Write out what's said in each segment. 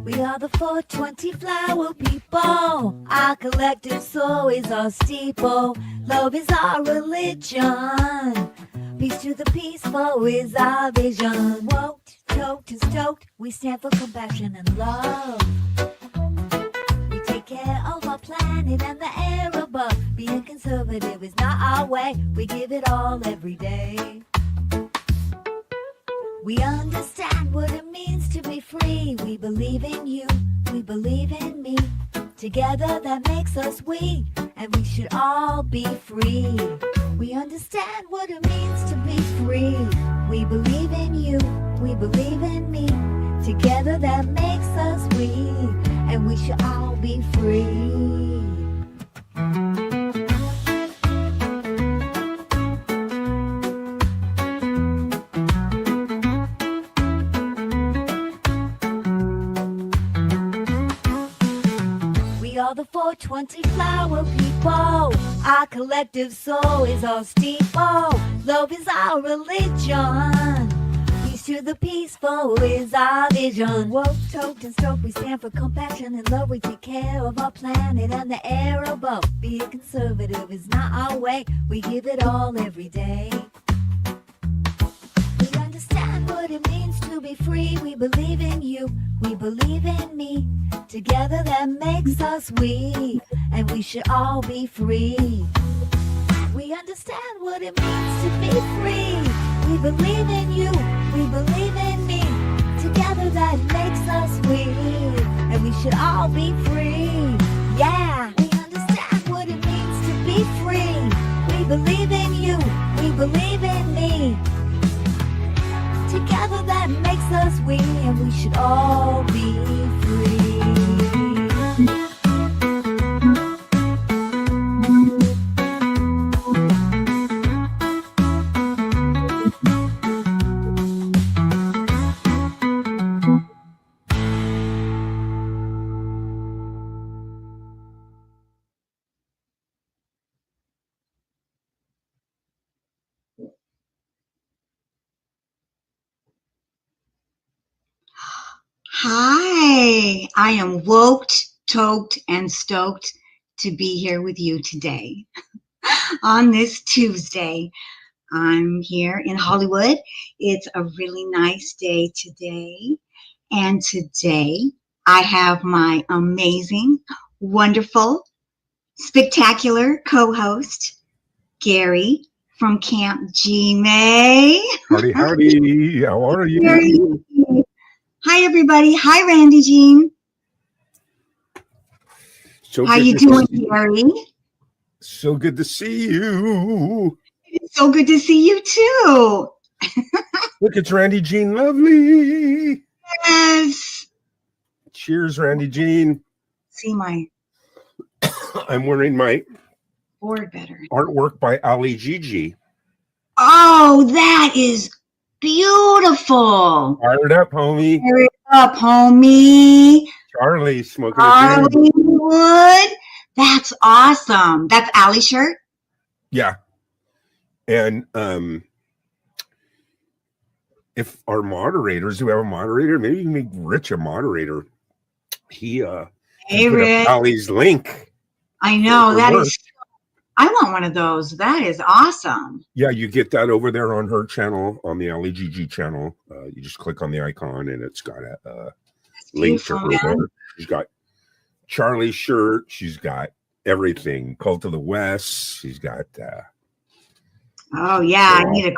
We are the 420 flower people. Our collective soul is our steeple. Love is our religion. Peace to the peaceful is our vision. Woked, toked, and stoked. We stand for compassion and love. We take care of our planet and the air above. Being conservative is not our way. We give it all every day. We understand what it means to be free. We believe in you, we believe in me. Together that makes us we, and we should all be free. We understand what it means to be free. We believe in you, we believe in me. Together that makes us we, and we should all be free. The 420 flower people. Our collective soul is our steeple. Love is our religion. Peace to the peaceful is our vision. Woke, toked, and stoked. We stand for compassion and love. We take care of our planet and the air above. Being conservative is not our way. We give it all every day. We understand what it means to be free. We believe in you, we believe in me. Together that makes us we, and we should all be free. We understand what it means to be free. We believe in you, we believe in me. Together that makes us we, and we should all be free. Yeah, we understand what it means to be free. We believe in you, we believe in me. Together that makes us we, and we should all be free. Hi, I am woked, toked, and stoked to be here with you today. On this Tuesday, I'm here in Hollywood. It's a really nice day today. And today, I have my amazing, wonderful, spectacular co-host, Gary from Camp G-May. Howdy, howdy. How are you? Gary. Hi, everybody. Hi, Randy Jean. So how you doing, Gary? So good to see you. It's so good to see you, too. Look, it's Randy Jean Lovely. Yes. Cheers, Randy Jean. See my... I'm wearing my board better. Artwork by Ali Gigi. Oh, that is beautiful. Fire it up, homie. Fire it up, homie. Charlie smoking Hollywood. That's awesome. That's Ali's shirt? Yeah. And if our moderators, do we have a moderator? Maybe you can make Rich a moderator. He hey, Rich. Ali's link. I know. That is... I want one of those. That is awesome. Yeah, you get that over there on her channel, on the LEGG channel. You just click on the icon and it's got a link to her there. She's got Charlie's shirt. She's got everything. Cult of the West. She's got... oh, yeah. I need a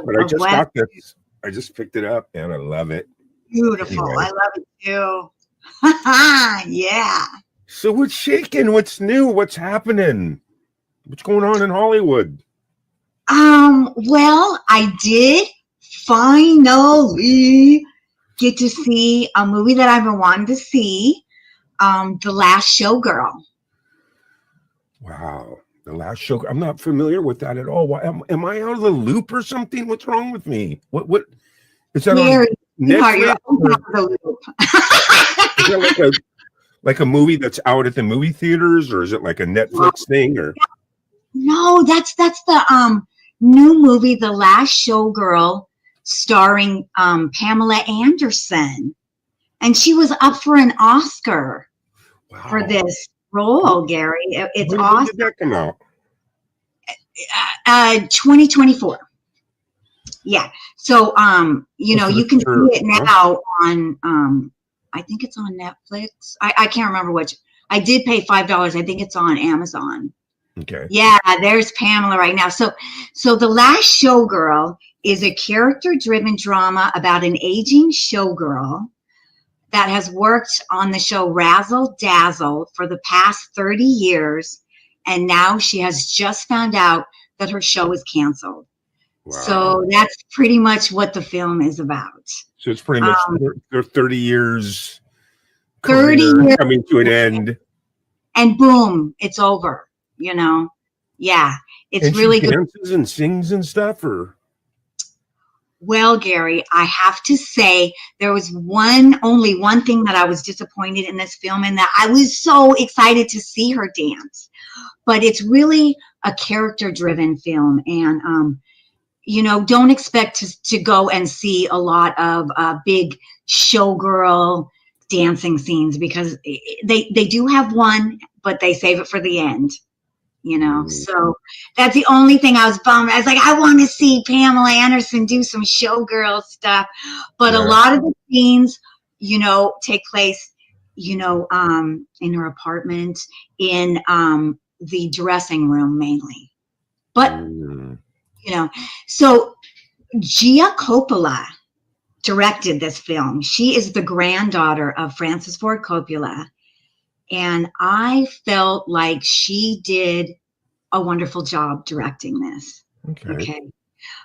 but I just got this. I just picked it up and I love it. Beautiful. Anyway. I love it too. Yeah. So what's shaking? What's new? What's happening? What's going on in Hollywood? Well, I did finally get to see a movie that I've been wanting to see, The Last Showgirl. Wow. The Last Showgirl. I'm not familiar with that at all. Why, am I out of the loop or something? What's wrong with me? What is that Mary, on Netflix? Is that like a movie that's out at the movie theaters, or is it like a Netflix thing? Or no, that's the new movie, The Last Showgirl, starring Pamela Anderson. and she was up for an Oscar Wow. for this role, Gary. It's When awesome. did that come out? 2024. Yeah. So, you know, for you can sure. see it now on, I think it's on Netflix. I can't remember which. I did pay $5. I think it's on Amazon. Okay. Yeah, there's Pamela right now. So The Last Showgirl is a character-driven drama about an aging showgirl that has worked on the show Razzle Dazzle for the past 30 years, and now she has just found out that her show is canceled. Wow. So that's pretty much what the film is about. So it's pretty much their 30 years 30 career years. coming to an end. And boom, it's over, you know? Yeah, it's And really she good. dances and sings and stuff, or? Well, Gary, I have to say there was only one thing that I was disappointed in this film, and that I was so excited to see her dance. But it's really a character-driven film, and you know, don't expect to go and see a lot of big showgirl dancing scenes, because they do have one, but they save it for the end. You know, so that's the only thing I was bummed. I was like, I want to see Pamela Anderson do some showgirl stuff, but a lot of the scenes, you know, take place, you know, in her apartment, in the dressing room mainly. But you know, so Gia Coppola directed this film. She is the granddaughter of Francis Ford Coppola. And I felt like she did a wonderful job directing this. Okay.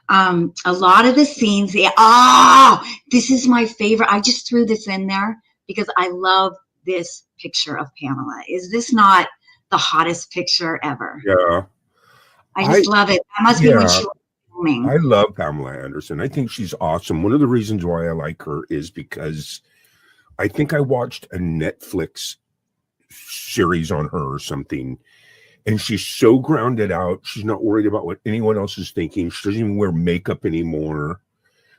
A lot of the scenes, this is my favorite. I just threw this in there because I love this picture of Pamela. Is this not the hottest picture ever? Yeah. I just love it. That must be when she was filming. I love Pamela Anderson. I think she's awesome. One of the reasons why I like her is because I think I watched a Netflix series on her or something, and she's so grounded out. She's not worried about what anyone else is thinking. She doesn't even wear makeup anymore.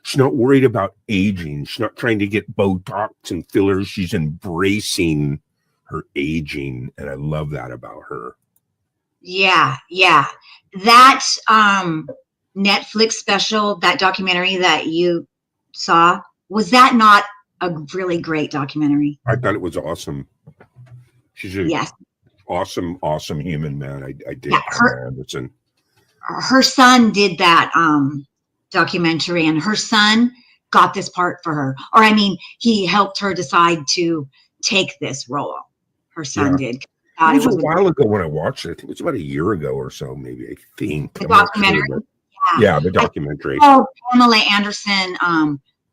She's not worried about aging. She's not trying to get Botox and fillers. She's embracing her aging, and I love that about her. Yeah. That Netflix special, that documentary that you saw, was that not a really great documentary? I thought it was awesome. She's a yes. awesome human, man. I did. Yeah, her son did that documentary, and her son got this part for her. Or I mean, he helped her decide to take this role. Her son did. It was a while ago when I watched it. I think it was about a year ago or so, maybe. I think the documentary. Sure, yeah, the documentary. Pamela Anderson,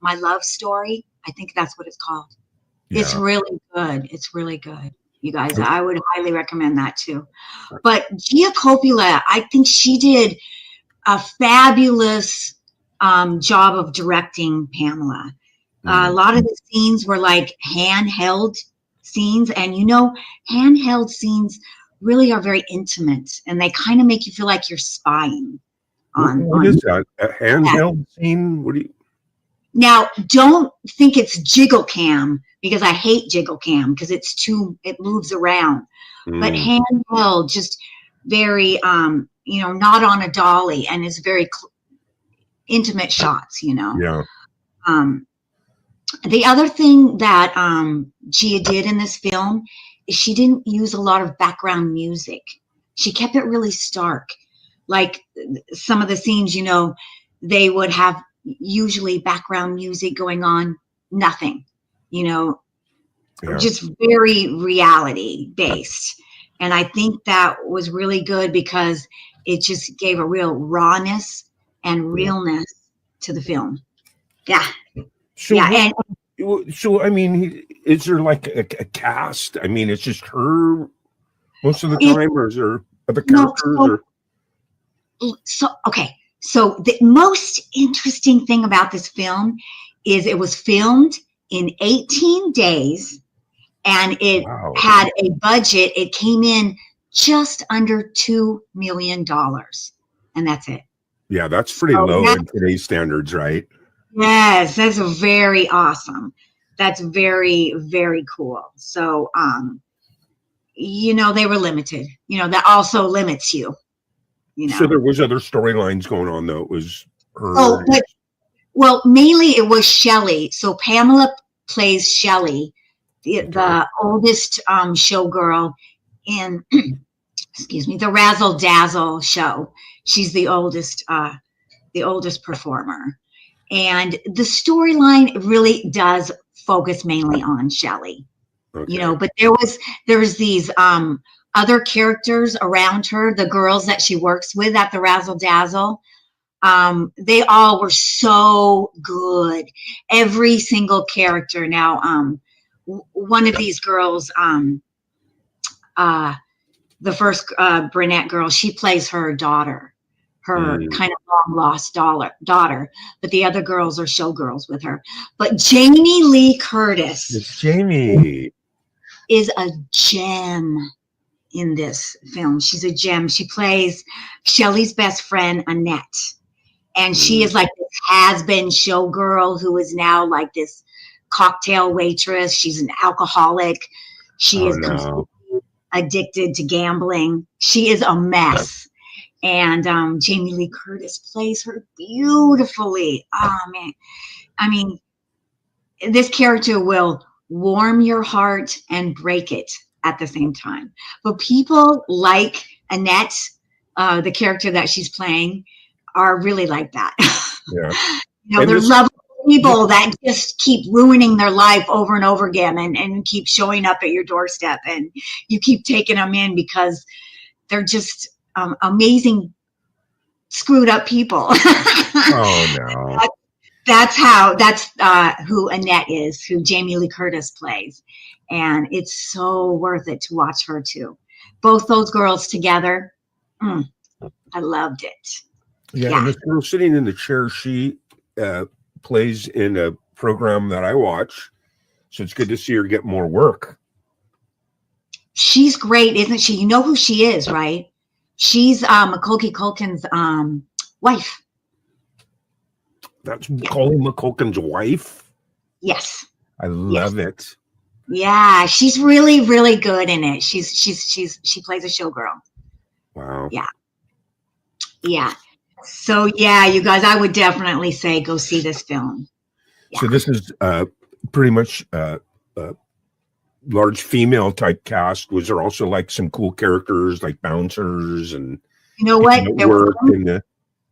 My Love Story. I think that's what it's called. Yeah. It's really good. It's really good. You guys, I would highly recommend that too. But Gia Coppola, I think she did a fabulous job of directing Pamela. A lot of the scenes were like handheld scenes, and you know, handheld scenes really are very intimate, and they kind of make you feel like you're spying on. What is that? A handheld scene? What do you? Now, don't think it's jiggle cam, because I hate jiggle cam because it moves around. But handheld, just very, you know, not on a dolly, and is very intimate shots, you know. Yeah. The other thing that Gia did in this film is she didn't use a lot of background music. She kept it really stark. Like some of the scenes, you know, they would have usually background music going on, nothing, you know, just very reality based. And I think that was really good because it just gave a real rawness and realness to the film. Yeah. So I mean, is there like a cast? I mean, it's just her most of the time, or is there other characters? So the most interesting thing about this film is it was filmed in 18 days, and it had a budget. It came in just under $2 million, and that's it. Yeah, that's pretty low in today's standards, right? Yes, that's very awesome. that's very, very cool. So, you know, they were limited. You know, that also limits you. You know. So there was other storylines going on though. It was her. Oh, but well, mainly it was Shelley. So Pamela plays Shelley, the oldest showgirl in excuse me, the Razzle Dazzle show. She's the oldest performer. And the storyline really does focus mainly on Shelley. Okay. You know, but there's these other characters around her, the girls that she works with at the Razzle Dazzle. They all were so good. Every single character. Now, one of these girls, the first brunette girl, she plays her daughter, her kind of long lost daughter. But the other girls are showgirls with her. But Jamie Lee Curtis. It's Jamie. Is a gem in this film. She's a gem. She plays Shelley's best friend, Annette. And she is like this has-been showgirl who is now like this cocktail waitress. She's an alcoholic. She is completely addicted to gambling. She is a mess. And Jamie Lee Curtis plays her beautifully. Oh, man. I mean, this character will warm your heart and break it at the same time. But people like Annette, the character that she's playing, are really like that. Yeah. You know, they're lovable people that just keep ruining their life over and over again and keep showing up at your doorstep, and you keep taking them in because they're just amazing, screwed up people. Oh, no. That's who Annette is, who Jamie Lee Curtis plays. And it's so worth it to watch her too. Both those girls together. I loved it. Yeah. And this girl sitting in the chair, she plays in a program that I watch. So it's good to see her get more work. She's great, isn't she? You know who she is, right? She's Macaulay Culkin's wife. That's Macaulay Culkin's wife? Yes. I love it. Yeah, she's really, really good in it. She plays a showgirl. Wow. Yeah. Yeah. So yeah, you guys, I would definitely say go see this film. Yeah. So this is pretty much large female type cast. Was there also like some cool characters like bouncers and you know what? There was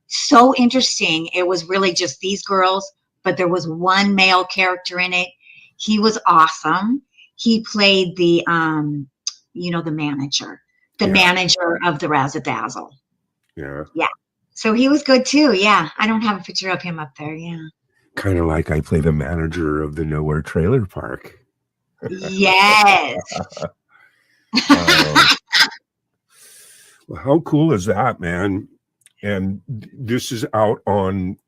so interesting. It was really just these girls, but there was one male character in it. He was awesome. He played the the manager, manager of the Razzle Dazzle. Yeah. Yeah. So he was good too. Yeah. I don't have a picture of him up there. Yeah. Kind of like I play the manager of the Nowhere Trailer Park. Yes. Well, how cool is that, man? And this is out on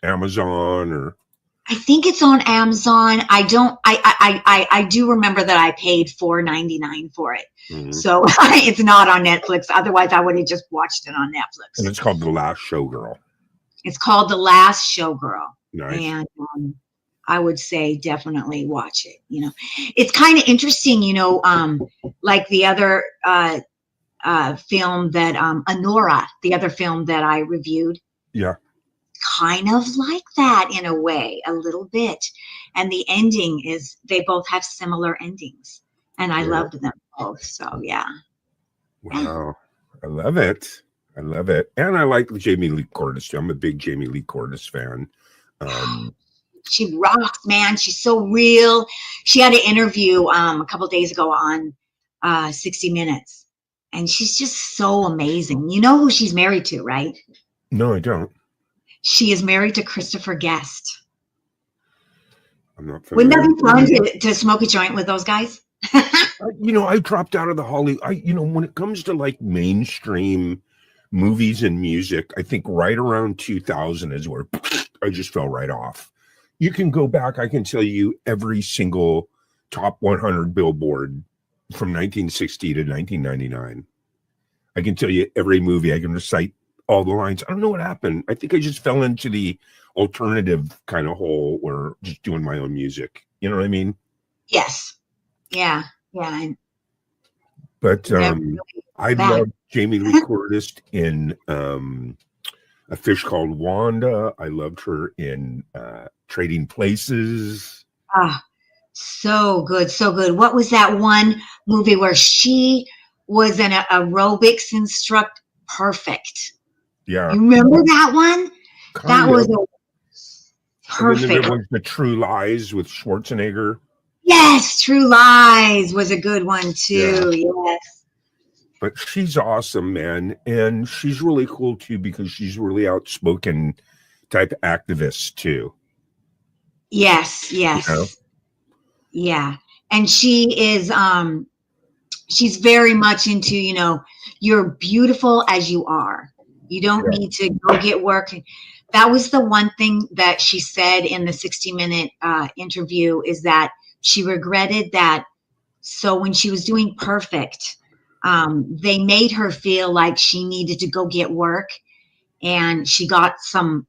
Amazon, or I think it's on Amazon. I do remember that I paid $4.99 for it. Mm-hmm. So it's not on Netflix. Otherwise I would have just watched it on Netflix. And it's called The Last Showgirl. It's called The Last Showgirl. Nice. And I would say definitely watch it. You know, it's kind of interesting, you know, like the other film that Anora, the other film that I reviewed. Yeah. Kind of like that in a way, a little bit. And the ending is they both have similar endings. And I loved them both. So yeah. Wow. I love it. I love it. And I like Jamie Lee Curtis too. I'm a big Jamie Lee Curtis fan. She rocks, man. She's so real. She had an interview a couple of days ago on 60 Minutes. And she's just so amazing. You know who she's married to, right? No, I don't. She is married to Christopher Guest. I'm not familiar. Wouldn't that be fun to smoke a joint with those guys? You know, I dropped out of the Hollywood. When it comes to like mainstream movies and music, I think right around 2000 is where I just fell right off. You can go back. I can tell you every single top 100 Billboard from 1960 to 1999. I can tell you every movie. I can recite all the lines. I don't know what happened. I think I just fell into the alternative kind of hole where just doing my own music. You know what I mean? Yes. Yeah. Yeah. And But never really I back. love Jamie Lee Curtis in A Fish Called Wanda. I loved her in Trading Places. Ah, so good. So good. What was that one movie where she was an aerobics instructor? Perfect. Yeah, You remember that one? That kind was of. And then there perfect. was The True Lies with Schwarzenegger. Yes, True Lies was a good one too. Yes. But she's awesome, man. And she's really cool too because she's really outspoken type activist too. Yes, yes. You know? Yeah. And she is she's very much into, you're beautiful as you are. You don't need to go get work. That was the one thing that she said in the 60-minute interview, is that she regretted that. So when she was doing Perfect, they made her feel like she needed to go get work, and she got some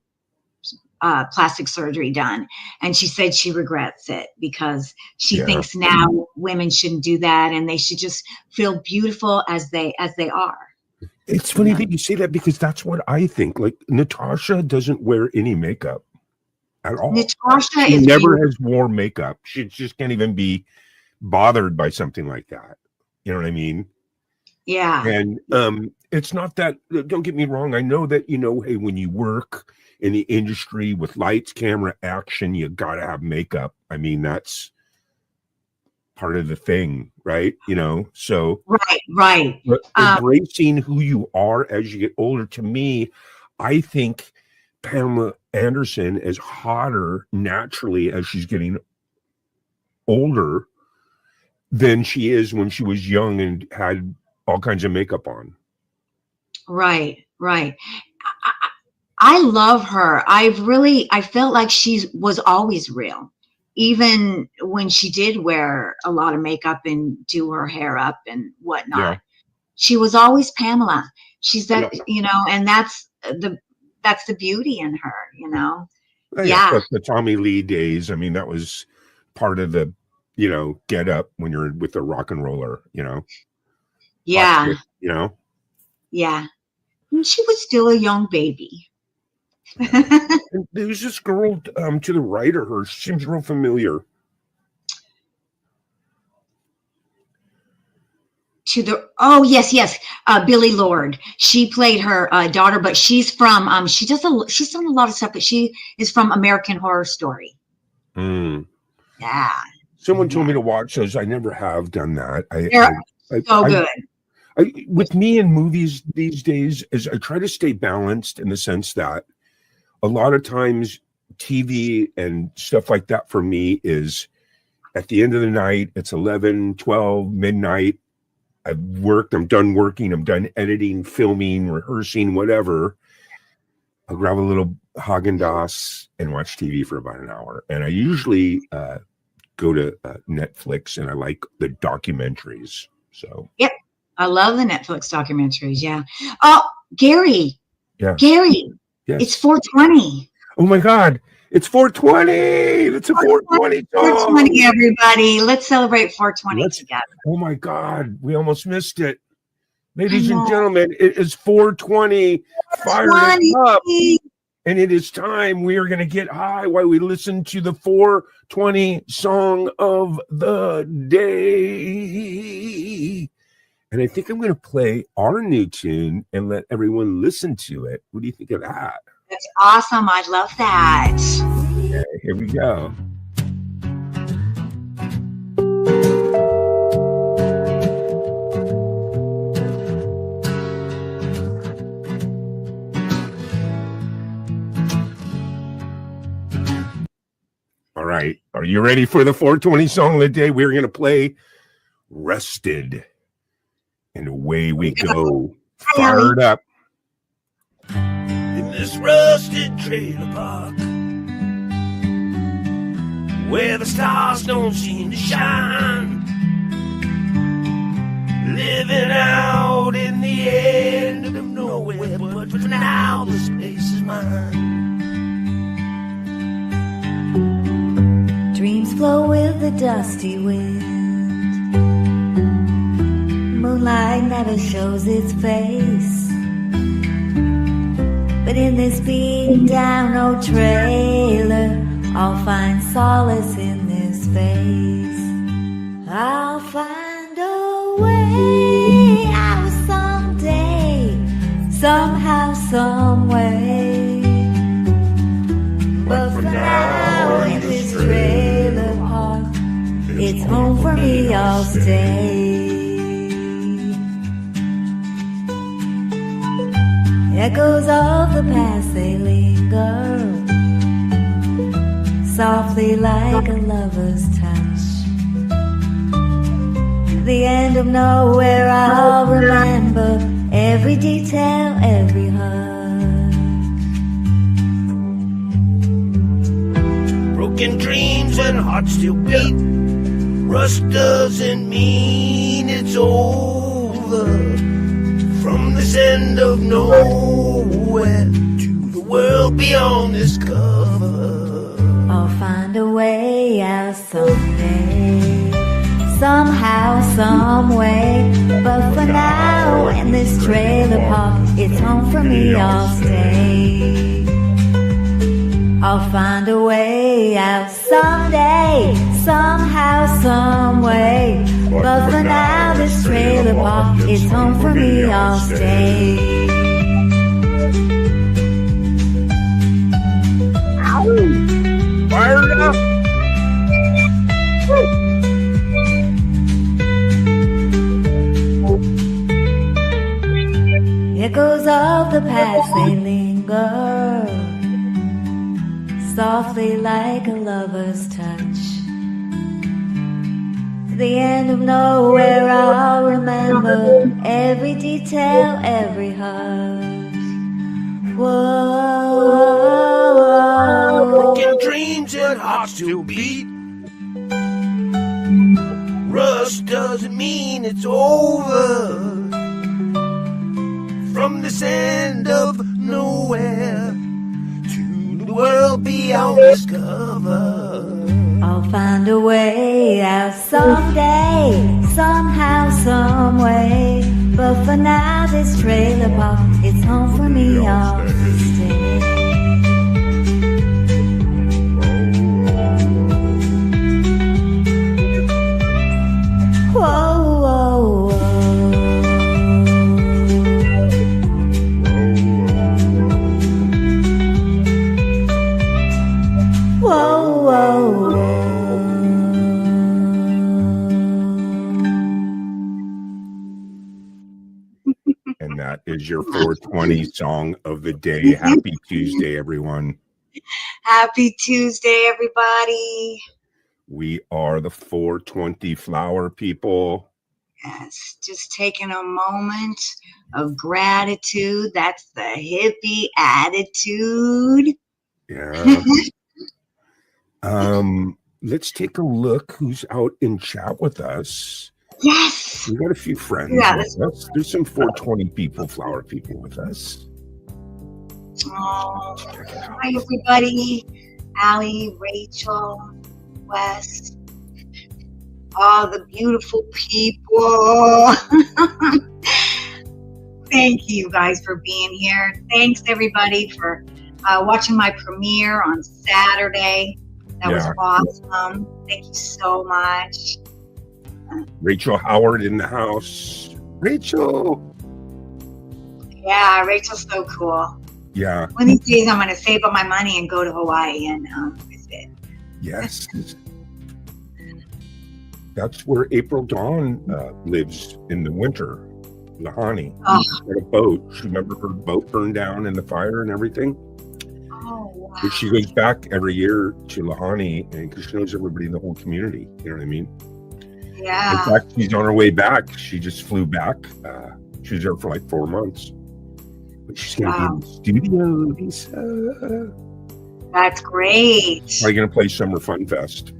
plastic surgery done, and she said she regrets it because she thinks now women shouldn't do that, and they should just feel beautiful as they are. It's funny that you say that because that's what I think. Like Natasha doesn't wear any makeup at all. Natasha She is never beautiful. has worn makeup. She just can't even be bothered by something like that. You know what I mean? Yeah. And it's not that, don't get me wrong. I know that, hey, when you work in the industry with lights, camera, action, you got to have makeup. I mean, that's part of the thing, right? So Right. but embracing who you are as you get older, to me, I think Pamela Anderson is hotter naturally as she's getting older than she is when she was young and had all kinds of makeup on. Right. I love her. I felt like she was always real, even when she did wear a lot of makeup and do her hair up and whatnot. Yeah. She was always Pamela. She's that, and that's the beauty in her, But the Tommy Lee days, I mean, that was part of the, get up when you're with the rock and roller, Yeah. Yeah. And she was still a young baby. And there's this girl to the right of her. She seems real familiar. Yes. Billie Lourd. She played her daughter, but she's from she's done a lot of stuff, but she is from American Horror Story. Yeah. Someone told me to watch those. I never have done that. So good. With me in movies these days is I try to stay balanced in the sense that a lot of times TV and stuff like that for me is at the end of the night, it's 11, 12, midnight. I've worked, I'm done working, I'm done editing, filming, rehearsing, whatever. I'll grab a little Haagen-Dazs and watch TV for about an hour. And I usually go to Netflix, and I like the documentaries. So yep, I love the Netflix documentaries. Yeah. Oh, Gary. Yeah. Gary. Yes. It's 420. Oh my God. It's 420. It's a 420 song. 420, everybody. Let's celebrate 420 together. Oh my God. We almost missed it. Ladies and gentlemen, it is 420. Fire it up. And it is time. We are going to get high while we listen to the 420 song of the day. And I think I'm going to play our new tune and let everyone listen to it. What do you think of that? That's awesome. I love that. Okay, here we go. All right. Are you ready for the 420 song of the day? We're going to play Rusted. And away we go. Fired up. In this rusted trailer park, where the stars don't seem to shine, living out in the end of nowhere, but for now this place is mine. Dreams flow with the dusty wind. Moonlight never shows its face, but in this beaten down old trailer, I'll find solace in this space. I'll find a way out someday, somehow, some way. But for now, in this trailer park, it's home for me, I'll stay. Echoes of the past, they linger softly like a lover's touch. The end of nowhere, I'll remember every detail, every hug. Broken dreams and hearts still beat. Rust doesn't mean it's over. From this end of nowhere to the world beyond this cover. I'll find a way out someday, somehow, some way. But for now, in this trailer park, it's home for me, I'll stay. I'll find a way out someday, somehow, some way. But for now, this trailer park, it's home for me, I'll stay. Fire it up! Echoes of the past, they linger softly like a lover's touch. To the end of nowhere, I'll remember every detail, every hush. Whoa, Broken dreams and hearts still beat. Rust doesn't mean it's over. From this end of nowhere to the world beyond this cover. I'll find a way out someday, somehow, some way. But for now, this trailer park, it's home for me, I'll stay. Whoa, whoa, whoa. Whoa, whoa, whoa. And that is your 420 song of the day. Happy Tuesday, everyone. Happy Tuesday, everybody. We are the 420 flower people. Yes, just taking a moment of gratitude. That's the hippie attitude. Yeah. Let's take a look who's out in chat with us. Yes. We got a few friends Yeah, with us. There's some 420 people, flower people with us. Oh, hi, everybody. Allie, Rachel, Wes, all the beautiful people. Thank you guys for being here. Thanks, everybody, for watching my premiere on Saturday. That was awesome. Thank you so much. Rachel Howard in the house. Rachel. Yeah, Rachel's so cool. Yeah. One of these days, I'm going to save up my money and go to Hawaii and visit. Yes. That's where April Dawn lives in the winter. Lahani. Oh. She's got a boat. She remember her boat burned down in the fire and everything. Oh, wow. But she goes back every year to Lahani and because she knows everybody in the whole community. You know what I mean? Yeah. In fact, she's on her way back. She just flew back. She was there for like 4 months. But she's going to be in the studio, Lisa. That's great. Probably going to play Summer Fun Fest.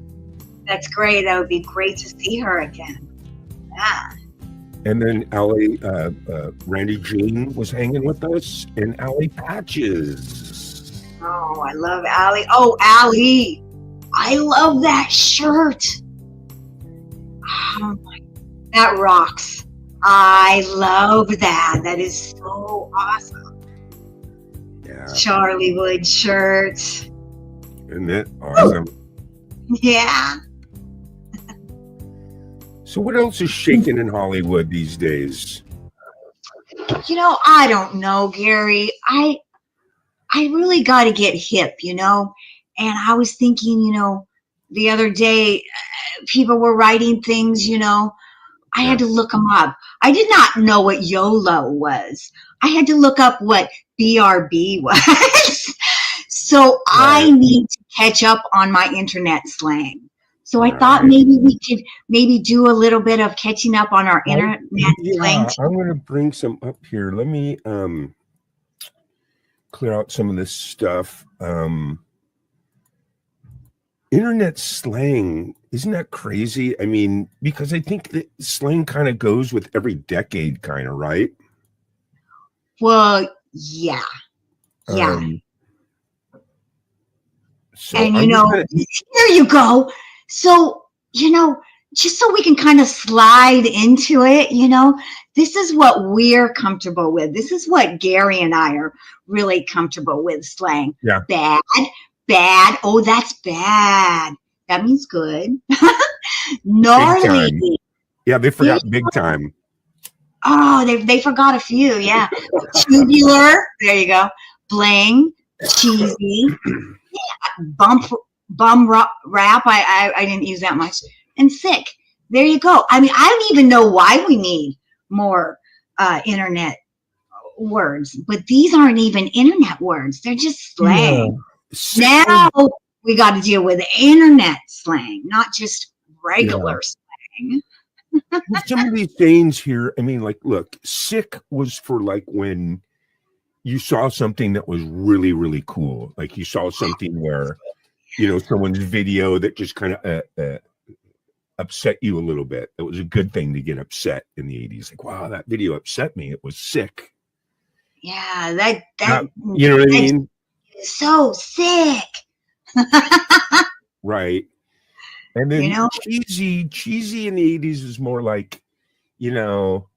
That's great. That would be great to see her again. Yeah. And then Allie, Randy Jean was hanging with us, and Allie Patches. Oh, I love Allie. Oh, Allie. I love that shirt. Oh my, that rocks. I love that. That is so awesome. Yeah. Charlie Wood shirt. Isn't it awesome? Yeah. So what else is shaking in Hollywood these days? You know, I don't know, Gary. I really got to get hip, you know. And I was thinking, you know, the other day, people were writing things, you know. I had to look them up. I did not know what YOLO was. I had to look up what BRB was. So I need to catch up on my internet slang. So I thought maybe we could do a little bit of catching up on our internet slang. I'm going to bring some up here. Let me clear out some of this stuff. Internet slang, isn't that crazy? I mean, because I think that slang kind of goes with every decade, kind of, right? Well, yeah. Yeah. So and you know, here you go. So, you know, just so we can kind of slide into it, you know, this is what we're comfortable with. This is what Gary and I are really comfortable with, slang. Yeah. Bad. Oh, that's bad. That means good. Gnarly. Yeah, they forgot big time. Oh, they forgot a few. Yeah. Tubular. There you go. Bling. Cheesy. Bum rap. I didn't use that much. And sick. There you go. I mean, I don't even know why we need more internet words, but these aren't even internet words. They're just slang. Yeah. Now we got to deal with internet slang, not just regular slang. Some of these things here, I mean, like, look, sick was for like when you saw something that was really, really cool. Like you saw something where, you know, someone's video that just kind of upset you a little bit. It was a good thing to get upset in the 80s. Like, wow, that video upset me. It was sick. Yeah, that you know what I mean? So sick. Right. And then, you know, cheesy in the 80s is more like, you know,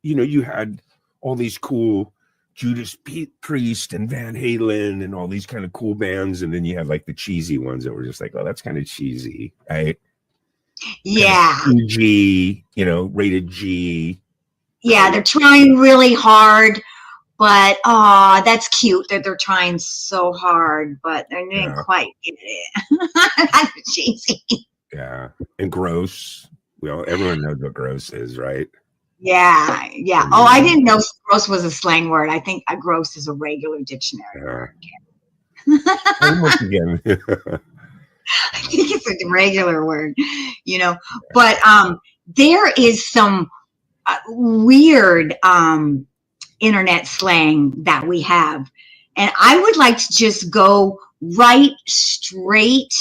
you had all these cool Judas Priest and Van Halen and all these kind of cool bands, and then you have like the cheesy ones that were just like, oh, that's kind of cheesy, right? Yeah. Kind of G, you know, rated G. Yeah, they're trying really hard, but that's cute that they're trying so hard, but they didn't quite get it. That's cheesy. Yeah, and gross. Well, everyone knows what gross is, right? Yeah. Oh, I didn't know gross was a slang word. I think gross is a regular dictionary word. Once again. I think it's a regular word, you know. But there is some weird internet slang that we have. And I would like to just go right straight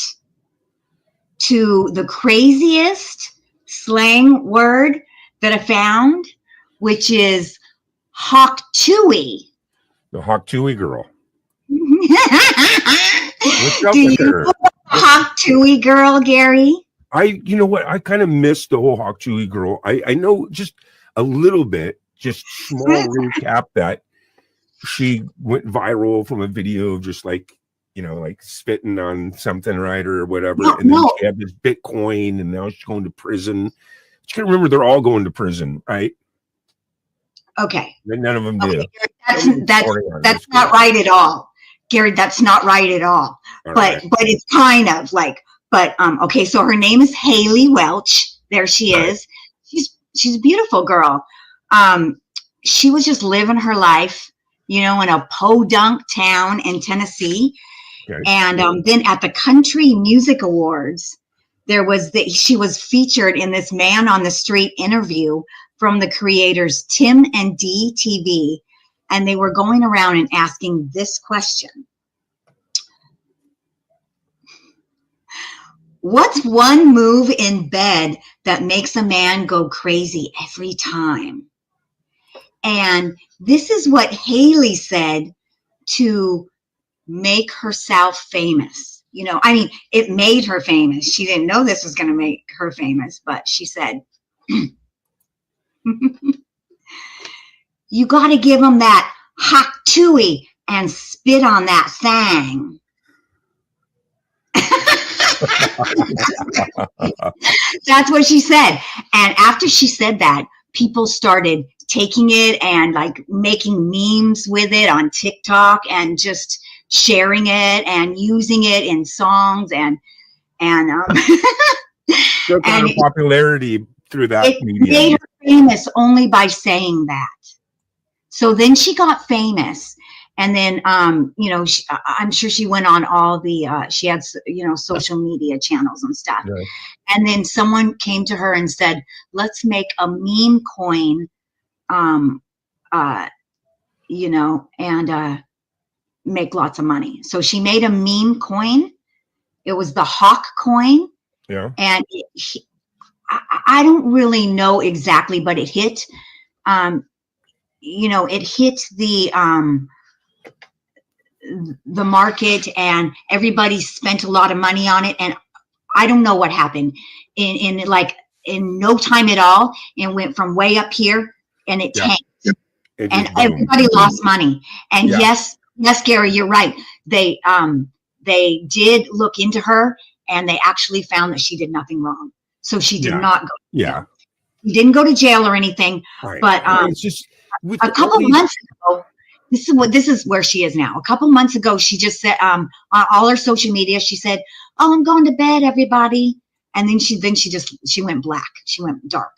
to the craziest slang word that I found, which is Hawk Tuohy. The Hawk Tuohy girl. What's up with her? Hawk Tuohy girl, Gary? You know what? I kind of missed the whole Hawk Tuohy girl. I know just a little bit, just small recap that she went viral from a video of just like, you know, like spitting on something, right, or whatever. And then she had this Bitcoin, and now she's going to prison. You can remember they're all going to prison, right? Okay. None of them did. That's not right at all, Gary. That's not right at all. But it's kind of like. But okay. So her name is Haley Welch. There she is. She's a beautiful girl. She was just living her life, you know, in a podunk town in Tennessee. Okay. And then at the Country Music Awards, she was featured in this Man on the Street interview from the creators Tim and Dee TV, and they were going around and asking this question: what's one move in bed that makes a man go crazy every time? And this is what Haley said to make herself famous. you know, I mean, it made her famous. She didn't know this was going to make her famous, but she said, you got to give them that hot tui and spit on that thing. That's what she said. And after she said that, people started taking it and like making memes with it on TikTok and just sharing it and using it in songs and So kind of popularity through that it medium. made her famous only by saying that. So then she got famous. And then, you know, I'm sure she went on all the, she had, you know, social media channels and stuff. Yeah. And then someone came to her and said, let's make a meme coin, you know, and make lots of money. So she made a meme coin. It was the Hawk coin. Yeah. And I don't really know exactly, but it hit, you know, it hit the market and everybody spent a lot of money on it. And I don't know what happened in no time at all. It went from way up here and it tanked. It And just boomed. everybody lost money. And Yeah. yes, Gary, you're right. They did look into her and they actually found that she did nothing wrong. So she did Yeah. not go. Yeah. She didn't go to jail or anything. Right. But it's just with a couple all these- months ago, this is where she is now. A couple months ago, she just said on all her social media, she said, "Oh, I'm going to bed, everybody." And then she went black. She went dark.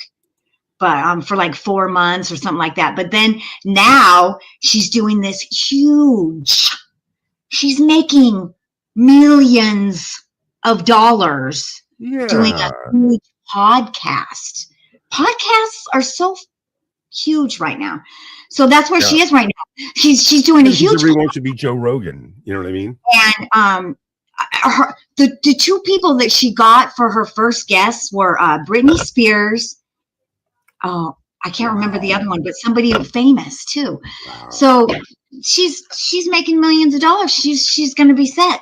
But for like 4 months or something like that. But then now she's doing this huge. She's making millions of dollars doing a huge podcast. Podcasts are so huge right now. So that's where she is right now. She's doing a huge. Everyone wants to be Joe Rogan. You know what I mean? And the two people that she got for her first guests were Britney Spears. Oh, I can't remember the other one, but somebody famous too. Wow. So she's making millions of dollars. She's going to be set.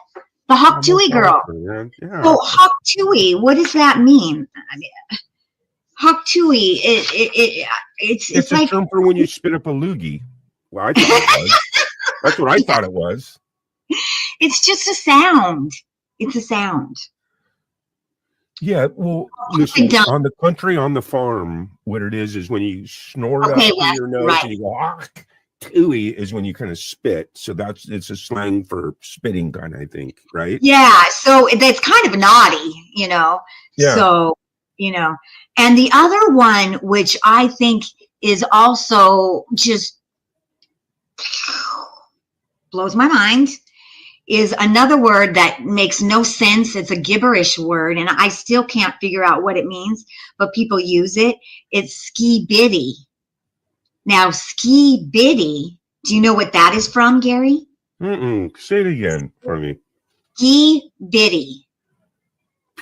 The Hawk Tui girl. Yeah. So Hawk Tui, what does that mean? I mean, Hawk Tui, it's a like term for when you spit up a loogie. Well, I thought it was. That's what I thought it was. it's just a sound. It's a sound. Yeah, well, listen, on the country, on the farm, what it is when you snort up through your nose and you go, "Hawk Tui" is when you kind of spit. So it's a slang for spitting kind of, I think, right? Yeah, so that's kind of naughty, you know. Yeah. So, you know, and the other one, which I think is also just blows my mind, is another word that makes no sense. It's a gibberish word, and I still can't figure out what it means, but people use it. It's ski biddy. Now, ski biddy, do you know what that is from, Gary? Say it again for me. Ski biddy.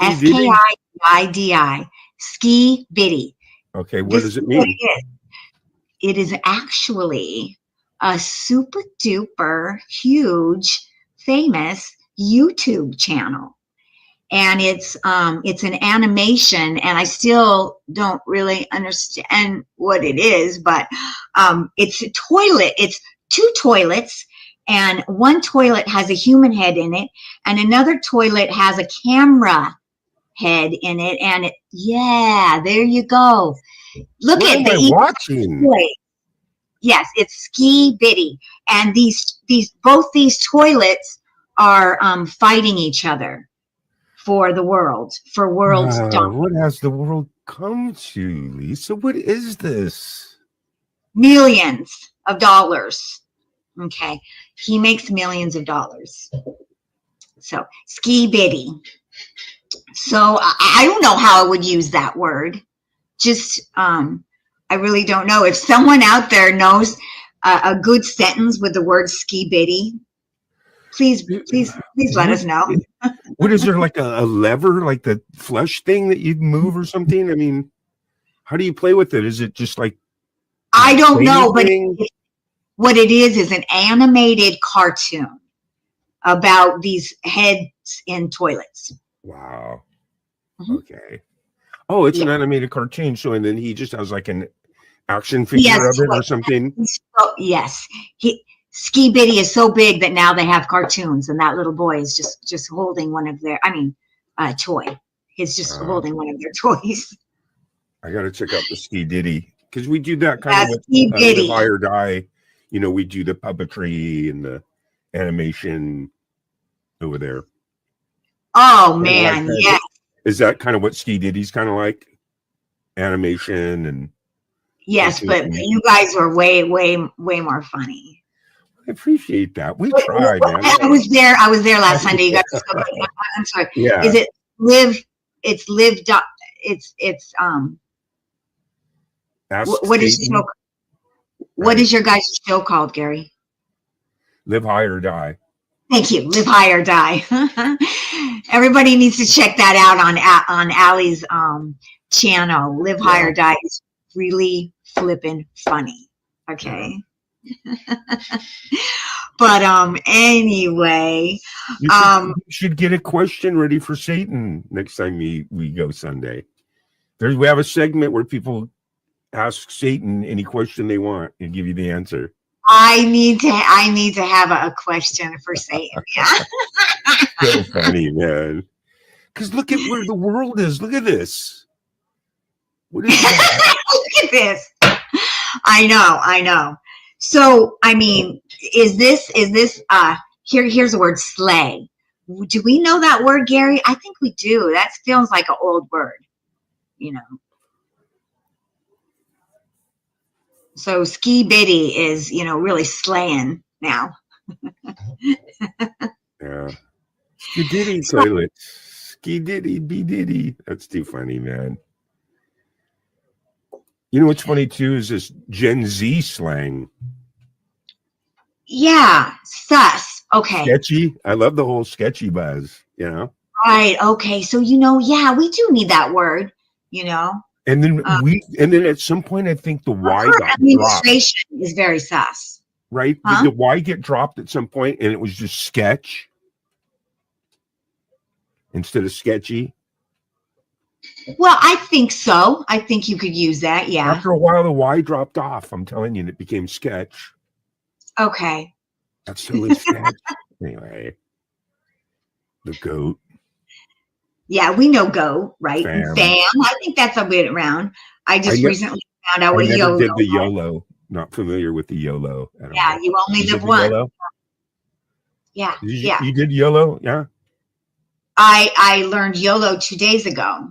SKIDI. Ski biddy. Okay, what does it mean? It is actually a super duper huge famous YouTube channel, and it's an animation, and I still don't really understand what it is, but it's a toilet. It's two toilets, and one toilet has a human head in it, and another toilet has a camera head in it, and there you go. Look what at am the I watching? Yes, it's Ski Biddy, and both these toilets are fighting each other for the world, for world's dominance. What has the world come to, Lisa? What is this? Millions of dollars. Okay, he makes millions of dollars. So Ski Biddy. So I don't know how I would use that word. Just I really don't know. If someone out there knows a good sentence with the word ski biddy, please let us know. What is there, like a lever, like the flush thing that you move or something? I mean, how do you play with it? Is it just like I don't know, but what it is an animated cartoon about these head in toilets. Wow. Mhm. Okay. Oh, it's an Yeah. animated cartoon. So, and then he just has like an action He has figure of it or toys. something. Yes, Ski Biddy is so big that now they have cartoons, and that little boy is just holding one of their, toy. He's just holding one of their toys. I got to check out the Ski Diddy because we do that kind Yeah, of with Ski Live Diddy. High or Die. You know, we do the puppetry and the animation over there. Oh Kinda man, like that. yeah, Is that kind of what Ski Diddy's kind of like? Animation and yes, but cartoon? you guys were way more funny. I appreciate that. We tried, man. I was there last Sunday. You guys are so good. I'm sorry. Yeah. Is it live? It's live. It's Ask what is Satan, your show? What is your guys' show called, Gary? Live High or Die. Thank you. Live High or Die. Everybody needs to check that out on Allie's channel. Live High or Die is really flippin' funny. Okay. But anyway, You should get a question ready for Satan next time we go Sunday. We have a segment where people ask Satan any question they want and give you the answer. I need to have a question for Satan. Yeah. So funny, man. Because look at where the world is. Look at this. What is that? Look at this. I know. So, I mean, is this here's the word slay. Do we know that word, Gary? I think we do. That feels like an old word, you know. So Ski Biddy is, really slaying now. Yeah. Ski Diddy toilet. Ski Diddy, B Diddy. That's too funny, man. You know what's funny too is this Gen Z slang. Yeah, sus. Okay. Sketchy. I love the whole sketchy buzz, you know. Right. Okay. So, yeah, we do need that word, And then and then at some point I think the Y Her got dropped. administration is very sus. Right? Huh? Did the Y get dropped at some point and it was just sketch instead of sketchy? Well, I think so. I think you could use that. Yeah. After a while, the Y dropped off. I'm telling you, and it became sketch. Okay. That's totally sketch. Anyway, the goat. Yeah, we know go, right? Fam. I think that's a bit around. I just recently found out I what never YOLO did the was. YOLO. Not familiar with the YOLO. At all. Yeah, you only You live did the once. YOLO? Yeah. You did YOLO? Yeah. I learned YOLO 2 days ago.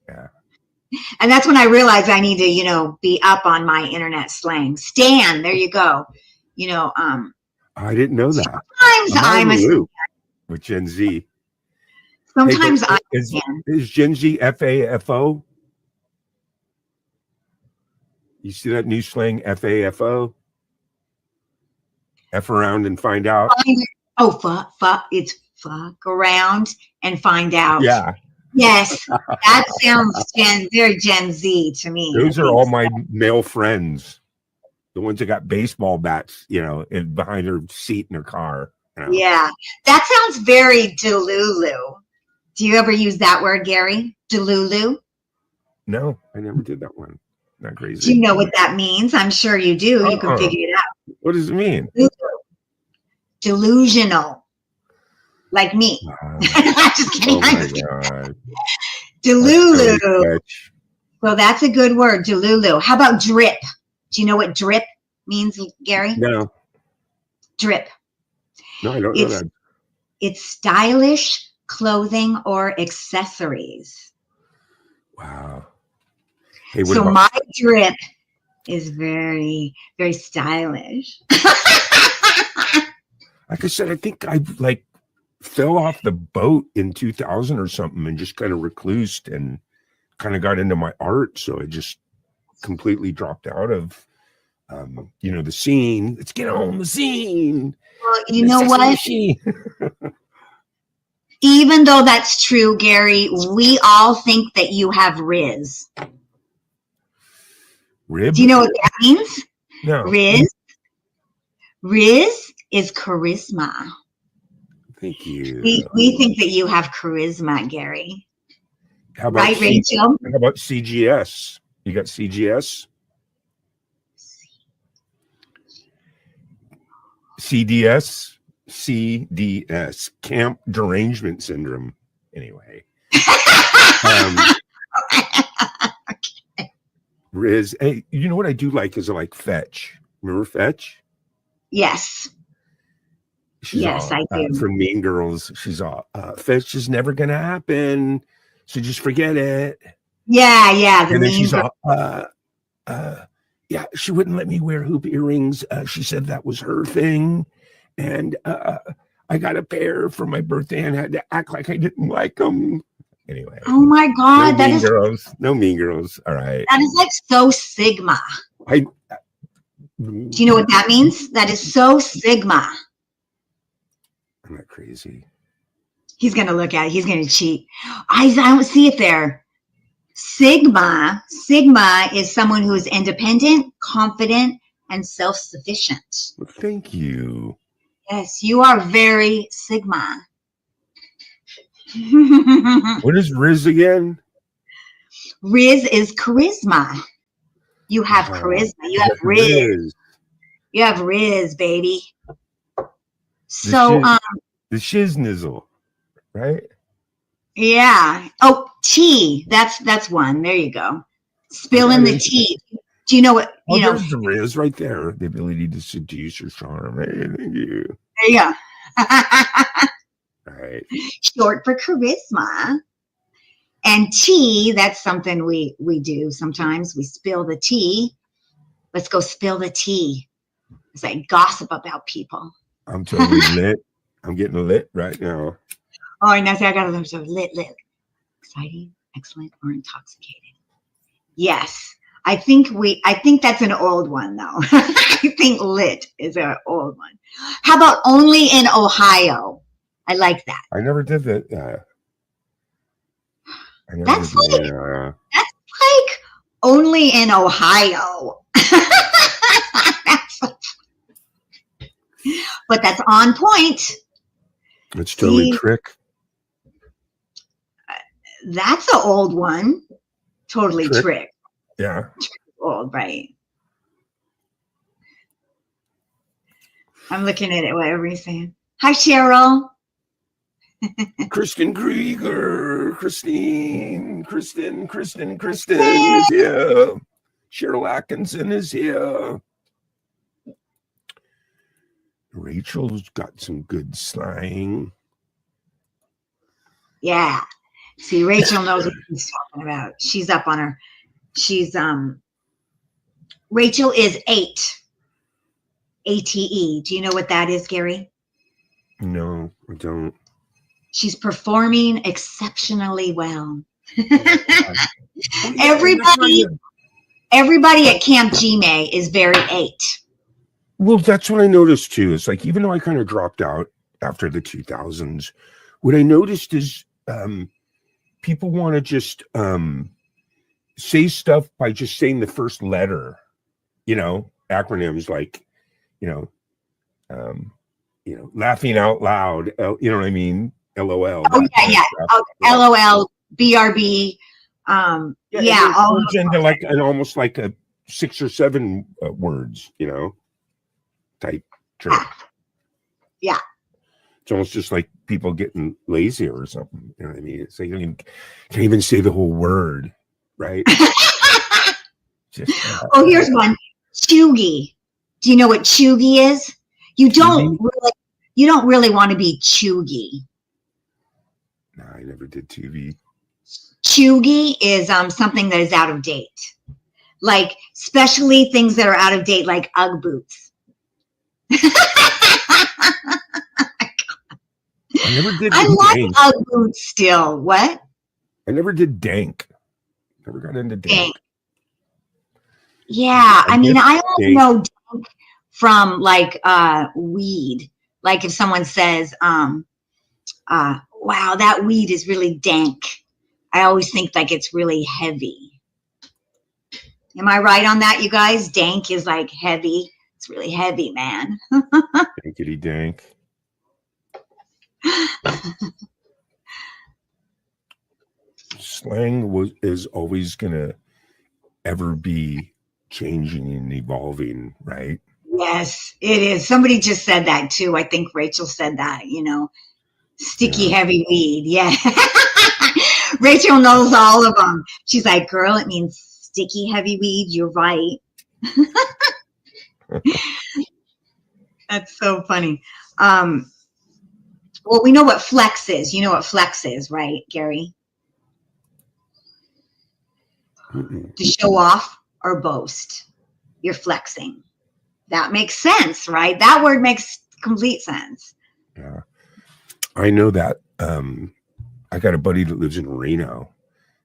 Yeah. And that's when I realized I need to, be up on my internet slang. Stan, there you go. I didn't know that. Sometimes I'm a loop with Gen Z. sometimes Hey, I'm a is Stan. Gen Z FAFO? You see that new slang FAFO? F around and find out. Oh, fuck. It's fuck around and find out. Yeah. Yes. That sounds very Gen Z to me. Those are all my male friends. The ones that got baseball bats, behind their seat in their car. Yeah. That sounds very Delulu. Do you ever use that word, Gary? Delulu? No, I never did that one. Not crazy. Do you know what that means? I'm sure you do. You can figure it out. What does it mean? Delusional. Like me. Wow. I'm just kidding. Oh my God. Delulu. Sketch. Well, that's a good word, Delulu. How about drip? Do you know what drip means, Gary? No. Drip. No, I don't know that. It's stylish clothing or accessories. Wow. Hey, So my drip is very, very stylish. Like I said, I think I fell off the boat in 2000 or something and just kind of reclused and kind of got into my art. So I just completely dropped out of, the scene. Let's get on the scene. Well, you know what? Even though that's true, Gary, we all think that you have Riz. Rib? Do you know what that means? No. Riz is charisma. Thank you. We think that you have charisma, Gary. How about Right, Rachel? How about CGS? You got CGS? CDS? CDS. Camp Derangement Syndrome. Anyway. Riz. Hey, you know what I do like is I like Fetch. Remember Fetch? Yes. She's Yes, all, I do. From Mean Girls. She's all, Fetch is never going to happen. So just forget it. Yeah, yeah. The And then mean she's girl. all, yeah, she wouldn't let me wear hoop earrings. She said that was her thing. And I got a pair for my birthday and had to act like I didn't like them. Anyway. Oh my God, no mean girls. No mean girls. All right. That is like so Sigma. Do Do you know what that means? That is so Sigma. I'm not crazy. He's gonna look at it. He's gonna cheat. I don't see it there. Sigma is someone who is independent, confident, and self-sufficient. Well, thank you. Yes, you are very Sigma. What is Riz again? Riz is charisma. You have charisma. You have Riz. You have Riz, baby. So, the shiznizzle, right? yeah. Oh, tea. That's one. There you go. Spilling the tea. Do you know what? Oh, You know. there's the Riz right there. The ability to seduce or charm. Hey, thank you. There you go. All right. Short for charisma. And tea, that's something we do sometimes. We spill the tea. Let's go spill the tea. It's like gossip about people. I'm totally lit. I'm getting lit right now. Oh, and that's I gotta learn so lit. Exciting, excellent, or intoxicated. Yes. I think that's an old one though. I think lit is an old one. How about only in Ohio? I like that. I never did that. That's like only in Ohio. But that's on point. It's totally trick. That's an old one. Totally trick. Yeah. Old, right. I'm looking at it, what everybody's saying. Hi, Cheryl. Kristen Krieger. Kristen is here. Cheryl Atkinson is here. Rachel's got some good slang. Yeah. See, Rachel knows what she's talking about. She's up on her. Rachel is 8. ATE. Do you know what that is, Gary? No, I don't. She's performing exceptionally well. Everybody at Camp GMA is very 8. Well, that's what I noticed too. It's like, even though I kind of dropped out after the 2000s, what I noticed is people want to just say stuff by just saying the first letter, acronyms like, laughing out loud, you know what I mean? LOL. Oh, yeah. Oh, LOL, BRB. Yeah. All into like almost like a 6 or 7 words, type trick. Yeah. It's almost just like people getting lazier or something. You know what I mean? It's like you can't even say the whole word, right? Here's one. Chuggy. Do you know what chuggy is? You don't really want to be chuggy. No, I never did TV. Chuggy is something that is out of date. Like, especially things that are out of date, like Ugg boots. I never did. I like Ugg boots still. What? I never did dank. Never got into dank. Yeah, I mean, I only know dank from like weed. Like if someone says, wow, that weed is really dank. I always think like it's really heavy. Am I right on that, you guys? Dank is like heavy. It's really heavy, man. Dankity dank. Slang is always gonna ever be changing and evolving, right? Yes, it is. Somebody just said that too. I think Rachel said that, sticky, Yeah. heavy weed. Yeah. Rachel knows all of them. She's like, girl, it means sticky, heavy weed. You're right. That's so funny. Well, we know what flex is. You know what flex is, right, Gary? Mm-mm. To show off or boast. You're flexing. That makes sense, right? That word makes complete sense. Yeah. I know that. I got a buddy that lives in Reno,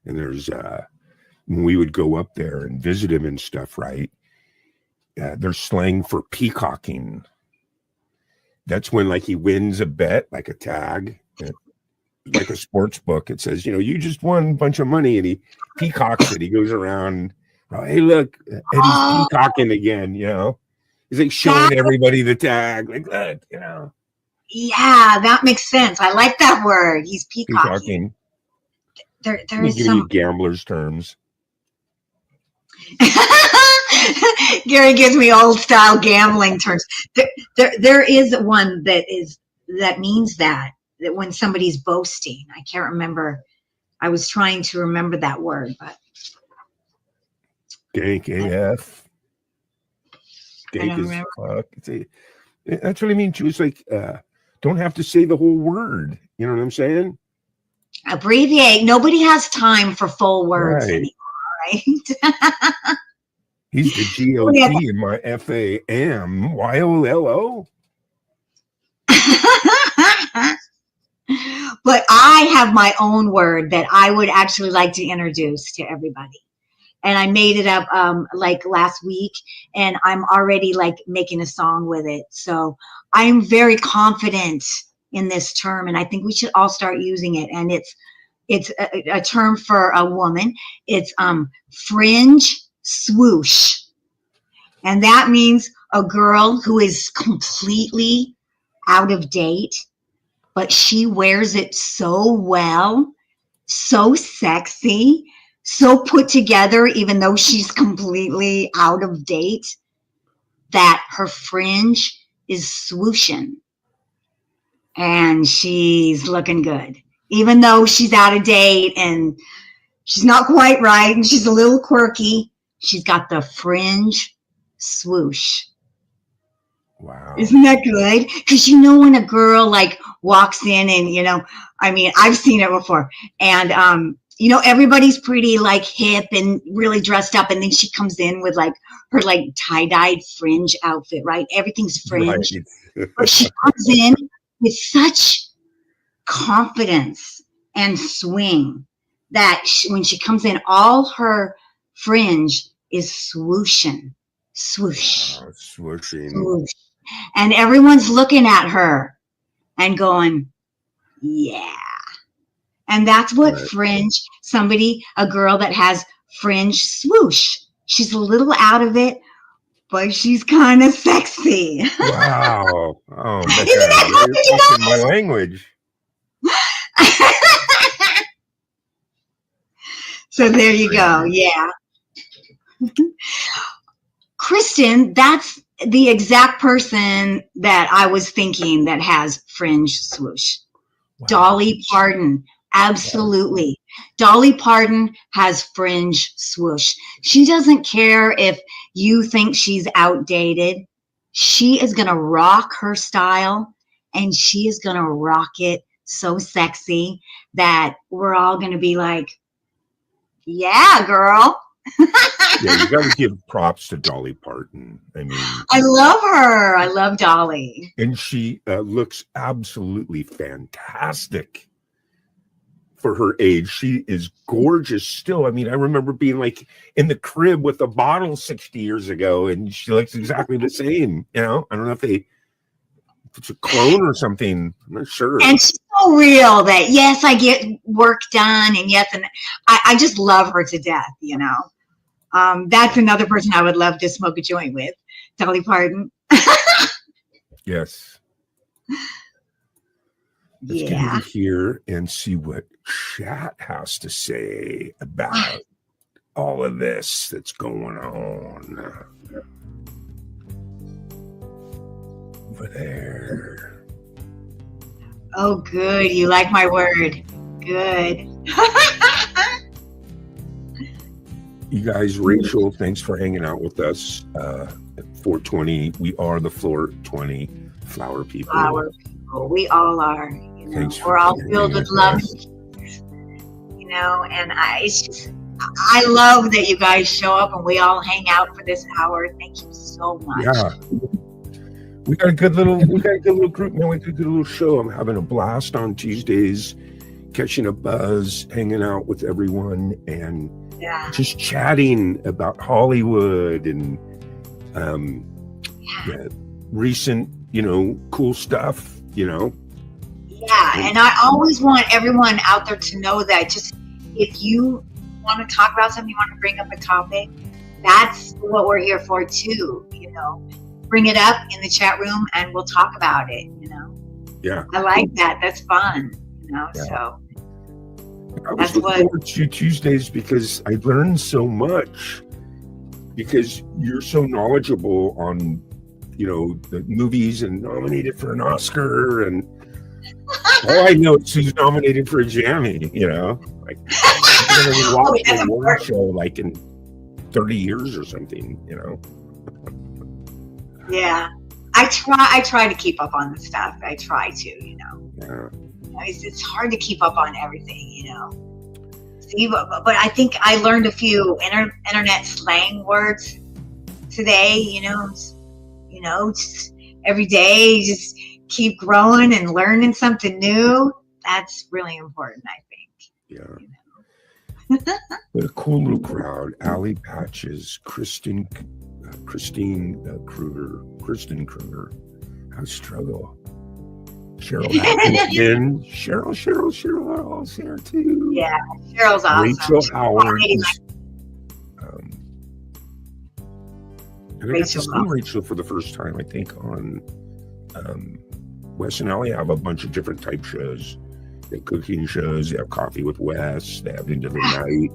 and there's when we would go up there and visit him and stuff, right? There's slang for peacocking. That's when like he wins a bet, like a tag, like a sports book. It says, you just won a bunch of money, and he peacocks it. He goes around, hey, look, Eddie's peacocking again. He's like showing everybody the tag, like, look, Yeah, that makes sense. I like that word. He's peacocking. Peacocking. There is some gambler's terms. Gary gives me old style gambling terms. There is one that means that when somebody's boasting. I can't remember. I was trying to remember that word, but Gank AF. Gank is fuck. That's what I mean. She was like, don't have to say the whole word. You know what I'm saying? Abbreviate. Nobody has time for full words anymore, right? He's the GOP in my FAMYOLO. But I have my own word that I would actually like to introduce to everybody. And I made it up like last week, and I'm already like making a song with it. So I'm very confident in this term, and I think we should all start using it. And it's a term for a woman. It's fringe swoosh. And that means a girl who is completely out of date, but she wears it so well, so sexy, so put together, even though she's completely out of date, that her fringe is swooshing. And she's looking good. Even though she's out of date and she's not quite right and she's a little quirky, she's got the fringe swoosh. Wow. Isn't that good? Because when a girl like walks in and, I've seen it before. And, everybody's pretty like hip and really dressed up. And then she comes in with like her like tie-dyed fringe outfit, right? Everything's fringe. Right. But she comes in with such confidence and swing that when she comes in, all her fringe is swooshing. Swoosh. Oh, swooshing. Swoosh. And everyone's looking at her and going, yeah. And that's what fringe, a girl that has fringe swoosh. She's a little out of it, but she's kind of sexy. Wow. Oh, man. You're talking my language. So there you go. Yeah. Kristen, that's the exact person that I was thinking that has fringe swoosh. Wow. Dolly Parton. Absolutely. Dolly Parton has fringe swoosh. She doesn't care if you think she's outdated. She is going to rock her style, and she is going to rock it so sexy that we're all going to be like, yeah, girl. Yeah, you got to give props to Dolly Parton. I mean, I love her. I love Dolly. And she looks absolutely fantastic for her age. She is gorgeous still. I mean, I remember being like in the crib with a bottle 60 years ago, and she looks exactly the same. I don't know if it's a clone or something. I'm not sure. And she's so real that, yes, I get work done, and yes, and I just love her to death, That's another person I would love to smoke a joint with, Dolly Parton. Yes. Let's get Yeah. over here and see what chat has to say about all of this that's going on over there. Oh, good. You like my word. Good. You guys, Rachel, thanks for hanging out with us at 420. We are the Floor 20 Flower People. Flower people. We all are. You know, Thanks for we're all being filled with with love. us. You know, and I love that you guys show up and we all hang out for this hour. Thank you so much. Yeah. We got a good little group, man. We got a good little show. I'm having a blast on Tuesdays, catching a buzz, hanging out with everyone, and Yeah. just chatting about Hollywood and yeah, recent, cool stuff, Yeah, and I always want everyone out there to know that just if you want to talk about something, you want to bring up a topic, that's what we're here for too, Bring it up in the chat room and we'll talk about it, Yeah. I like that. That's fun, Yeah. so I was That's looking what- forward to Tuesdays because I learned so much, because you're so knowledgeable on, the movies and nominated for an Oscar, and all I know is who's nominated for a Jammy, like I'm gonna Oh, watch that's a award important. show like in 30 years or something, yeah. I try to keep up on the stuff. I try to, Yeah. It's hard to keep up on everything, See, but I think I learned a few internet slang words today, just every day, just keep growing and learning something new. That's really important, I think. Yeah. But a cool little crowd. Allie Patches, Kristen Kruger, I struggle. Cheryl Atkinson, Cheryl all's here too. Yeah, Cheryl's awesome. Rachel Howard. Already And I got to Rachel see Howard. Rachel for the first time, I think, on Wes and Ellie have a bunch of different type shows. They have cooking shows, they have Coffee with Wes, they have Into the Night.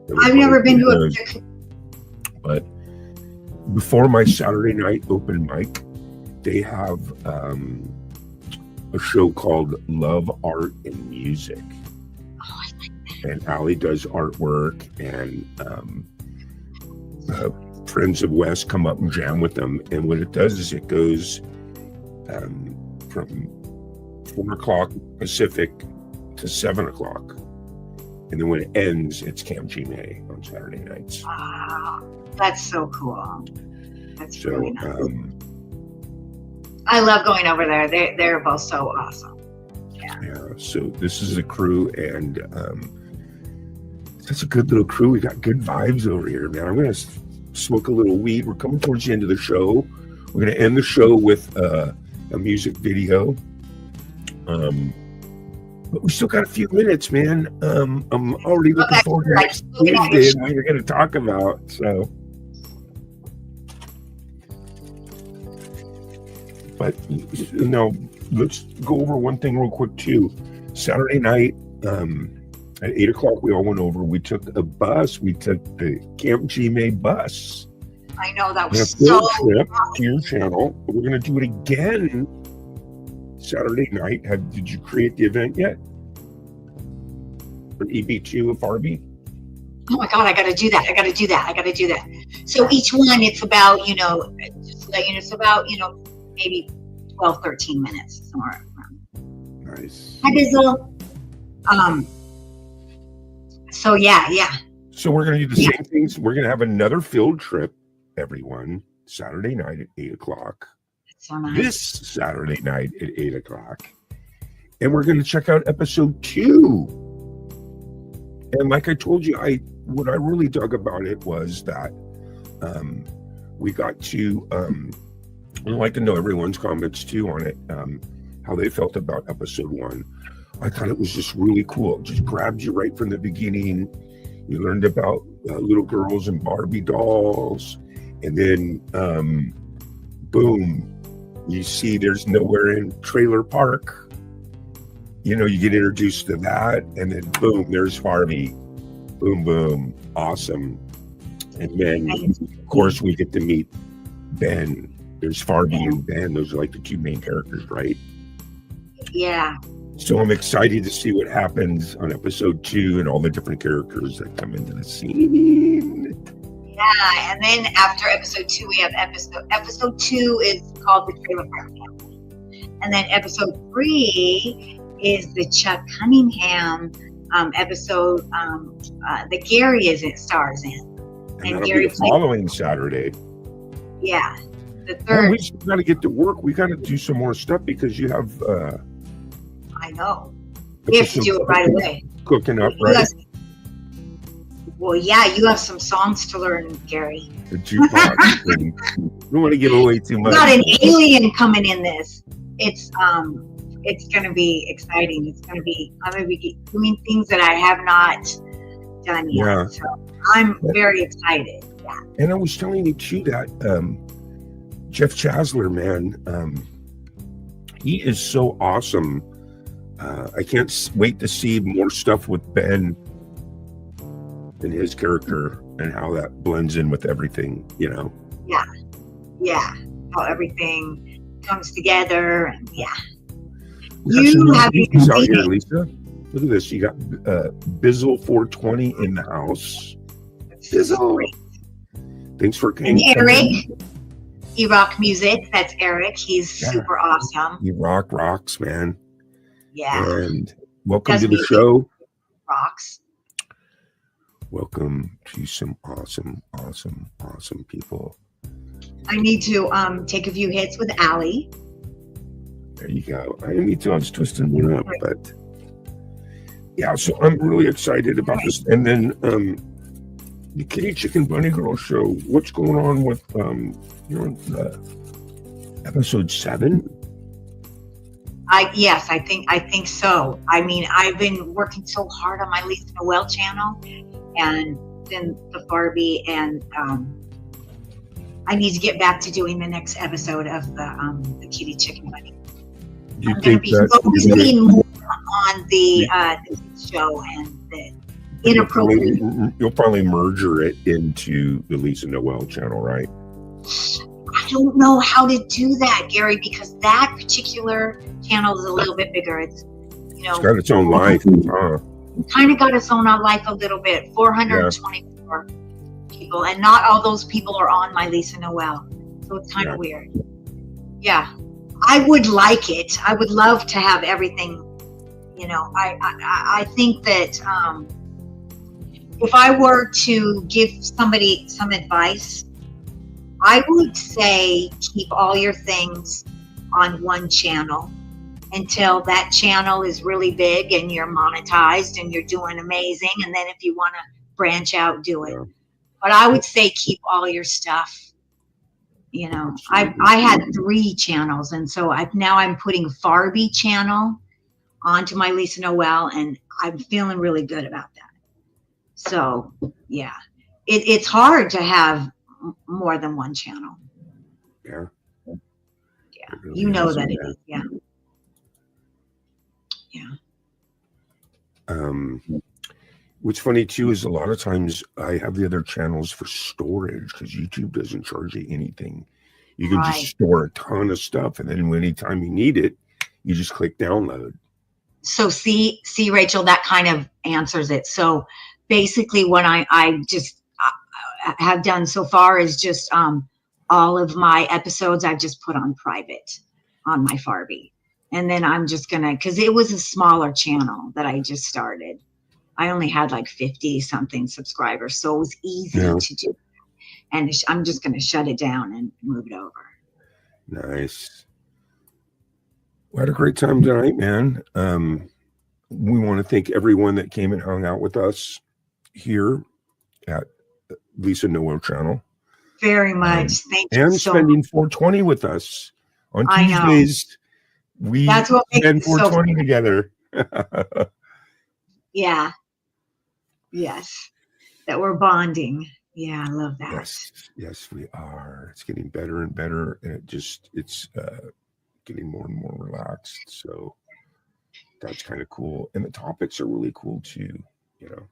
They have I've never been to shows. But before my Saturday night open mic, they have a show called Love, Art, and Music. Oh, I like And Allie does artwork, and friends of Wes come up and jam with them. And what it does is it goes from 4 o'clock Pacific to 7 o'clock. And then when it ends, it's Camp G-May on Saturday nights. Wow, that's so cool. That's So, really nice. I love going over there. They're both so awesome. yeah, so this is a crew, and it's a good little crew. We got good vibes over here, man. I'm going to smoke a little weed. We're coming towards the end of the show. We're going to end the show with a music video. But we still got a few minutes, man. I'm already looking forward to next Tuesday and what you're going to talk about. So, but let's go over one thing real quick too. Saturday night at 8 o'clock, we all went over. We took a bus. We took the Camp G-May bus. I know that And a was so. field trip to your channel. We're going to do it again Saturday night. Did you create the event yet? For EB2 of Barbie? Oh my God, I got to do that. I got to do that. So each one, it's about, just so that it's about, maybe 12, 13 minutes, somewhere around. Nice. Hi, Bizzle. So yeah. So we're going to do the same things. We're going to have another field trip, everyone, Saturday night at 8 o'clock. So nice. This Saturday night at 8 o'clock. And we're going to check out episode 2. And like I told you, what I really dug about it was that we got to, I'd like to know everyone's comments too on it, how they felt about episode 1. I thought it was just really cool. It just grabbed you right from the beginning. You learned about little girls and Barbie dolls. And then, boom, you see there's nowhere in Trailer Park. you know, you get introduced to that, and then boom, there's Farby. Boom, boom, awesome. And then, of course, we get to meet Ben. There's Farby and Ben. Those are like the two main characters, right? Yeah. So I'm excited to see what happens on episode 2 and all the different characters that come into the scene. Yeah, and then after episode 2, we have episode 2 is called The Trailer Park Family. And then episode 3 is the Chuck Cunningham episode that Gary stars in. And that'll be the following Saturday. Yeah, the Well, third. we just got to get to work. We got to do some more stuff because you have I know. We have to do it right away. Cooking up, You right? have- well, yeah, you have some songs to learn, Gary. The jukebox. And we don't want to give away too We much. got an alien coming in this. It's gonna be exciting. I'm gonna be doing things that I have not done yet. Yeah. So I'm very excited. Yeah. And I was telling you too that Jeff Chasler, man, he is so awesome. I can't wait to see more stuff with Ben and his character and how that blends in with everything, you know. Yeah. How everything comes together, and yeah. We got You some have movies out seen here, it. Lisa. Look at this. You got Bizzle 420 in the house. Bizzle. Great. Thanks for And coming. Eric, E-Rock Music. That's Eric. He's Yeah. super awesome. You rocks, man. Yeah, And welcome Does to the music. show. rocks. Welcome to some awesome people. I need to take a few hits with Allie. There you go. Me too. I was twisting one up, but yeah. So I'm really excited about this. And then the Kitty Chicken Bunny Girl show. What's going on with you're on episode 7? Yes, I think so. I mean, I've been working so hard on my Lisa Noel channel, and then the Barbie, and I need to get back to doing the next episode of the Kitty Chicken Bunny. Do you I'm going to think be that focusing more on the show and the inappropriate. you'll probably merger it into the Lisa Noel channel, right? I don't know how to do that, Gary, because that particular channel is a little bit bigger. It's, you know, It's got its own life. Huh? kind of got its own life a little bit. 424 people, and not all those people are on my Lisa Noel, so it's kind of weird. Yeah, I would like it. I would love to have everything. You know, I think that if I were to give somebody some advice, I would say keep all your things on one channel until that channel is really big and you're monetized and you're doing amazing. And then if you want to branch out, do it. Yeah. But I would say keep all your stuff. You know, I had 3 channels, and so I'm putting Farby channel onto my Lisa Noel, and I'm feeling really good about that. So yeah, it's hard to have more than one channel. Yeah. Yeah, It really you know is, that it yeah. is. Yeah. Yeah. What's funny too is a lot of times I have the other channels for storage because YouTube doesn't charge you anything. You can Right. just store a ton of stuff, and then anytime you need it, you just click download. So see, Rachel, that kind of answers it. So basically what I just have done so far is just all of my episodes I've just put on private on my Farby. And then I'm just gonna, because it was a smaller channel that I just started. I only had like 50 something subscribers, so it was easy Yeah. to do. And I'm just gonna shut it down and move it over. Nice. We had a great time tonight, man. We want to thank everyone that came and hung out with us here at Lisa Noel channel Very much. Thank you and so spending much. 420 with us on I know. Tuesdays. We That's what makes spend it so 420 together. Yeah. Yes. That we're bonding. Yeah, I love that. Yes, we are. It's getting better and better, and it's getting more and more relaxed. So that's kind of cool. And the topics are really cool too, you know.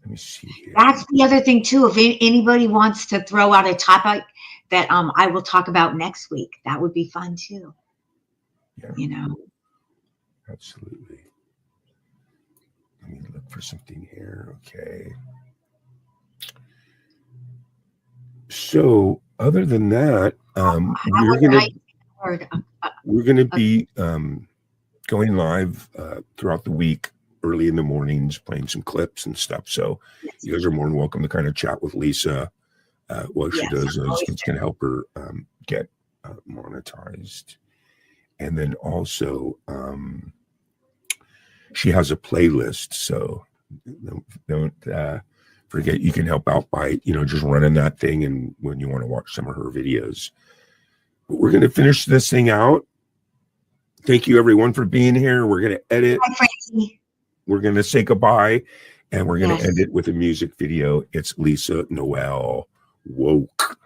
Let me see here. That's the other thing too. If anybody wants to throw out a topic that I will talk about next week, that would be fun too. Yeah. You know. Absolutely. Let me look for something here. Okay. So other than that, we're gonna be going live throughout the week, early in the mornings, playing some clips and stuff. So you guys are more than welcome to kind of chat with Lisa while she does those. It's gonna help her get monetized. And then also she has a playlist, so don't forget, you can help out by, you know, just running that thing and when you want to watch some of her videos. But we're going to finish this thing out. Thank you everyone for being here. We're going to edit. Hi, Frankie. We're going to say goodbye, and we're going to end it with a music video. It's Lisa Noel Woke.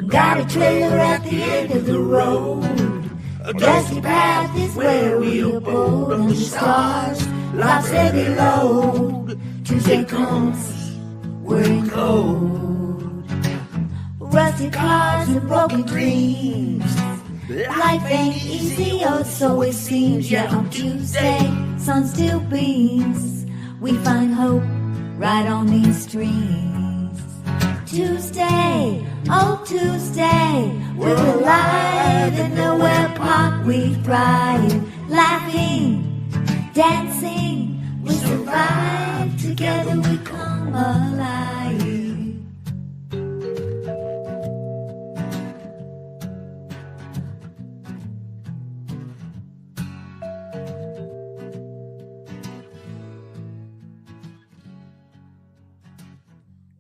Got a trailer at the end of the road. A dusty path is where we abode. Under stars, life's heavy load. Tuesday comes, we're in cold. Rusty cars and broken dreams. Life ain't easy, oh so it seems. Yet on Tuesday, sun still beams. We find hope right on these streams. Tuesday, oh Tuesday, we're alive in Nowhere Park. We thrive, laughing, dancing. We survive, together we come alive.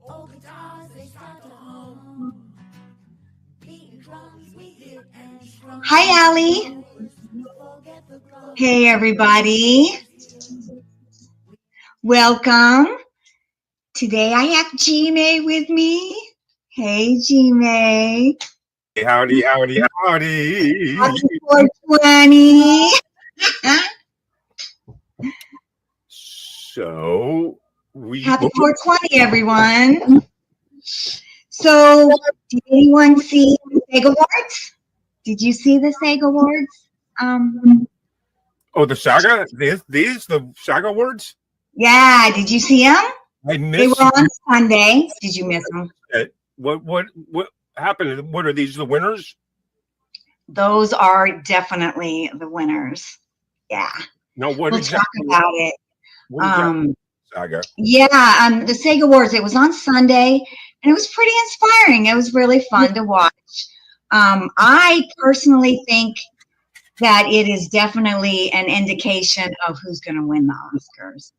Old guitars, they start to hum. Hi, Allie. Hey, everybody. Welcome. Today I have G-May with me. Hey, G-May. Howdy, howdy, howdy. Happy 420. So we Happy 420, everyone. So, did anyone see the SAG Awards? Did you see the SAG Awards? Oh, the saga? These the saga awards? Yeah, did you see them? I They missed were on Sunday. Did you miss them? it. What happened? What are these the winners? Those are definitely the winners. Yeah, No, what we'll talk exactly? about it. What exactly saga? Yeah, the SAG Awards, it was on Sunday, and it was pretty inspiring. It was really fun to watch. I personally think that it is definitely an indication of who's going to win the Oscars.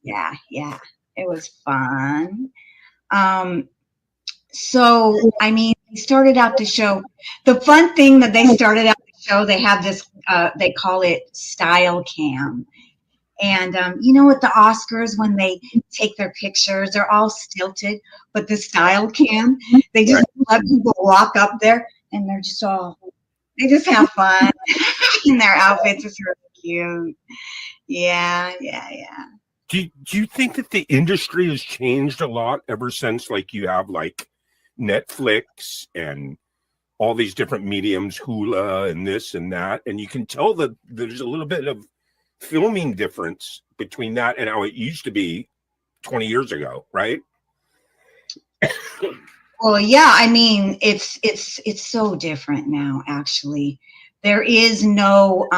Yeah, it was fun. So, I mean, they started out the show. The fun thing that they started out the show, they have this, they call it Style Cam. And you know, at the Oscars, when they take their pictures, they're all stilted, but the Style Cam, they just let people walk up there and they're just they just have fun in their outfits. It's really cute. Yeah. Do you think that the industry has changed a lot ever since, like, you have like Netflix and all these different mediums, Hula and this and that, and you can tell that there's a little bit of filming difference between that and how it used to be 20 years ago, right? Well, yeah, I mean, it's so different now, actually. There is no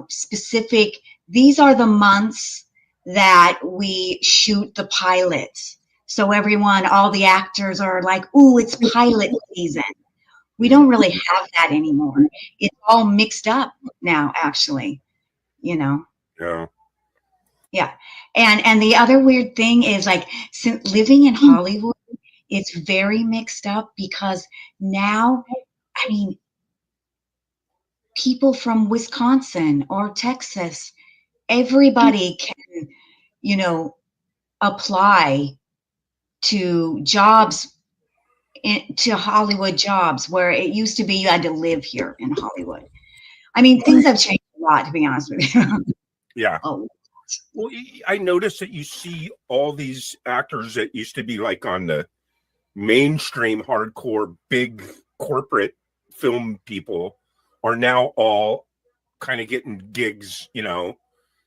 specific, these are the months that we shoot the pilots. So all the actors are like, ooh, it's pilot season. We don't really have that anymore. It's all mixed up now, actually, Yeah. Yeah. And the other weird thing is, like, since living in Hollywood, it's very mixed up because now, I mean, people from Wisconsin or Texas, everybody can, apply to jobs, to Hollywood jobs, where it used to be you had to live here in Hollywood. I mean, things have changed a lot, to be honest with you. Yeah. Oh. Well, I noticed that you see all these actors that used to be like on the mainstream hardcore big corporate film people are now all kind of getting gigs, on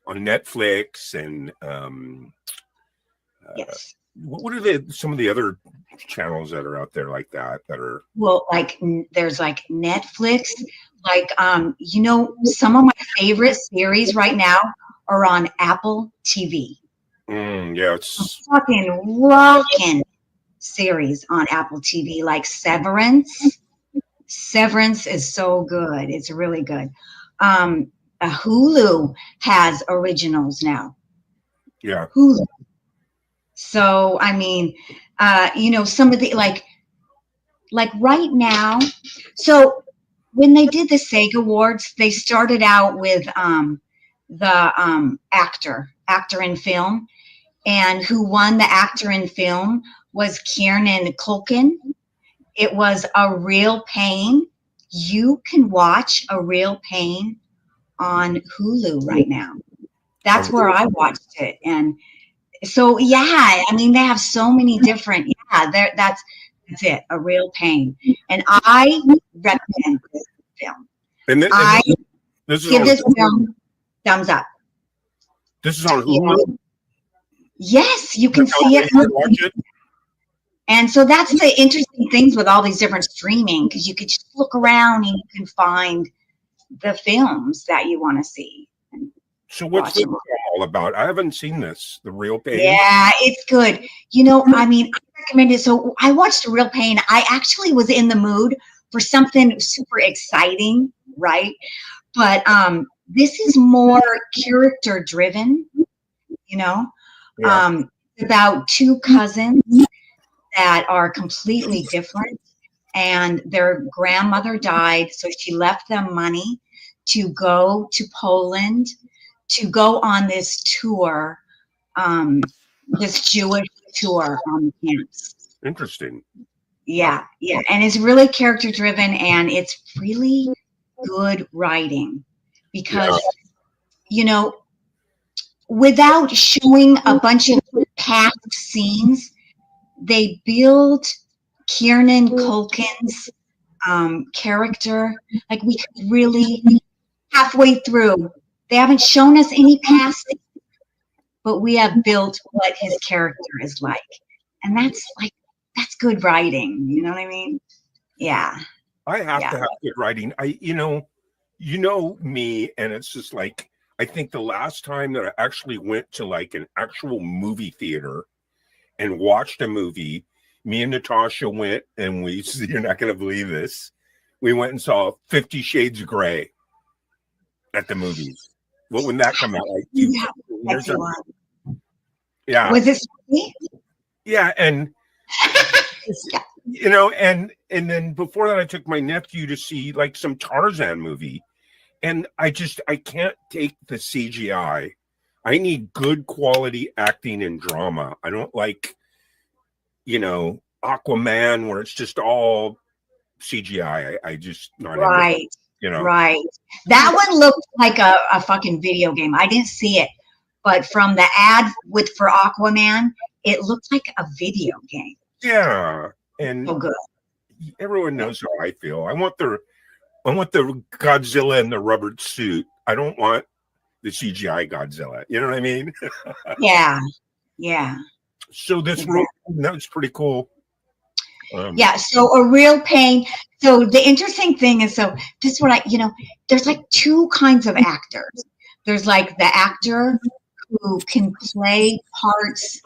Netflix and Yes. what are some of the other channels that are out there like that are? Well, like there's like Netflix, like some of my favorite series right now are on Apple TV. Yeah, it's Fucking rocking series on Apple TV, like Severance. Severance is so good. It's really good. Hulu has originals now. Yeah. Hulu. So, I mean, some of the like right now. So when they did the SAG Awards, they started out with the actor in film, and who won the actor in film was Kieran Culkin. It was A Real Pain. You can watch A Real Pain on Hulu right now. That's where I watched it. And so, yeah, I mean, they have so many different, that's it, A Real Pain. And I recommend this film. And I this is give this film thumbs up. This is on Hulu? Yes, you can see it. Watch it. And so that's the interesting things with all these different streaming, because you could just look around and you can find the films that you want to see. So what's this all about? I haven't seen this, The Real Pain. Yeah, it's good. I mean, I recommend it. So I watched A Real Pain. I actually was in the mood for something super exciting, right? But this is more character driven, about two cousins that are completely different, and their grandmother died. So she left them money to go to Poland to go on this tour, this Jewish tour on the camps. Interesting. Yeah, yeah. And it's really character driven, and it's really good writing because, you know, without showing a bunch of past scenes, they build Kieran Culkin's character. Like, we could really, halfway through, they haven't shown us any past, but we have built what his character is like. And that's good writing. You know what I mean? Yeah. I have to have good writing. You know me, and it's just like, I think the last time that I actually went to like an actual movie theater and watched a movie, me and Natasha went, and you're not going to believe this, we went and saw 50 Shades of Grey at the movies. What when that come out? Like years ago? Yeah. Was it funny? Yeah, and you know, and then before that, I took my nephew to see like some Tarzan movie, and I can't take the CGI. I need good quality acting and drama. I don't like, you know, Aquaman where it's just all CGI. I just not right. You know, right. That one looked like a fucking video game. I didn't see it, but from the ad for Aquaman, it looked like a video game. Yeah, and so good. Everyone knows how I feel. I want the Godzilla in the rubber suit. I don't want the CGI Godzilla. You know what I mean? Yeah, yeah. So this room, that was pretty cool. Yeah, so A Real Pain. So the interesting thing is, so this is what there's like two kinds of actors. There's like the actor who can play parts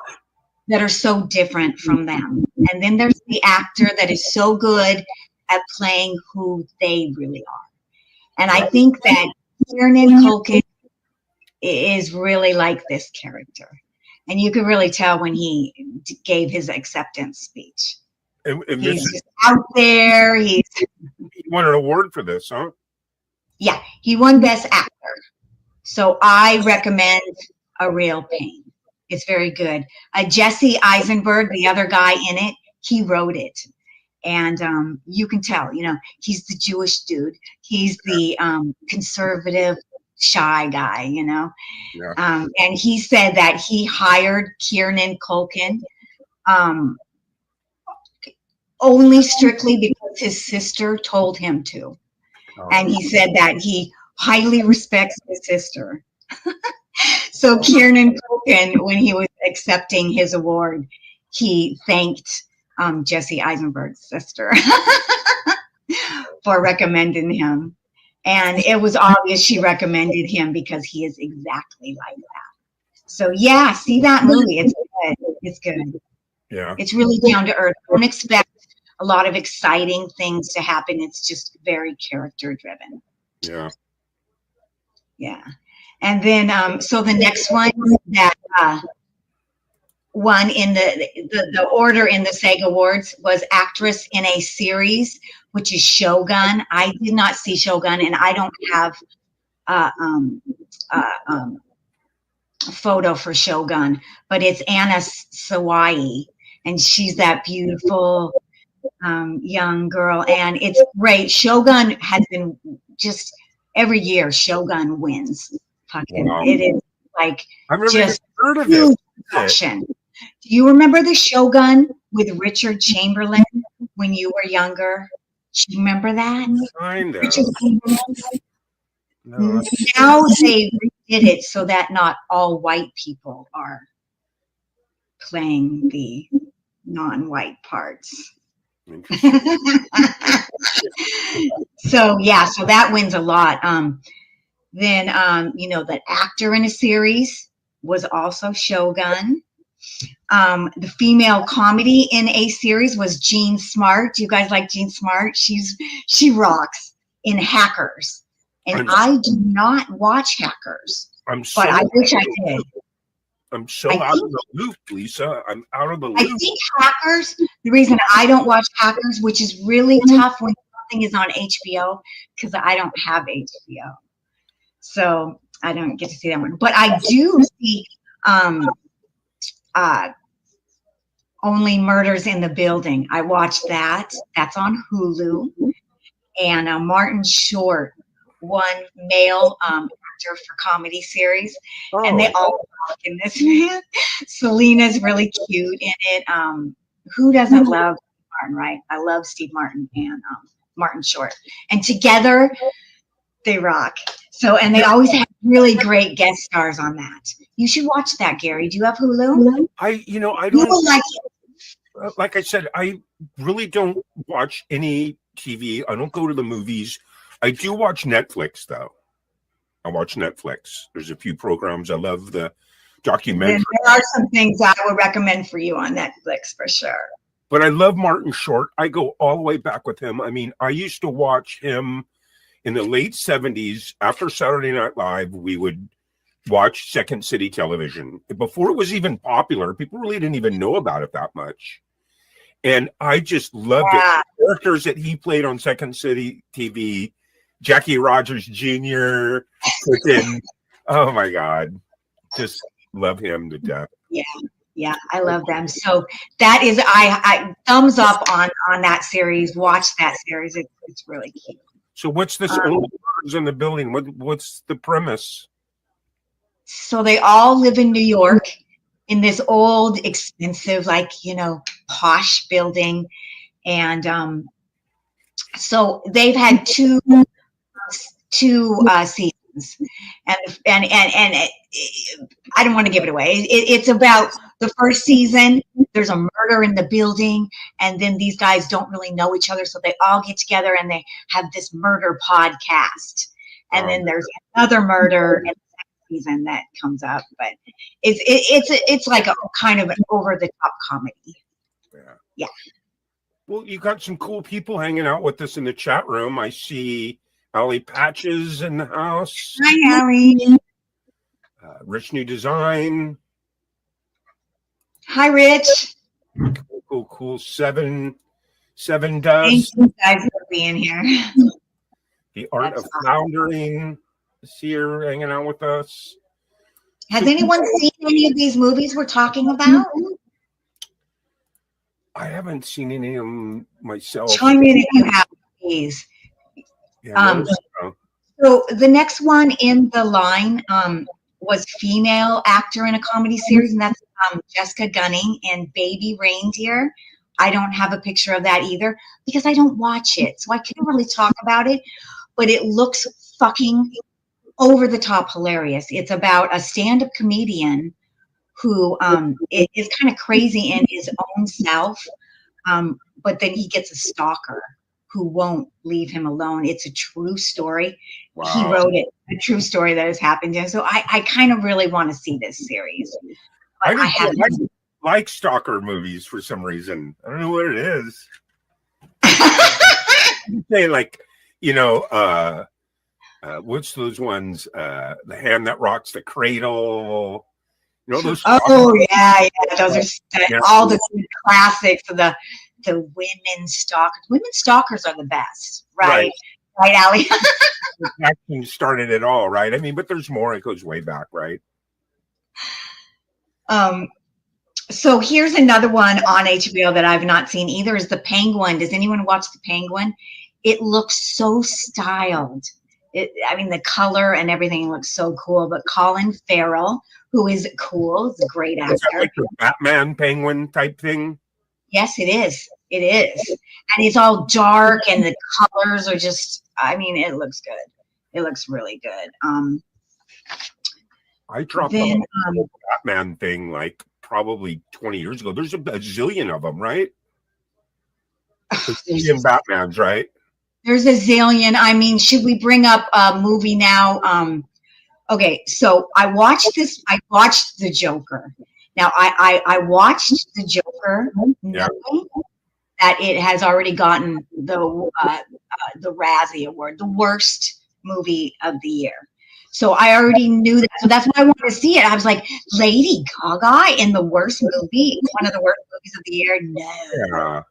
that are so different from them. And then there's the actor that is so good at playing who they really are. And I think that Kieran Culkin is really like this character. And you could really tell when he gave his acceptance speech. And he's just out there. He won an award for this, huh? Yeah, he won Best Actor. So I recommend A Real Pain. It's very good. Jesse Eisenberg, the other guy in it, he wrote it. And you can tell, he's the Jewish dude. He's the conservative, shy guy, Yeah. And he said that he hired Kieran Culkin only strictly because his sister told him to. And he said that he highly respects his sister. So Kieran Culkin, when he was accepting his award, he thanked Jesse Eisenberg's sister for recommending him. And it was obvious she recommended him because he is exactly like that. So yeah, see that movie. It's good. It's good. Yeah. It's really down to earth. Don't expect a lot of exciting things to happen. It's just very character driven. Yeah. Yeah. And then, so the next one that won in the order in the SAG Awards was Actress in a Series, which is Shogun. I did not see Shogun, and I don't have a photo for Shogun, but it's Anna Sawai, and she's that beautiful young girl, and it's great. Shogun has been just every year. Shogun wins. Fucking, wow. It is like I've never just heard of it. Do you remember the Shogun with Richard Chamberlain when you were younger? Do you remember that? Kind of. Richard Chamberlain. No. Now they redid it so that not all white people are playing the non-white parts. So yeah, so that wins a lot. Then the actor in a series was also Shogun. The female comedy in a series was Jean Smart. Do you guys like Jean Smart? She rocks in Hackers. And I do not watch Hackers, but I wish I did. I'm so I out think- of the loop, Lisa. I'm out of the I loop. think Hackers, the reason I don't watch Hackers, which is really tough when something is on HBO, because I don't have HBO. So I don't get to see that one. But I do see Only Murders in the Building. I watched that. That's on Hulu. And Martin Short won male actor for comedy series. And they all talk in this, man. Selena's really cute in it. Who doesn't love Martin, right? I love Steve Martin and Martin Short. And together, they rock. So, and they always have really great guest stars on that. You should watch that, Gary. Do you have Hulu? I You don't will like it. like I said, I really don't watch any TV. I don't go to the movies. I do watch Netflix though. I watch Netflix. There's a few programs. I love the documentary. And there are some things I would recommend for you on Netflix for sure. But I love Martin Short. I go all the way back with him. I mean, I used to watch him in the late 70s. After Saturday Night Live, we would watch Second City Television. Before it was even popular, people really didn't even know about it that much. And I just loved it. The characters that he played on Second City TV, Jackie Rogers Jr., freaking, oh my God, just love him to death. Yeah, I love them. So that is, I thumbs up on that series. Watch that series. It's really cute. So what's this Only Murders in the Building? What's the premise? So they all live in New York in this old, expensive, like, posh building. And so they've had two seasons. And I don't want to give it away. It's about the first season. There's a murder in the building, and then these guys don't really know each other, so they all get together and they have this murder podcast. And then there's another murder in the second season that comes up, but it's like a kind of an over the top comedy. Yeah. Well, you got some cool people hanging out with us in the chat room. I see Allie Patches in the house. Hi, Allie. Rich New Design. Hi, Rich. Cool. Seven Thank Dust. you guys for being here. The Art That's of Floundering is here hanging out with us. Has anyone seen any of these movies we're talking about? I haven't seen any of them myself. Chime in if you have, please. Yeah, So the next one in the line was female actor in a comedy series, and that's Jessica Gunning in Baby Reindeer. I don't have a picture of that either because I don't watch it, so I can't really talk about it, but it looks fucking over the top hilarious. It's about a stand-up comedian who is kind of crazy in his own self, but then he gets a stalker who won't leave him alone. It's a true story. wow. He wrote it, a true story that has happened to him. So I kind of really want to see this series. But I haven't. I like stalker movies for some reason. I don't know what it is. Say like, what's those ones? The Hand That Rocks the Cradle. Those. Oh yeah. Those are all the classics of the women stalkers. Women stalkers are the best, right? Right, Allie? Action started it all, right? I mean, but there's more. It goes way back, right? So here's another one on HBO that I've not seen either, is The Penguin. Does anyone watch The Penguin? It looks so styled. The color and everything looks so cool. But Colin Farrell, who is cool, is a great actor. Is that like the Batman Penguin type thing? Yes, it is. It is. And it's all dark and the colors are just, it looks good. It looks really good. I dropped the whole Batman thing like probably 20 years ago. There's a zillion of them, right? A zillion Batmans, right? There's a zillion. Should we bring up a movie now? Okay, so I watched The Joker. Now, I watched The Joker, knowing that it has already gotten the Razzie Award, the worst movie of the year. So I already knew that. So that's why I wanted to see it. I was like, Lady Gaga in the worst movie, one of the worst movies of the year. No. Yeah.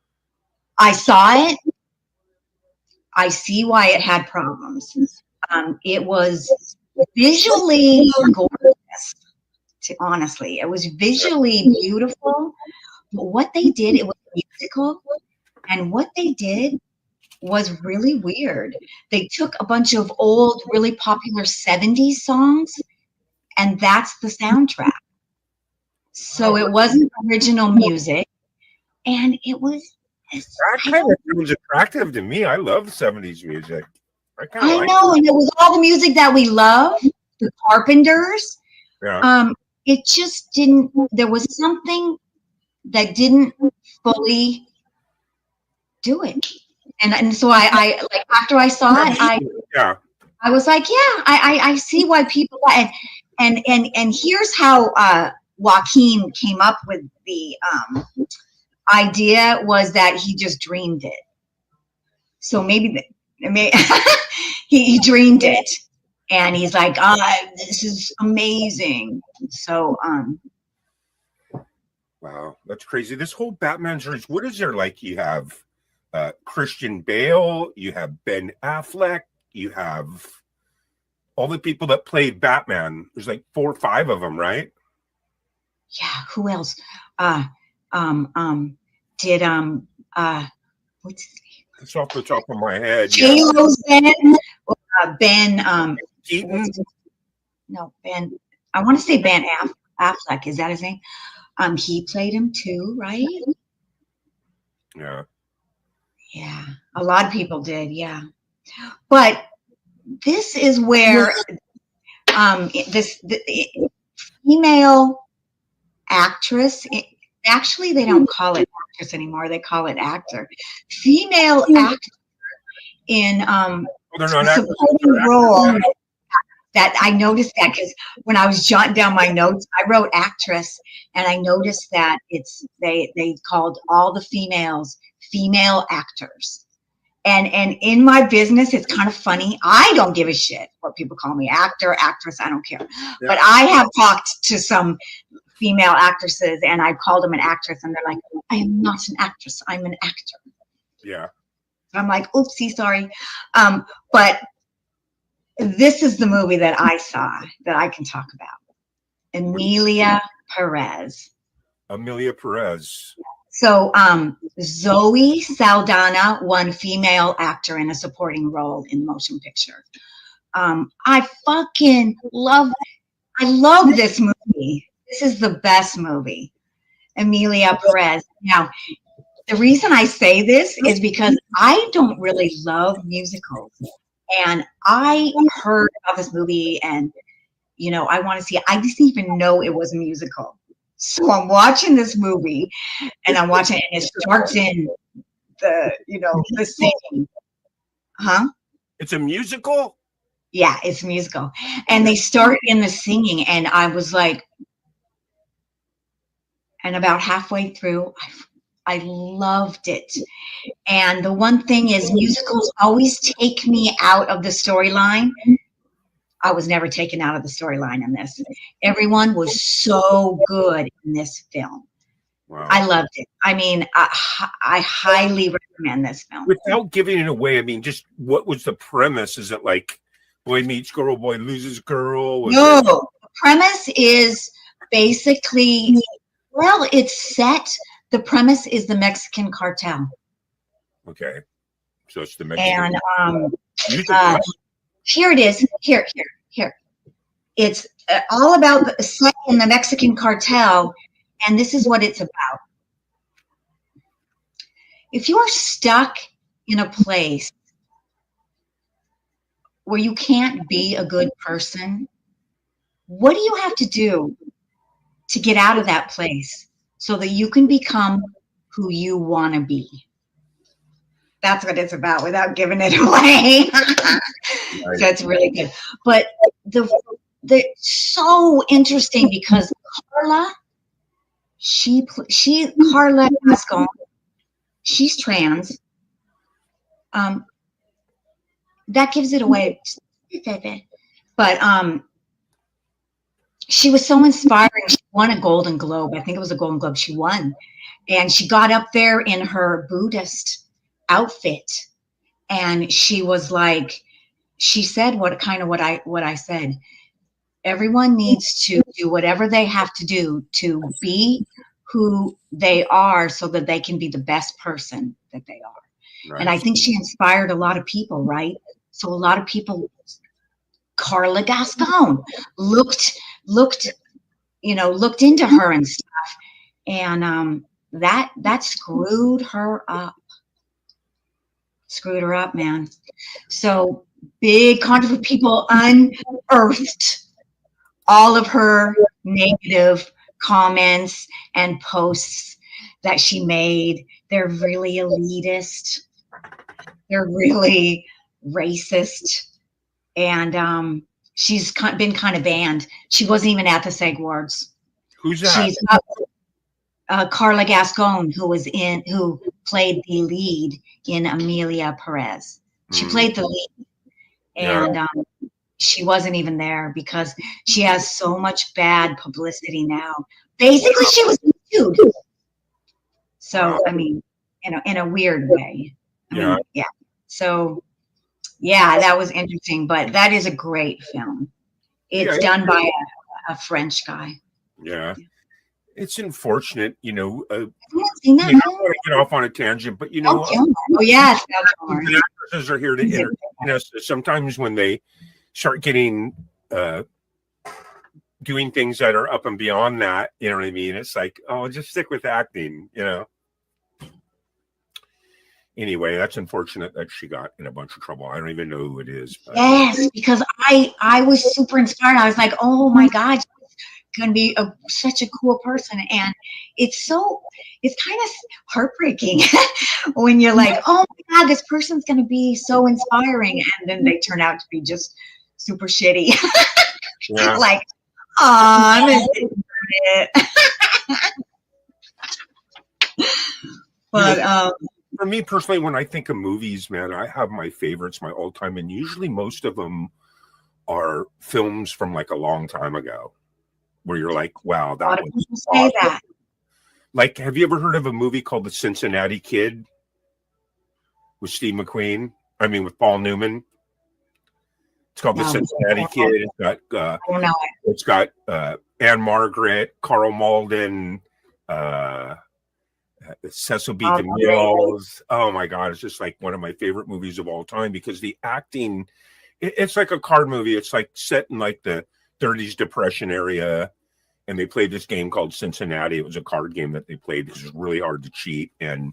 I saw it. I see why it had problems. It was visually gorgeous. Honestly, it was visually beautiful. But what they did, it was musical, and what they did was really weird. They took a bunch of old, really popular 70s songs, and that's the soundtrack. So it wasn't original music, and it was. That kind of sounds attractive to me. I love 70s music. I know, and it was all the music that we love, the Carpenters. Yeah. It just didn't. There was something that didn't fully do it, and so I like after I saw it, I was like, yeah, I see why people and here's how Joaquin came up with the idea was that he just dreamed it. So maybe he dreamed it, and he's like, this is amazing. So wow, that's crazy. This whole Batman series, what is there like? You have Christian Bale, you have Ben Affleck, you have all the people that played Batman. There's like 4 or 5 of them, right? Yeah, who else? Did what's his name? It's off the top of my head. J-Lo's Ben Keaton? No, Ben. I want to say Ben Affleck. Is that his name? He played him too, right? Yeah. Yeah, a lot of people did. Yeah, but this is where the female actress. Actually, they don't call it actress anymore. They call it actor. Female actor in supporting role. That I noticed that because when I was jotting down my notes, I wrote actress, and I noticed that they called all the females female actors. And in my business, it's kind of funny. I don't give a shit what people call me, actor, actress. I don't care. Yeah. But I have talked to some female actresses, and I've called them an actress, and they're like, I am not an actress. I'm an actor. Yeah. I'm like, oopsie, sorry. But this is the movie that I saw that I can talk about. Emilia Perez. Emilia Perez. So Zoe Saldana won female actor in a supporting role in motion picture. I fucking love this movie. This is the best movie. Emilia Perez. Now, the reason I say this is because I don't really love musicals. And I heard about this movie, and I want to see it. I didn't even know it was a musical. So I'm watching this movie, and I'm watching it, and it starts in the singing. Huh? It's a musical? Yeah, it's a musical. And they start in the singing, and I was like, and about halfway through, I loved it. And the one thing is, musicals always take me out of the storyline. I was never taken out of the storyline in this. Everyone was so good in this film. Wow. I loved it. I mean, I highly recommend this film. Without giving it away, I mean, just what was the premise? Is it like boy meets girl, boy loses girl? No, the premise is basically, well, it's set. The premise is the Mexican cartel. Okay. So it's the Mexican. And here it is. Here. It's all about set in the Mexican cartel, and this is what it's about. If you are stuck in a place where you can't be a good person, what do you have to do to get out of that place so that you can become who you want to be? That's what it's about without giving it away. Nice. So it's really good. But the so interesting because Carla Gascon, she's trans. That gives it away. But she was so inspiring. She won a Golden Globe. I think it was a Golden Globe she won. And she got up there in her Buddhist outfit. And she was like, she said what I said. Everyone needs to do whatever they have to do to be who they are so that they can be the best person that they are. Right. And I think she inspired a lot of people, right? So a lot of people, Carla Gascon looked into her and stuff. And that screwed her up. Screwed her up, man. So big controversy. People unearthed all of her negative comments and posts that she made. They're really elitist. They're really racist. And she's been kind of banned. She wasn't even at the SAG Awards. Who's that? She's Carla Gascon, who played the lead in Amelia Perez. She played the lead, and she wasn't even there because she has so much bad publicity now. Basically, she was sued. So, I mean, in a weird way. I mean, yeah. So, yeah, that was interesting, but that is a great film. It's done by a French guy. Yeah. It's unfortunate, I haven't I seen that. don't want to get off on a tangent, but Oh, yes, Val Kilmer. the actresses are here to entertain us. Sometimes when they start getting doing things that are up and beyond that, you know what I mean? It's like, oh, just stick with acting, Anyway, that's unfortunate that she got in a bunch of trouble. I don't even know who it is. But. Yes, because I was super inspired. I was like, oh my God, she's gonna be such a cool person. And it's kind of heartbreaking when you're like, oh my God, this person's gonna be so inspiring, and then they turn out to be just super shitty. Yeah. Like, oh, I'm gonna it. But for me personally, when I think of movies, man, I have my favorites, my all time, and usually most of them are films from like a long time ago, where you're like, wow, that was people say awesome. that. Like, have you ever heard of a movie called The Cincinnati Kid with Steve McQueen? I mean, with Paul Newman. It's called The Cincinnati Kid. It's got Anne Margaret, Carl Malden, Cecil B. DeMille. Oh my God, it's just like one of my favorite movies of all time because the acting, it's like a card movie. It's like set in like the 30s Depression area, and they played this game called Cincinnati. It was a card game that they played because it was really hard to cheat, and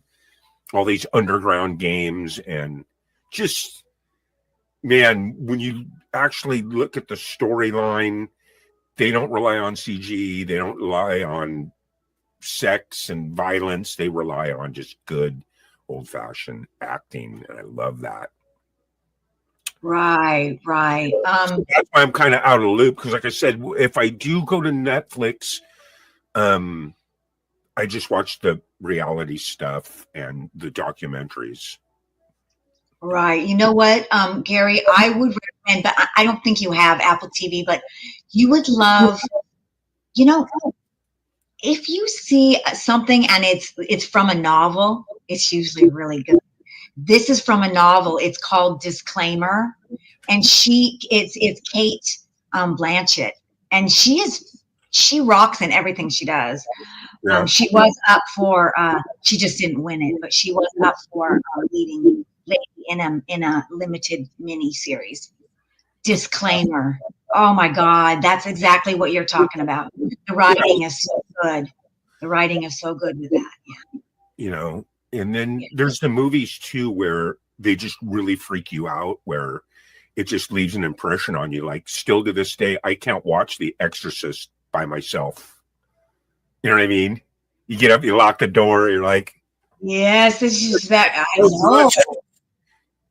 all these underground games, and just, man, when you actually look at the storyline, they don't rely on CG. They don't rely on sex and violence. They rely on just good old-fashioned acting, and I love that. Right. So that's why I'm kind of out of the loop because, like I said, if I do go to Netflix, I just watch the reality stuff and the documentaries. Right. You know what, Gary, I would recommend, but I don't think you have Apple TV, but you would love, if you see something and it's from a novel, it's usually really good. This is from a novel. It's called Disclaimer, and it's Kate Blanchett, and she rocks in everything she does. Yeah. She was up for she just didn't win it, but she was up for leading lady in a limited mini series. Disclaimer. Oh my God, that's exactly what you're talking about. The writing is so good. The writing is so good with that. Yeah. And then there's the movies too where they just really freak you out, where it just leaves an impression on you. Like, still to this day, I can't watch The Exorcist by myself. You know what I mean? You get up, you lock the door, you're like, yes, this is that. I know.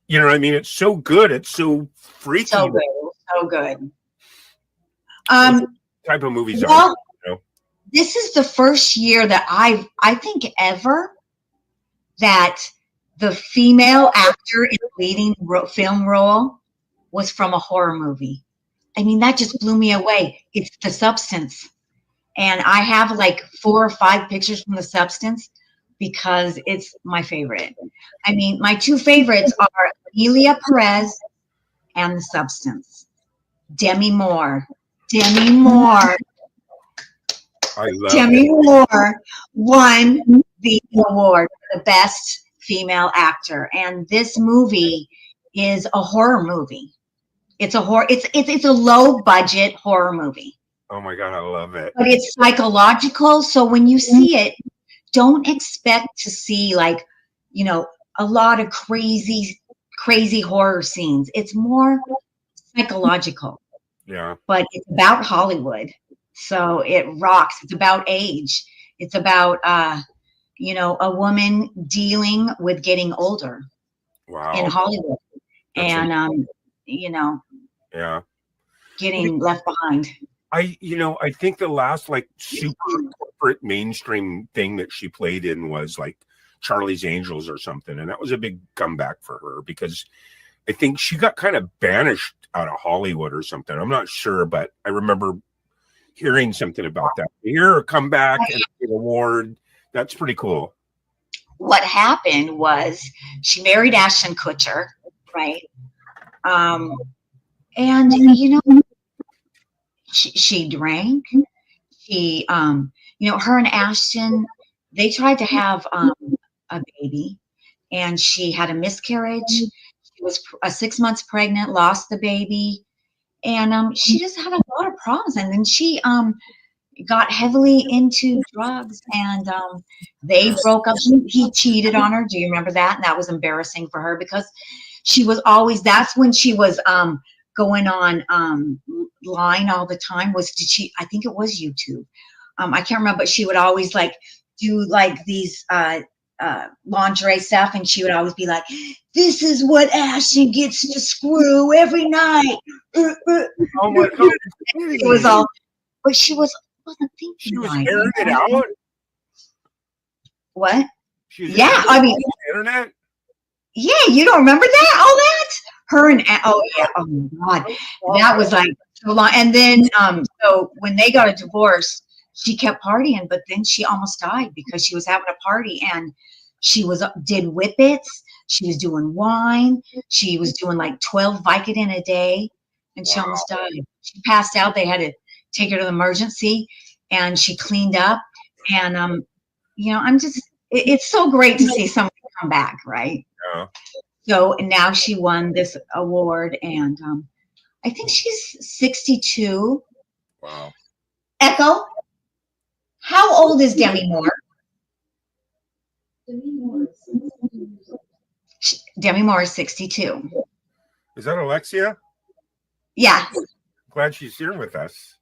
You know what I mean? It's so good. It's so freaky. So good. So good. Type of movies well, are. This is the first year that I think ever that the female actor in the leading film role was from a horror movie. I mean, that just blew me away. It's The Substance. And I have like 4 or 5 pictures from The Substance because it's my favorite. I mean, my 2 favorites are Amelia Perez and The Substance. Demi Moore. Demi Moore. I love Demi it. Moore won the award for the best female actor. And this movie is a horror movie. It's a horror. It's a low budget horror movie, Oh my God, I love it. but it's psychological. So when you see it, don't expect to see like, you know, a lot of crazy horror scenes. It's more psychological, Yeah. but it's about Hollywood. So it rocks. It's about age. It's about, you know, a woman dealing with getting older Wow. in Hollywood That's and, you know, Yeah. getting left behind. I think the last like super corporate mainstream thing that she played in was like Charlie's Angels or something. And that was a big comeback for her because I think she got kind of banished out of Hollywood or something. I'm not sure, but I remember hearing something about that. To hear her come back and get an award, that's pretty cool. What happened was she married Ashton Kutcher, right? And you know, she drank. She, you know, her and Ashton, they tried to have a baby, and she had a miscarriage. She was 6 months pregnant, lost the baby, and she just had a lot of problems. And then she got heavily into drugs, and they broke up. He cheated on her. Do you remember that? And that was embarrassing for her because she was always. That's when she was going on line all the time. I think it was YouTube. I can't remember, but she would always like do like these lingerie stuff, and she would always be like, "This is what Ashton gets to screw every night." Oh my God. It was all, but she wasn't thinking. She was right. airing it out. What? She was Yeah, airing it I out mean, on the internet. yeah, you don't remember that? All that? Her and oh yeah, oh my God, that was like so long. And then so when they got a divorce, she kept partying, but then she almost died because she was having a party and she did whippets. She was doing wine. She was doing like 12 Vicodin a day, and she almost died. She passed out. They had to take her to the emergency, and she cleaned up. And you know, it's so great to see somebody come back, right? Yeah. So now she won this award, and I think she's 62. Wow. Echo, how old is Demi Moore? Demi Moore is 62. Is that Alexia? Yeah. Glad she's here with us.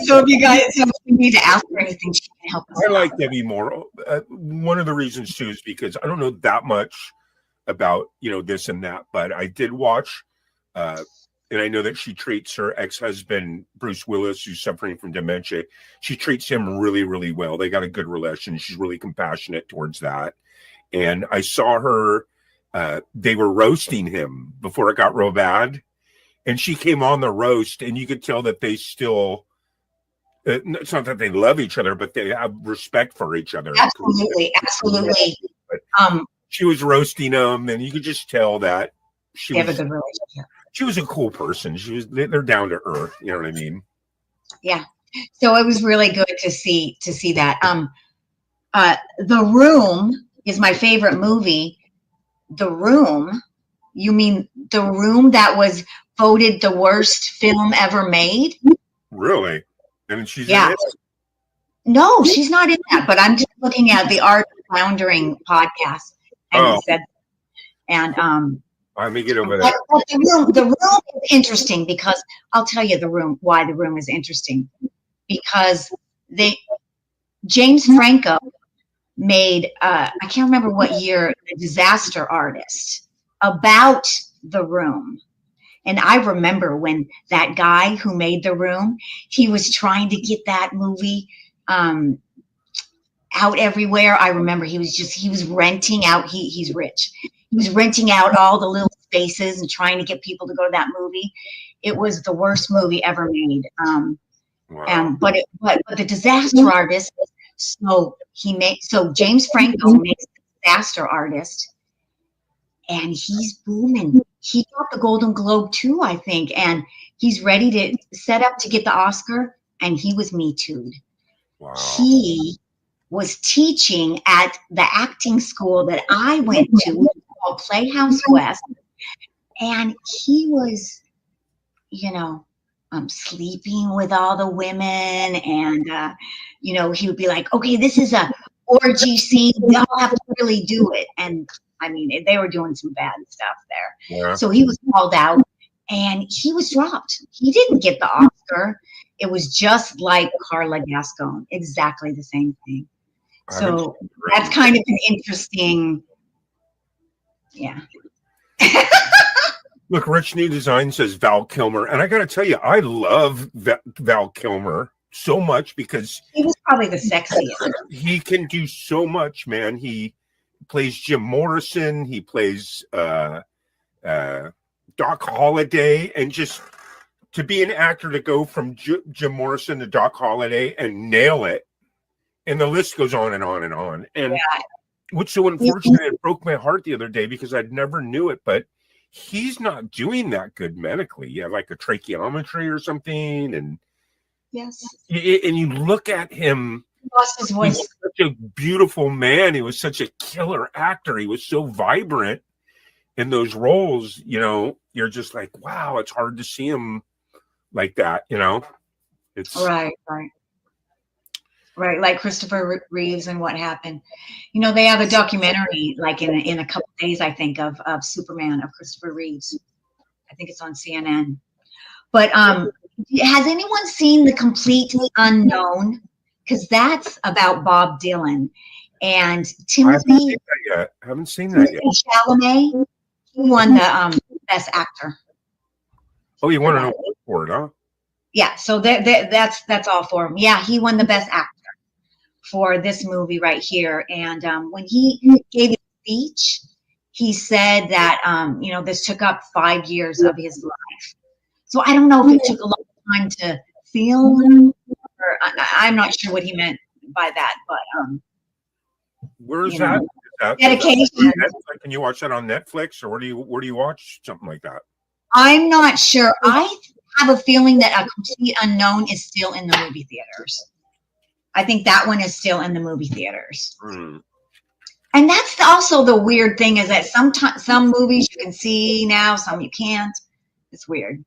So if you need to ask her anything, she can help us. I like Debbie Moore. One of the reasons too is because I don't know that much about this and that, but I did watch, and I know that she treats her ex-husband Bruce Willis, who's suffering from dementia. She treats him really, really well. They got a good relation. She's really compassionate towards that. And I saw her. They were roasting him before it got real bad, and she came on the roast, and you could tell that they still. It's not that they love each other, but they have respect for each other. Absolutely. But she was roasting them, and you could just tell that They have a good relationship. she was a cool person. They're down to earth. You know what I mean? Yeah. So it was really good to see that. The Room is my favorite movie. The Room? You mean The Room that was voted the worst film ever made? Really? And she's Yeah. in it? No, she's not in that, but I'm just looking at the Art of Floundering podcast, and Oh. he said, and Let me get over but that. the room is interesting because I'll tell you why The Room is interesting, because James Franco made I can't remember what year, a Disaster Artist, about The Room. And I remember when that guy who made The Room, he was trying to get that movie out everywhere. I remember he was renting out, he's rich. He was renting out all the little spaces and trying to get people to go to that movie. It was the worst movie ever made. Wow. But the Disaster Artist. So James Franco makes the Disaster Artist, and he's booming. He got the Golden Globe too, I think, and he's ready to set up to get the Oscar. And he was Me Too'd. Wow. He was teaching at the acting school that I went to, which is called Playhouse West, and he was, sleeping with all the women, and he would be like, okay, this is a orgy scene, we all have to really do it. And I mean, they were doing some bad stuff there. Yeah. So he was called out and he was dropped. He didn't get the Oscar. It was just like Carla Gascon, exactly the same thing. So that's kind of an interesting, yeah. Look, Rich New Design says Val Kilmer, and I got to tell you, I love Val Kilmer so much because he was probably the sexiest. He can do so much, man. He plays Jim Morrison. He plays Doc Holliday, and just to be an actor to go from Jim Morrison to Doc Holliday and nail it, and the list goes on and on and on. And what's so unfortunate, it broke my heart the other day because I'd never knew it, but he's not doing that good medically. You have like a tracheometry or something, and yes, and you look at him. He lost his voice. He's such a beautiful man. He was such a killer actor. He was so vibrant in those roles. You're just like, wow. It's hard to see him like that. It's right. Like Christopher Reeves and What Happened. They have a documentary like in a couple of days, I think, of Superman, of Christopher Reeves. I think it's on CNN. But has anyone seen The Complete Unknown? Because that's about Bob Dylan and Timothy. I haven't seen that yet. Chalamet. He won the Best Actor. Oh, you want to know for it, huh? Yeah. So that's all for him. Yeah, he won the Best Actor for this movie right here. And when he gave his speech, he said that this took up 5 years of his life. So I don't know if it took a long time to film, or I'm not sure what he meant by that. But where's that? Dedication. Can you watch that on Netflix, or where do you watch something like that? I'm not sure. I have a feeling that A Complete Unknown is still in the movie theaters. I think that one is still in the movie theaters. Mm. And that's also the weird thing, is that some movies you can see now, some you can't. It's weird.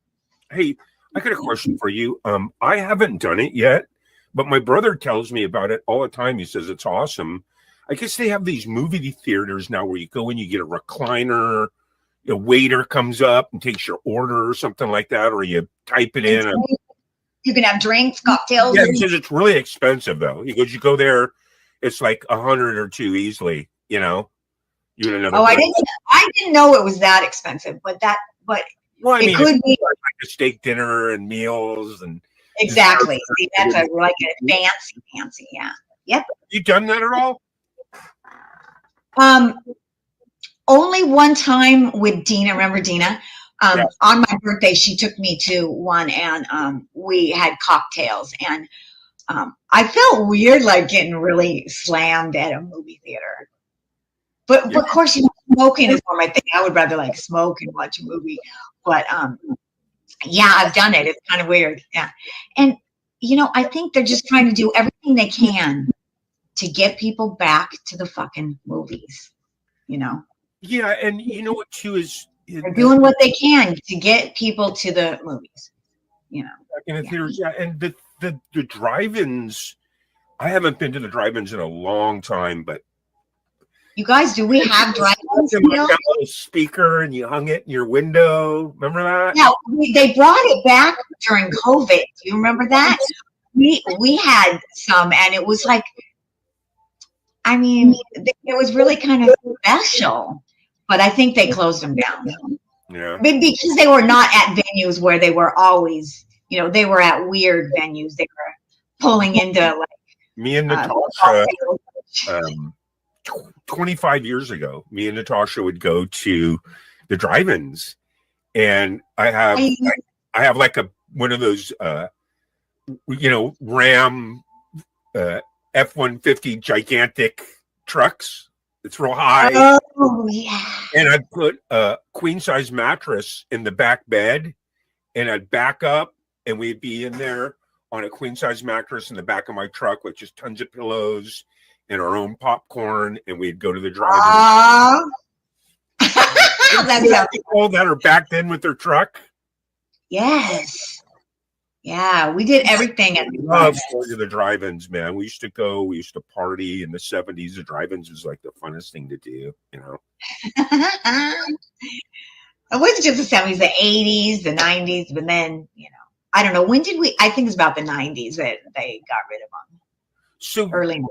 Hey, I got a question for you. I haven't done it yet, but my brother tells me about it all the time. He says it's awesome. I guess they have these movie theaters now where you go in, you get a recliner, a waiter comes up and takes your order or something like that, or you type it in. You can have drinks, cocktails. Yeah, he says it's really expensive though. He goes, you go there, it's like $100 or $200 easily. Oh, I didn't know it was that expensive, but well, I mean, it could be like a steak dinner and meals and exactly. See, that's a fancy, yeah. Yep. You done that at all? Only one time with Dina. Remember Dina? On my birthday, she took me to one, and we had cocktails, and I felt weird, like getting really slammed at a movie theater. But of course, smoking is more my thing. I would rather like smoke and watch a movie. But yeah, I've done it. It's kind of weird. Yeah, and I think they're just trying to do everything they can to get people back to the fucking movies. Yeah, and what too is they're doing what they can to get people to the movies. Back in the theaters, yeah, and the drive-ins. I haven't been to the drive-ins in a long time, but you guys, do we have drive-ins still? Like a little speaker, and you hung it in your window. Remember that? Yeah, they brought it back during COVID. Do you remember that? We had some, and it was like, I mean, it was really kind of special. But I think they closed them down. Yeah. Because they were not at venues where they were always, they were at weird venues. They were pulling into like me and Natasha. 25 years ago, me and Natasha would go to the drive-ins, and I have like one of those Ram F-150 gigantic trucks. It's real high. Oh yeah. And I'd put a queen size mattress in the back bed, and I'd back up, and we'd be in there on a queen size mattress in the back of my truck with just tons of pillows and our own popcorn, and we'd go to the drive-in. That's people that are backed in with their truck. Yes. Yeah, we did everything at the Love going to the drive-ins, man. We used to party in the 70s. The drive-ins was like the funnest thing to do, you know. It wasn't just the 70s, the 80s, the 90s, but then, I don't know. When did I think it's about the 90s that they got rid of them. So early 90s.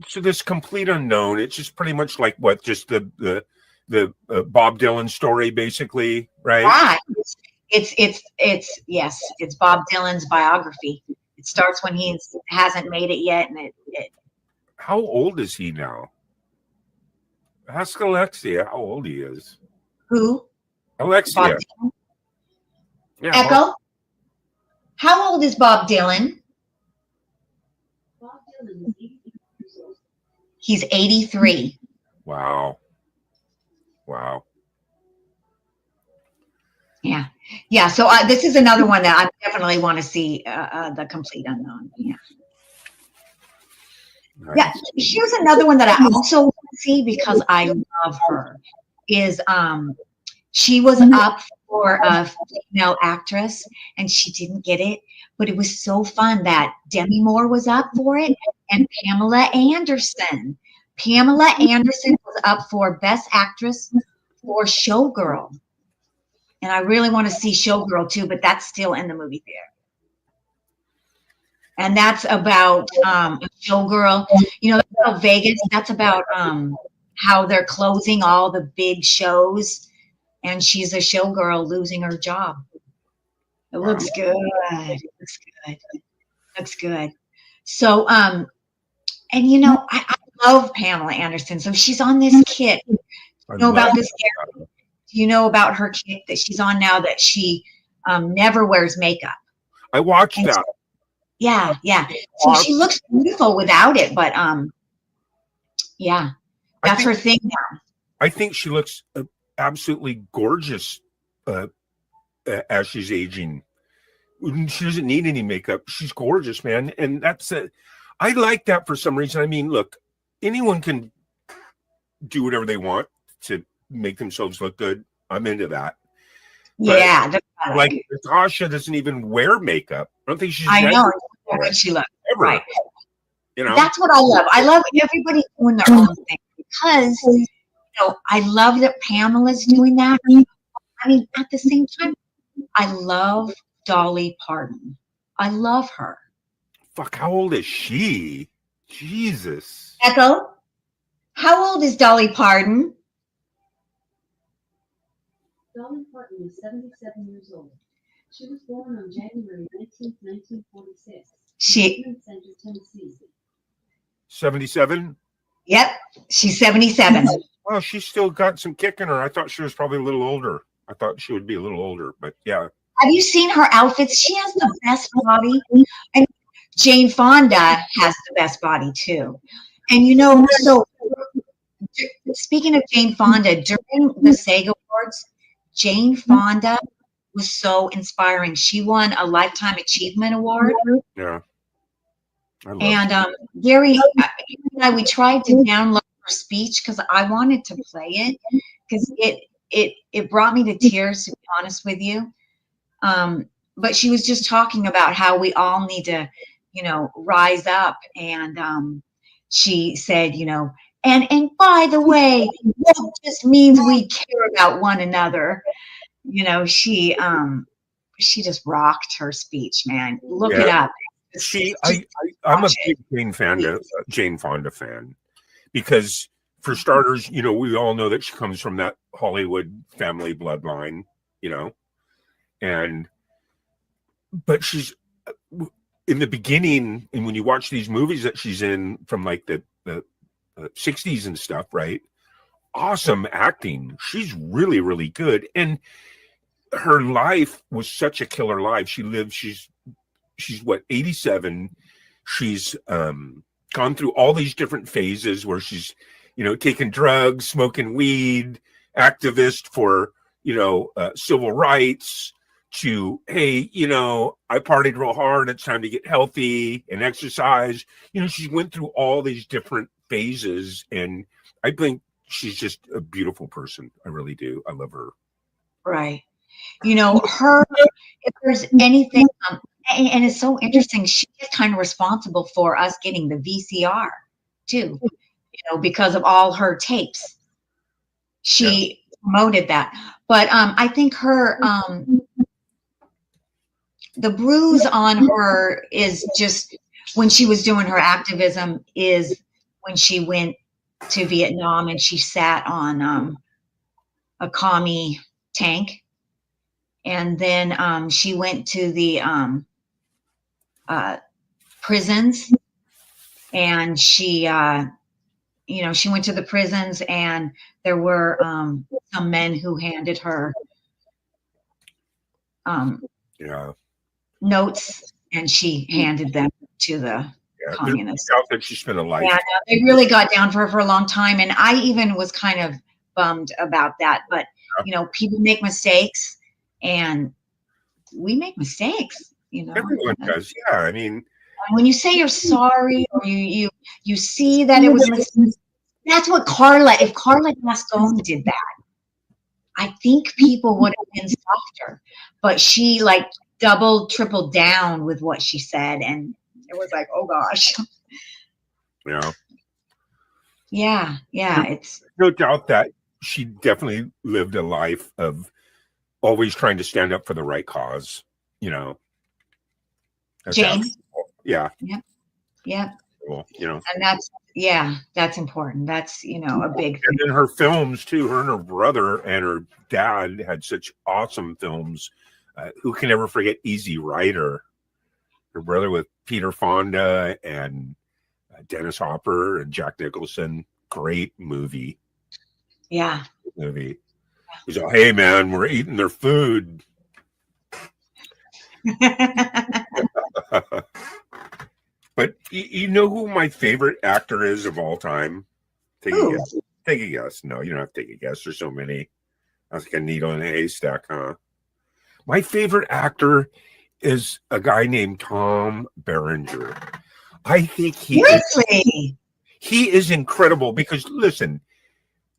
So this Complete Unknown, it's just pretty much like what, just the Bob Dylan story, basically, right? Right. It's Bob Dylan's biography. It starts when he hasn't made it yet, and it. How old is he now? Ask Alexia how old he is. Who? Alexia. Bob Dylan? Yeah, Echo. How old is Bob Dylan? Bob Dylan is 83 years old. He's 83. Wow. Yeah. So this is another one that I definitely want to see. The Complete Unknown. Yeah. Nice. Yeah. Here's another one that I also want to see because I love her. Is she was up for a female actress and she didn't get it, but it was so fun that Demi Moore was up for it and Pamela Anderson. Pamela Anderson was up for Best Actress for Showgirl. And I really want to see Showgirl too, but that's still in the movie theater. And that's about a showgirl. That's about Vegas. That's about how they're closing all the big shows. And she's a showgirl losing her job. It looks good. Looks good. So, I love Pamela Anderson. So she's on this kit. About this character? Do you know about her kit that she's on now that she never wears makeup? I watched that. Yeah. So she looks beautiful without it, but that's her thing now. I think she looks absolutely gorgeous as she's aging. She doesn't need any makeup. She's gorgeous, man. And I like that for some reason. I mean, look, anyone can do whatever they want to make themselves look good. I'm into that. But Yeah. like Natasha doesn't even wear makeup. I don't think she's I know. ever, What she looks. ever. Right. That's what I love. I love everybody doing their own thing because, I love that Pamela's doing that. I mean, at the same time, I love Dolly Parton. I love her. Fuck, how old is she? Jesus. Echo, how old is Dolly Parton? Dolly Parton is 77 years old. She was born on January 19, 1946. She. In Center, Tennessee. 77? Yep, she's 77. Well, she's still got some kick in her. I thought she was probably a little older. I thought she would be a little older, but yeah. Have you seen her outfits? She has the best body. And Jane Fonda has the best body too. And so speaking of Jane Fonda, during the SAG Awards, Jane Fonda was so inspiring. She won a Lifetime Achievement Award. Yeah. And Gary and I, we tried to download her speech because I wanted to play it because it brought me to tears, to be honest with you. But she was just talking about how we all need to, rise up. And she said, and by the way, that just means we care about one another. She just rocked her speech, man. Look it up. I'm a big Jane Fonda fan because, for starters, we all know that she comes from that Hollywood family bloodline, but she's in the beginning, and when you watch these movies that she's in from like the 60s and stuff, right? awesome acting. She's really, really good. And her life was such a killer life. She's what, 87. She's gone through all these different phases where she's, taking drugs, smoking weed, activist for, civil rights, to, hey, I partied real hard. It's time to get healthy and exercise. She went through all these different phases, and I think she's just a beautiful person. I really do. I love her. Right. Her, if there's anything, and it's so interesting, she's kind of responsible for us getting the VCR too, because of all her tapes. She promoted that. But I think her, the bruise on her is just when she was doing her activism, is when she went to Vietnam and she sat on a commie tank. And then she went to the prisons, and she went to the prisons, and there were some men who handed her notes, and she handed them to the communists. That she spent a life. Yeah, they really got down for her for a long time, and I even was kind of bummed about that. But people make mistakes, and we make mistakes. Everyone does. Yeah, I mean, when you say you're sorry, or you see that it was a mistake, that's what Carla. If Carla Gaston did that, I think people would have been softer. But she doubled, tripled down with what she said, and it was like, oh gosh. Yeah. It's no doubt that she definitely lived a life of always trying to stand up for the right cause. Jane. Yeah. Yeah. Cool. And that's important. That's a big thing. And in her films too, her and her brother and her dad had such awesome films. Who can ever forget Easy Rider? Her brother with Peter Fonda and Dennis Hopper and Jack Nicholson. Great movie. Yeah. Movie. He's like, hey man, we're eating their food. But you know who my favorite actor is of all time? Take a guess. Take a guess. No, you don't have to take a guess. There's so many. I was like a needle in a haystack, huh? My favorite actor is a guy named Tom Berenger. I think he is incredible because, listen,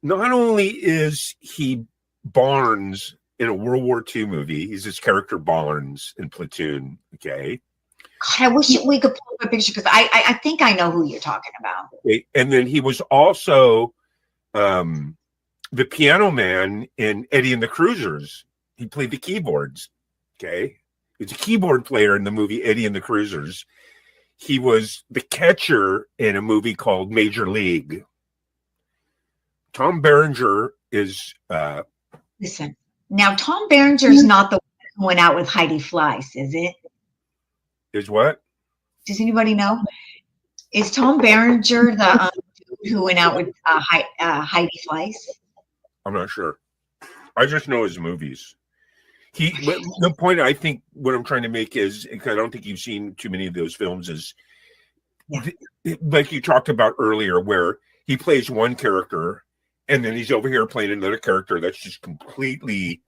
not only is he Barnes in a World War II movie, he's his character Barnes in Platoon, okay? God, I wish we could pull up a picture, because I think I know who you're talking about. Okay. And then he was also the piano man in Eddie and the Cruisers. He played the keyboards, okay? He's a keyboard player in the movie Eddie and the Cruisers. He was the catcher in a movie called Major League. Tom Berenger is... Listen, now Tom Berenger's not the one who went out with Heidi Fleiss, is it? Is what? Does anybody know? Is Tom Berenger the dude who went out with Heidi Fleiss? I'm not sure. I just know his movies. The point I think what I'm trying to make is, because I don't think you've seen too many of those films, is like you talked about earlier, where he plays one character and then he's over here playing another character that's just completely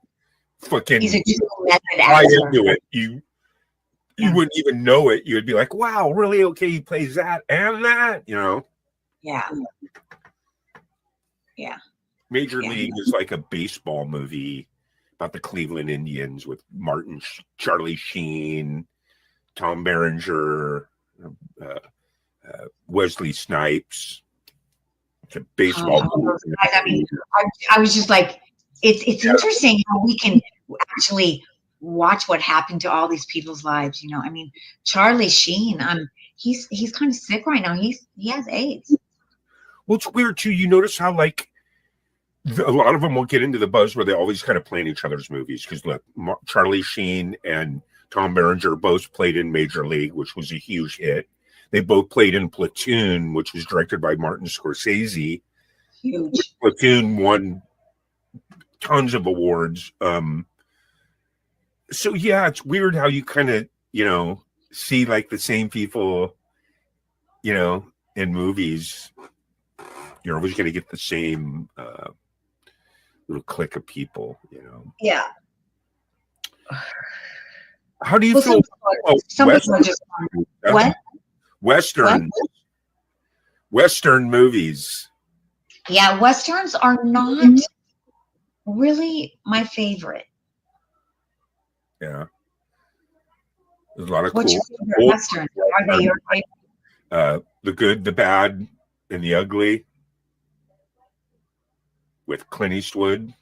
fucking He's a true method actor. into it. You wouldn't even know it. You'd be like, wow, really? Okay, he plays that and that, Yeah. Major League is like a baseball movie about the Cleveland Indians with Charlie Sheen, Tom Berenger, Wesley Snipes. It's a baseball movie. I was just like, it's interesting how we can actually watch what happened to all these people's lives. I mean, Charlie Sheen, he's kind of sick right now. He has AIDS. Well, it's weird too. You notice how a lot of them will get into the buzz where they always kind of plan each other's movies. Because look, Charlie Sheen and Tom Berenger both played in Major League, which was a huge hit. They both played in Platoon, which was directed by Martin Scorsese. Huge. Platoon won tons of awards. So yeah, it's weird how you kind of, see like the same people, in movies. You're always going to get the same little clique of people, Yeah. How do you Well, feel? some people are Western, just what? Western, Western movies. Yeah, westerns are not really my favorite. Yeah, there's a lot of What's cool. your favorite western? Are they your favorite? The Good, the Bad, and the Ugly with Clint Eastwood.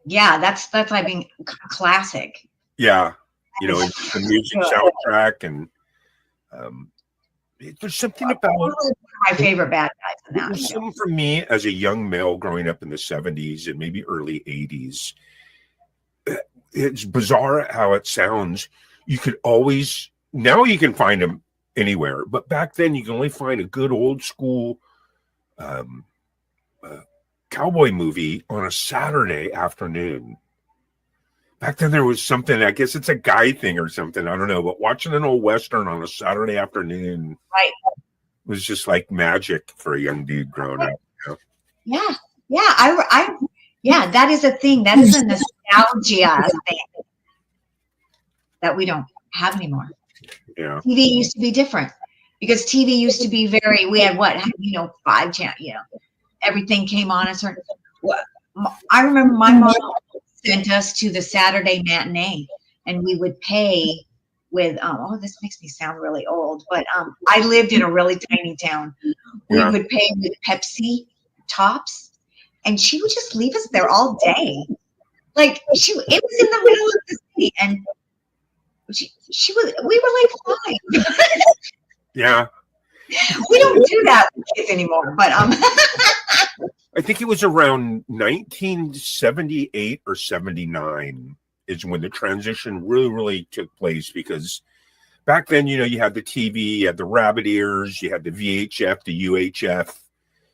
Yeah, that's I mean classic. Yeah, the music soundtrack, and there's something about My favorite bad guys in that. there's something for me as a young male growing up in the 70s and maybe early 80s. It's bizarre how it sounds. You could always, now you can find them anywhere, but back then you can only find a good old school cowboy movie on a Saturday afternoon. Back then there was something, I guess it's a guy thing or something, I don't know, but watching an old Western on a Saturday afternoon Right. was just like magic for a young dude growing up. Yeah. Yeah. Yeah, that is a thing. That is a nostalgia thing that we don't have anymore. Yeah. TV used to be different because TV used to be we had 5 channels, everything came on a certain. I remember my mom sent us to the Saturday matinee, and we would pay with this makes me sound really old, but I lived in a really tiny town. We would pay with Pepsi tops, and she would just leave us there all day. Like it was in the middle of the city, and we were like 5. Yeah. We don't do that with kids anymore, but I think it was around 1978 or 79 is when the transition really took place, because back then, you had the TV, you had the rabbit ears, you had the VHF, the UHF.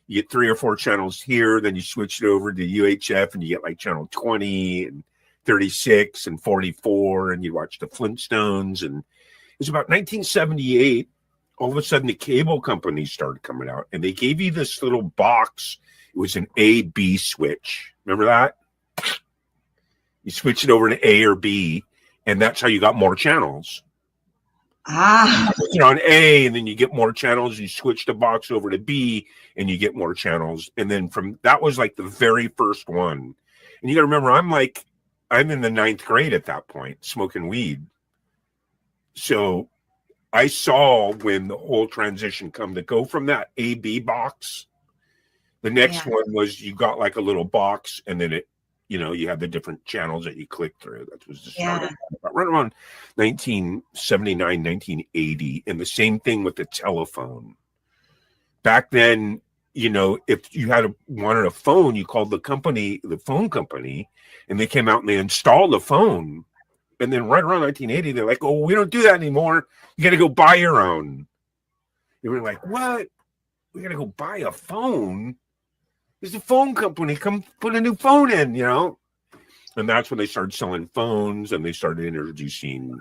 You get 3 or 4 channels here, then you switch it over to UHF and you get like channel 20 and 36 and 44, and you watch the Flintstones. And it was about 1978. All of a sudden, the cable companies started coming out, and they gave you this little box. It was an A-B switch. Remember that? You switch it over to A or B, and that's how you got more channels. You're on A, and then you get more channels. You switch the box over to B, and you get more channels. And then that was like the very first one. And you got to remember, I'm in the 9th grade at that point, smoking weed. So I saw when the whole transition come to go from that A-B box. The next one was you got like a little box, and then it, you had the different channels that you click through. That was the start of it. Right around 1979, 1980. And the same thing with the telephone. Back then, if you wanted a phone, you called the phone company, and they came out and they installed the phone. And then right around 1980, they're like, "Oh, we don't do that anymore. You got to go buy your own." And we're like, "What? We got to go buy a phone? There's a phone company. Come put a new phone in, And that's when they started selling phones, and they started introducing,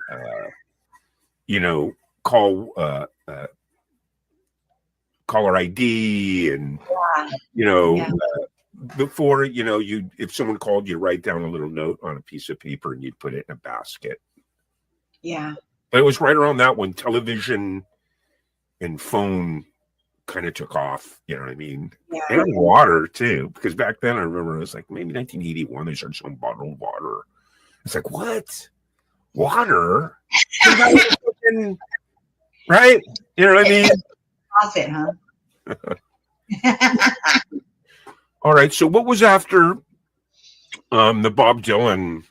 caller ID, and before if someone called, you write down a little note on a piece of paper and you'd put it in a basket. Yeah. But it was right around that when television and phone kind of took off, you know what I mean? Yeah. And water too, because back then I remember it was like maybe 1981 they started selling bottled water. It's like, what? Water? Right? You know what I mean? Faucet, huh? All right. So what was after the Bob Dylan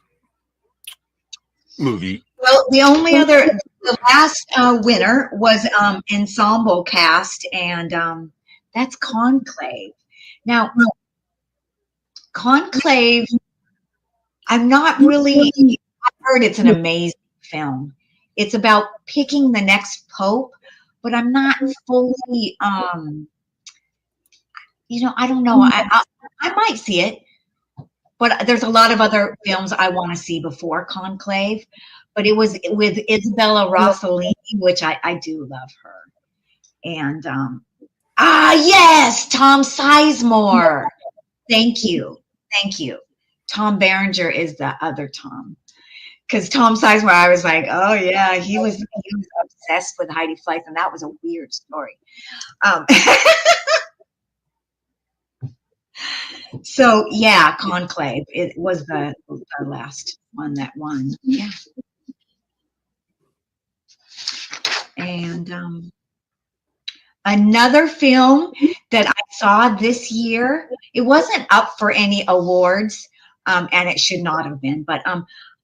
movie? Well, the last winner was Ensemble Cast, and that's Conclave. Now, Conclave, I'm not really, I've heard it's an amazing film. It's about picking the next pope, but I'm not fully, I don't know. I might see it, but there's a lot of other films I want to see before Conclave. But it was with Isabella Rossellini, which I do love her. And yes, Tom Sizemore. Thank you. Tom Berenger is the other Tom. Because Tom Sizemore, I was like, oh yeah, he was obsessed with Heidi Fleiss, and that was a weird story. So yeah, Conclave. It was the last one that won. Yeah. And another film that I saw this year, it wasn't up for any awards, and it should not have been, but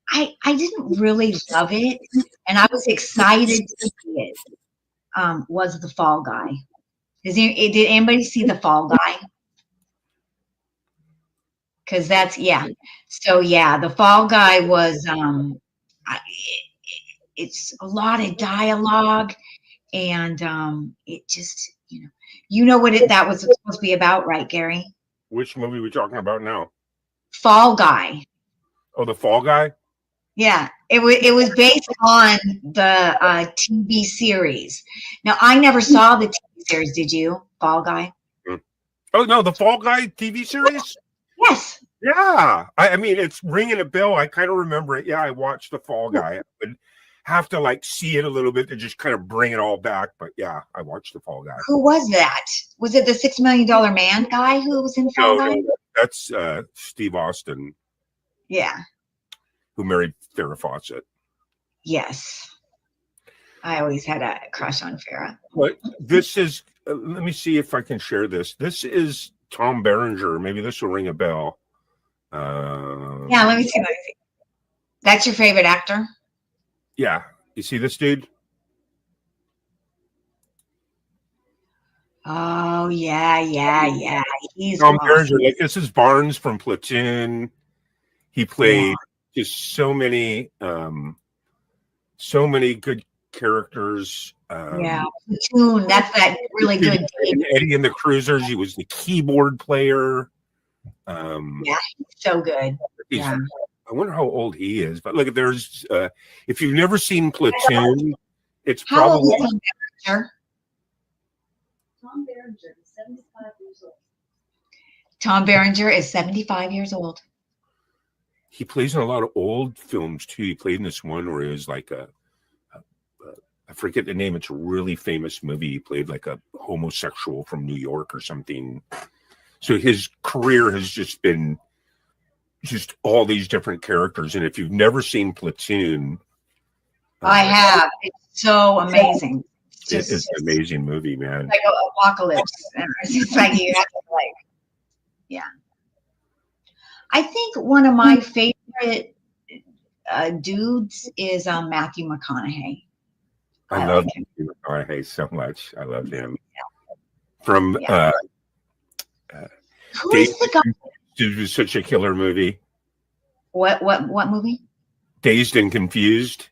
I didn't really love it, and I was excited to see it. Was The Fall Guy. Did anybody see The Fall Guy? Because that's, yeah. So yeah, The Fall Guy was it's a lot of dialogue, and it just, you know what that was supposed to be about, right, Gary? Which movie are we talking about now? Fall Guy. Oh, The Fall Guy? Yeah, it was based on the TV series. Now, I never saw the TV series. Did you? Fall Guy? Oh, no, The Fall Guy TV series? Yes. Yeah. I mean, it's ringing a bell. I kind of remember it. Yeah, I watched The Fall Guy. I would have to see it a little bit to just kind of bring it all back. But yeah, I watched The Fall Guy. Who was that? Was it the $6 Million Man guy who was in Fall Guy? No, that's Steve Austin. Yeah. Who married Farrah Fawcett. Yes. I always had a crush on Farrah. But this is, let me see if I can share this. This is Tom Berenger. Maybe this will ring a bell. Yeah, let me see. That's your favorite actor? Yeah. You see this dude? Oh, yeah. He's Tom awesome. Berenger. This is Barnes from Platoon. He played just so many good characters. Platoon. That's that really good. Eddie and the Cruisers. He was the keyboard player. Yeah, he's so good. Yeah. I wonder how old he is. But look, there's if you've never seen Platoon, it's How old probably. is Tom Berenger? Tom Berenger is 75 years old. Tom Berenger is 75 years old. He plays in a lot of old films too. He played in this one where it was like I forget the name. It's a really famous movie. He played like a homosexual from New York or something. So his career has just been just all these different characters. And if you've never seen Platoon, I have. It's so amazing. It's an amazing movie, man. Like Apocalypse. It's like you have to yeah. I think one of my favorite dudes is Matthew McConaughey. I love Matthew McConaughey so much. I love him. From who is the guy? It was such a killer movie. What movie? Dazed and Confused.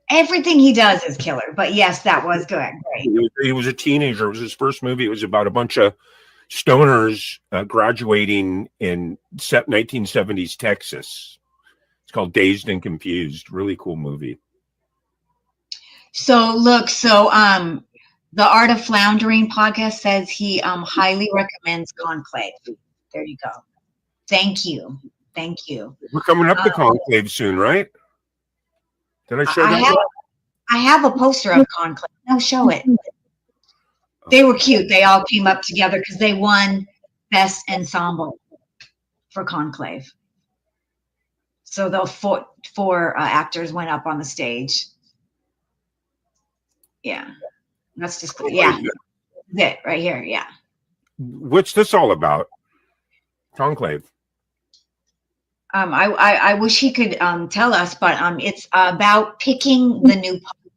Everything he does is killer, but yes, that was good. Right. He was a teenager. It was his first movie. It was about a bunch of stoners graduating in 1970s Texas. It's called Dazed and Confused. Really cool movie. So look, the Art of Floundering podcast says he highly recommends Conclave. There you go. Thank you. We're coming up to Conclave soon, right? Did I show that? I have a poster of Conclave. No, show it. They were cute. They all came up together because they won Best Ensemble for Conclave. So the four actors went up on the stage. Yeah. That's just cool. Yeah. It right here. Yeah. What's this all about? Conclave. I wish he could tell us, but it's about picking the new pope.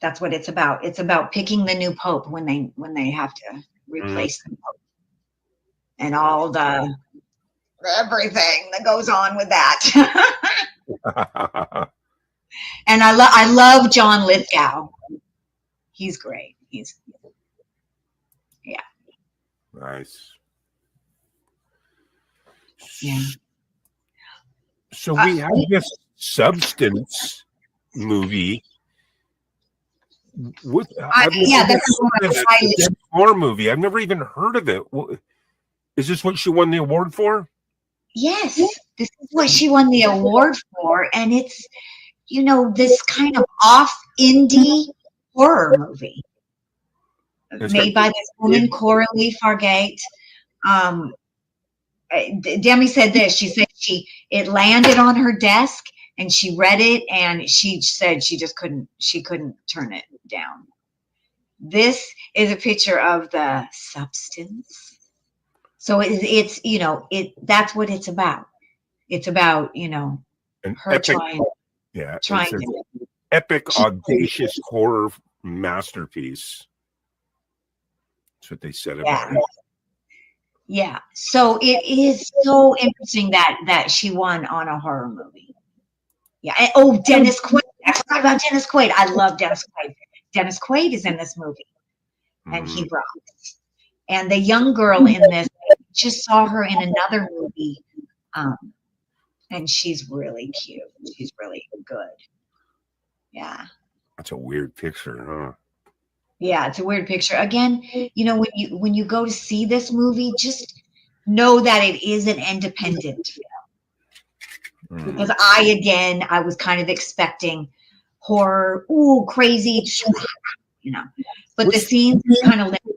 That's what it's about. It's about picking the new pope when they have to replace the pope, and all the everything that goes on with that. And I love John Lithgow. He's great. Nice. Yeah. So we have this Substance movie. I've never yeah, even that's the one heard of it. I- It's a horror movie. I've never even heard of it. Is this what she won the award for? Yes, this is what she won the award for, and it's, you know, this kind of off indie horror movie It's made got- by this woman, Coralie Fargate. Demi said this. She said it landed on her desk and she read it and she said she couldn't turn it down. This is a picture of the Substance. So it's you know, that's what it's about. It's about, you know, an her epic, trying it's to. an epic, audacious horror masterpiece. That's what they said about it. Yeah. So it is so interesting that she won on a horror movie. Yeah. And, Dennis Quaid. I forgot about Dennis Quaid. I love Dennis Quaid. Dennis Quaid is in this movie, and he rocks. And the young girl in this, I just saw her in another movie, and she's really cute. She's really good. Yeah. That's a weird picture, huh? Yeah, it's a weird picture. Again, you know, when you go to see this movie, just know that it is an independent film. Because I was kind of expecting horror, crazy, you know. But the scenes are kind of limited.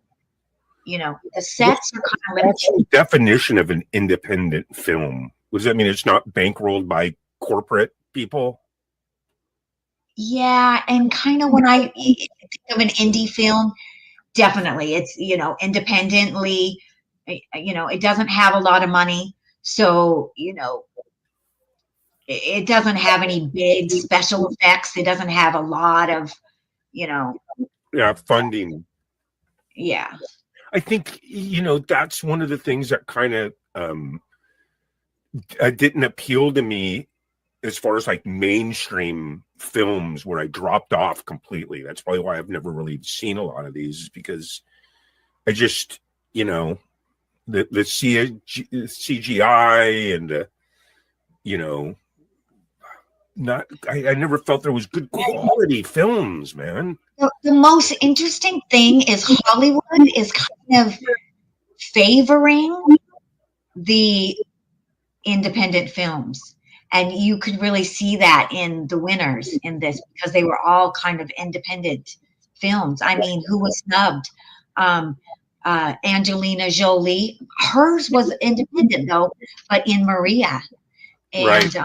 You know, the sets are kind of What's limited. the definition of an independent film? What does that mean? It's not bankrolled by corporate people? Yeah, and kind of when I think of an indie film, definitely it's, you know, independently, you know, it doesn't have a lot of money. So, you know, it doesn't have any big special effects. It doesn't have a lot of, you know, Yeah, funding. yeah. I think, you know, that's one of the things that kind of didn't appeal to me as far as like mainstream films, where I dropped off completely. That's probably why I've never really seen a lot of these, because I just, you know, the CGI and you know, I never felt there was good quality films, man. The most interesting thing is Hollywood is kind of favoring the independent films. And you could really see that in the winners in this, because they were all kind of independent films. I mean, who was snubbed? Angelina Jolie. Hers was independent though, but in Maria. And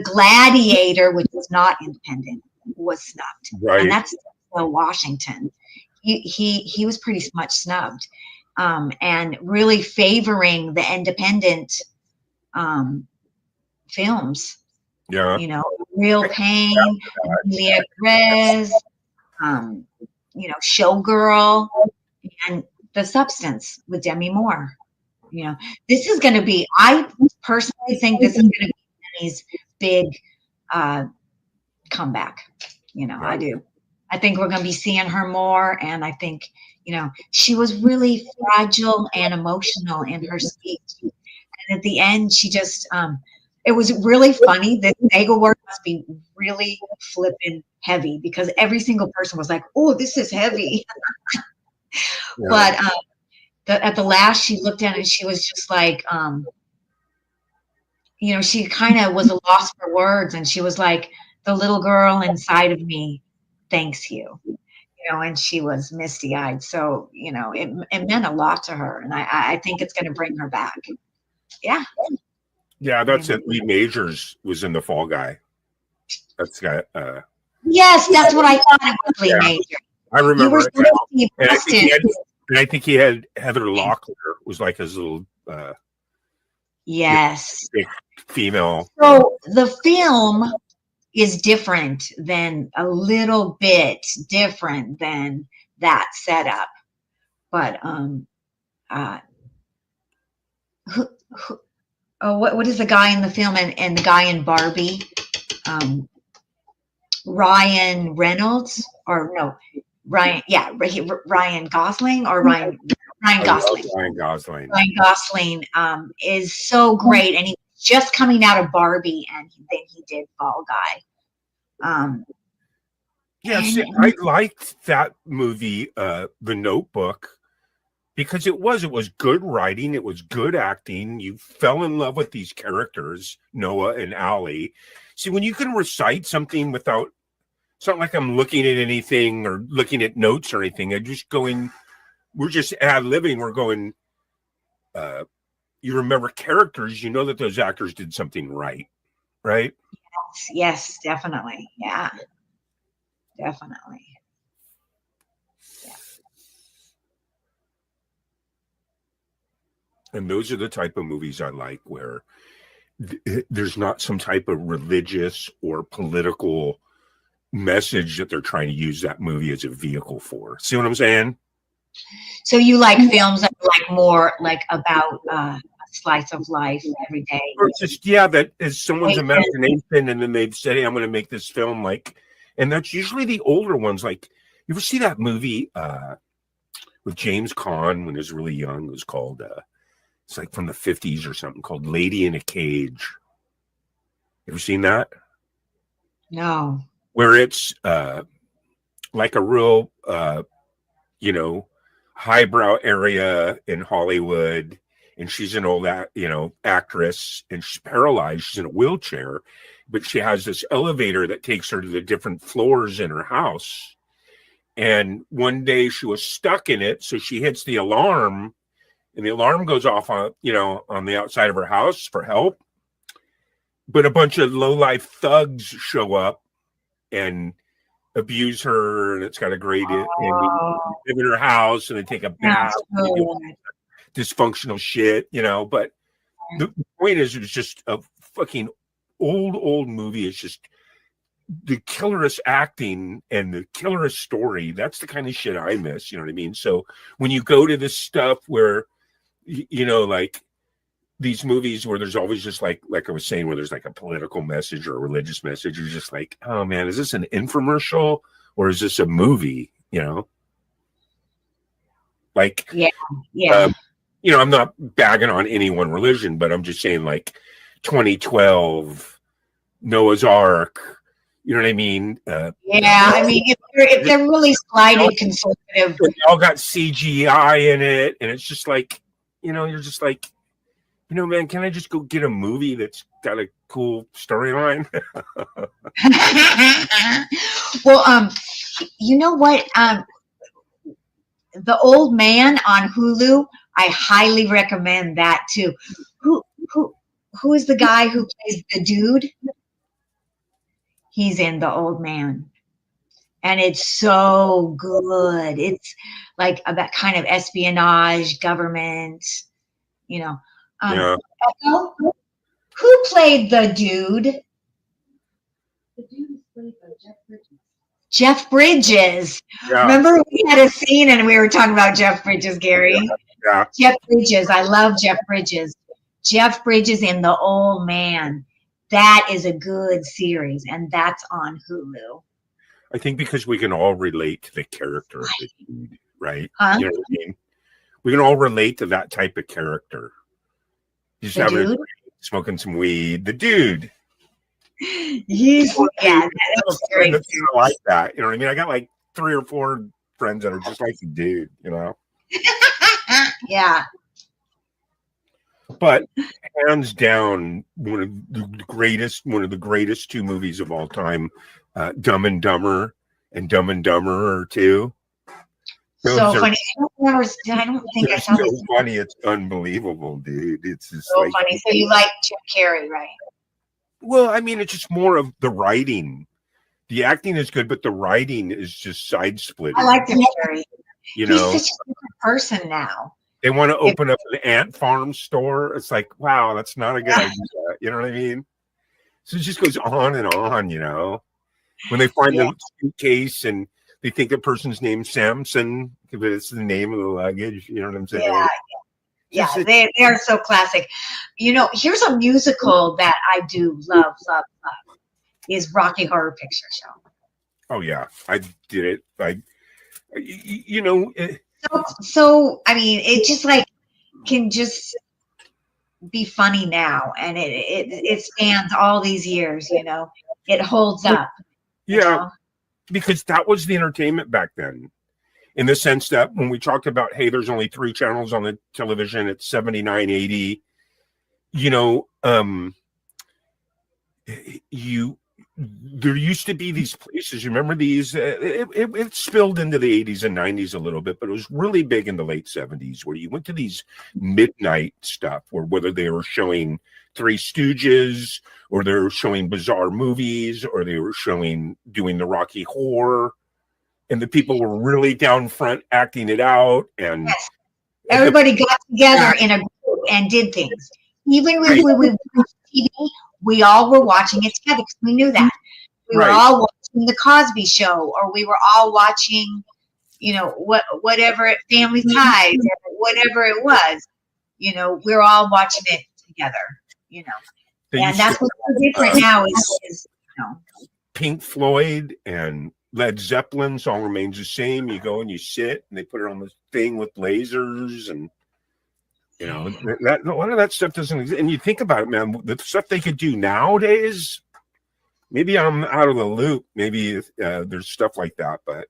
Gladiator, which was not independent, was snubbed. Right. And that's Washington. He was pretty much snubbed. And really favoring the independent films. Yeah. You know, Real Pain, Juliette Perez, you know, Showgirl, and The Substance with Demi Moore. You know, this is going to be, I personally think this is going to be Demi's big comeback. You know, I do. I think we're going to be seeing her more. And I think, you know, she was really fragile and emotional in her speech. And at the end, she just, it was really funny. The Sega word must be really flipping heavy, because every single person was like, "Oh, this is heavy." But at the last, she looked at it and she was just like, you know, she kind of was lost for words, and she was like, "The little girl inside of me thanks you," you know, and she was misty-eyed. So, you know, it meant a lot to her, and I think it's going to bring her back. Yeah. Yeah, that's it. Lee Majors was in The Fall Guy. That's got Yes, that's what I thought it was, Lee Major. I remember. You were it. supposed to be And I Boston. think he had Heather Locklear was like his little Yes. female. So the film is different than, a little bit different than that setup. But what is the guy in the film and the guy in Barbie? Ryan Reynolds, or no, Ryan, yeah, Ryan Gosling or Ryan. Ryan I love Gosling. Ryan Gosling. Ryan Gosling is so great, and he was just coming out of Barbie, and then he did Fall Guy. Yeah, see, I liked that movie, The Notebook, because it was good writing, it was good acting. You fell in love with these characters, Noah and Allie. See, when you can recite something without, it's not like I'm looking at anything or looking at notes or anything. I'm just going, we're just ad-libbing. We're going, you remember characters, you know that those actors did something right? Yes, definitely. Yeah, definitely. And those are the type of movies I like, where there's not some type of religious or political message that they're trying to use that movie as a vehicle for. See what I'm saying? So you like films that are like more like about a slice of life every day? Or just, yeah, that is someone's imagination, and then they've said, hey, I'm going to make this film, like, and that's usually the older ones. Like, you ever see that movie with James Caan when he was really young? It was called it's like from the 50s or something, called Lady in a Cage. Ever seen that? No. Where it's like a real highbrow area in Hollywood, and she's an old actress, and she's paralyzed. She's in a wheelchair, but she has this elevator that takes her to the different floors in her house. And one day she was stuck in it, so she hits the alarm, and the alarm goes off on the outside of her house for help. But a bunch of low-life thugs show up and abuse her, and it's got a great ending. They live in her house, and they take a bath, and they do dysfunctional shit, But the point is, it's just a fucking old movie. It's just the killerest acting and the killerest story. That's the kind of shit I miss. You know what I mean? So when you go to this stuff where, like these movies where there's always just like I was saying, where there's like a political message or a religious message, you're just like, oh man, is this an infomercial or is this a movie? Like, yeah. I'm not bagging on any one religion, but I'm just saying, like 2012, Noah's Ark. You know what I mean? I mean, if they're really slighted conservative, they all got CGI in it, and it's just like, you're just like, man, can I just go get a movie that's got a cool storyline? Well, you know what? The Old Man on Hulu, I highly recommend that too. Who is the guy who plays the dude? He's in The Old Man, and it's so good. It's like about kind of espionage, government, Yeah. Echo, who played the dude? The dude is played by Jeff Bridges. Jeff Bridges. Yeah. Remember we had a scene and we were talking about Jeff Bridges, Gary? Yeah. Jeff Bridges. I love Jeff Bridges. Jeff Bridges in The Old Man. That is a good series, and that's on Hulu. I think because we can all relate to the character of the dude, right? Huh? You know what I mean? We can all relate to that type of character. Just The having a dude? drink, smoking some weed. The dude. He's that's Friend great. that's kinda like that. You know what I mean? I got like 3 or 4 friends that are just like the dude, Yeah. But hands down, one of the greatest 2 movies of all time, Dumb and Dumber and Dumb and Dumber 2. So funny. I don't think I It's saw so this. funny. It's unbelievable, dude. It's just So like, funny. So you like Jim Carrey, right? well, I mean, it's just more of the writing. The acting is good, but the writing is just side splitting. I like Jim Carrey. You He's know, such a different person now. they want to open up an ant farm store. It's like, wow, that's not a good idea. You know what I mean? So it just goes on and on, When they find the suitcase and they think the person's name's Samson, but it's the name of the luggage. You know what I'm saying? Yeah, Just- they are so classic. Here's a musical that I do love, is Rocky Horror Picture Show. Oh yeah, I did it. So I mean, it just like can just be funny now, and it spans all these years. You know, it holds up. You Yeah, know? because that was the entertainment back then. In the sense that when we talked about, hey, there's only 3 channels on the television, it's 79, 80, you know, there used to be these places, you remember these, it spilled into the 80s and 90s a little bit, but it was really big in the late 70s where you went to these midnight stuff, or whether they were showing Three Stooges, or they were showing bizarre movies, or they were doing the Rocky Horror, and the people were really down front acting it out, and Yes. Everybody got together in a group and did things. Even when we watched TV, we all were watching it together because we knew that. We were Right. all watching The Cosby Show, or we were all watching, you know, whatever Family Ties, or whatever it was. You know, we're all watching it together. You know, they and used that's to- what's so different now is you know. Pink Floyd and Led Zeppelin's all remains the same. You go and you sit, and they put it on the thing with lasers, and you know that a lot of that stuff doesn't exist. And you think about it, man, the stuff they could do nowadays. Maybe I'm out of the loop. Maybe there's stuff like that, but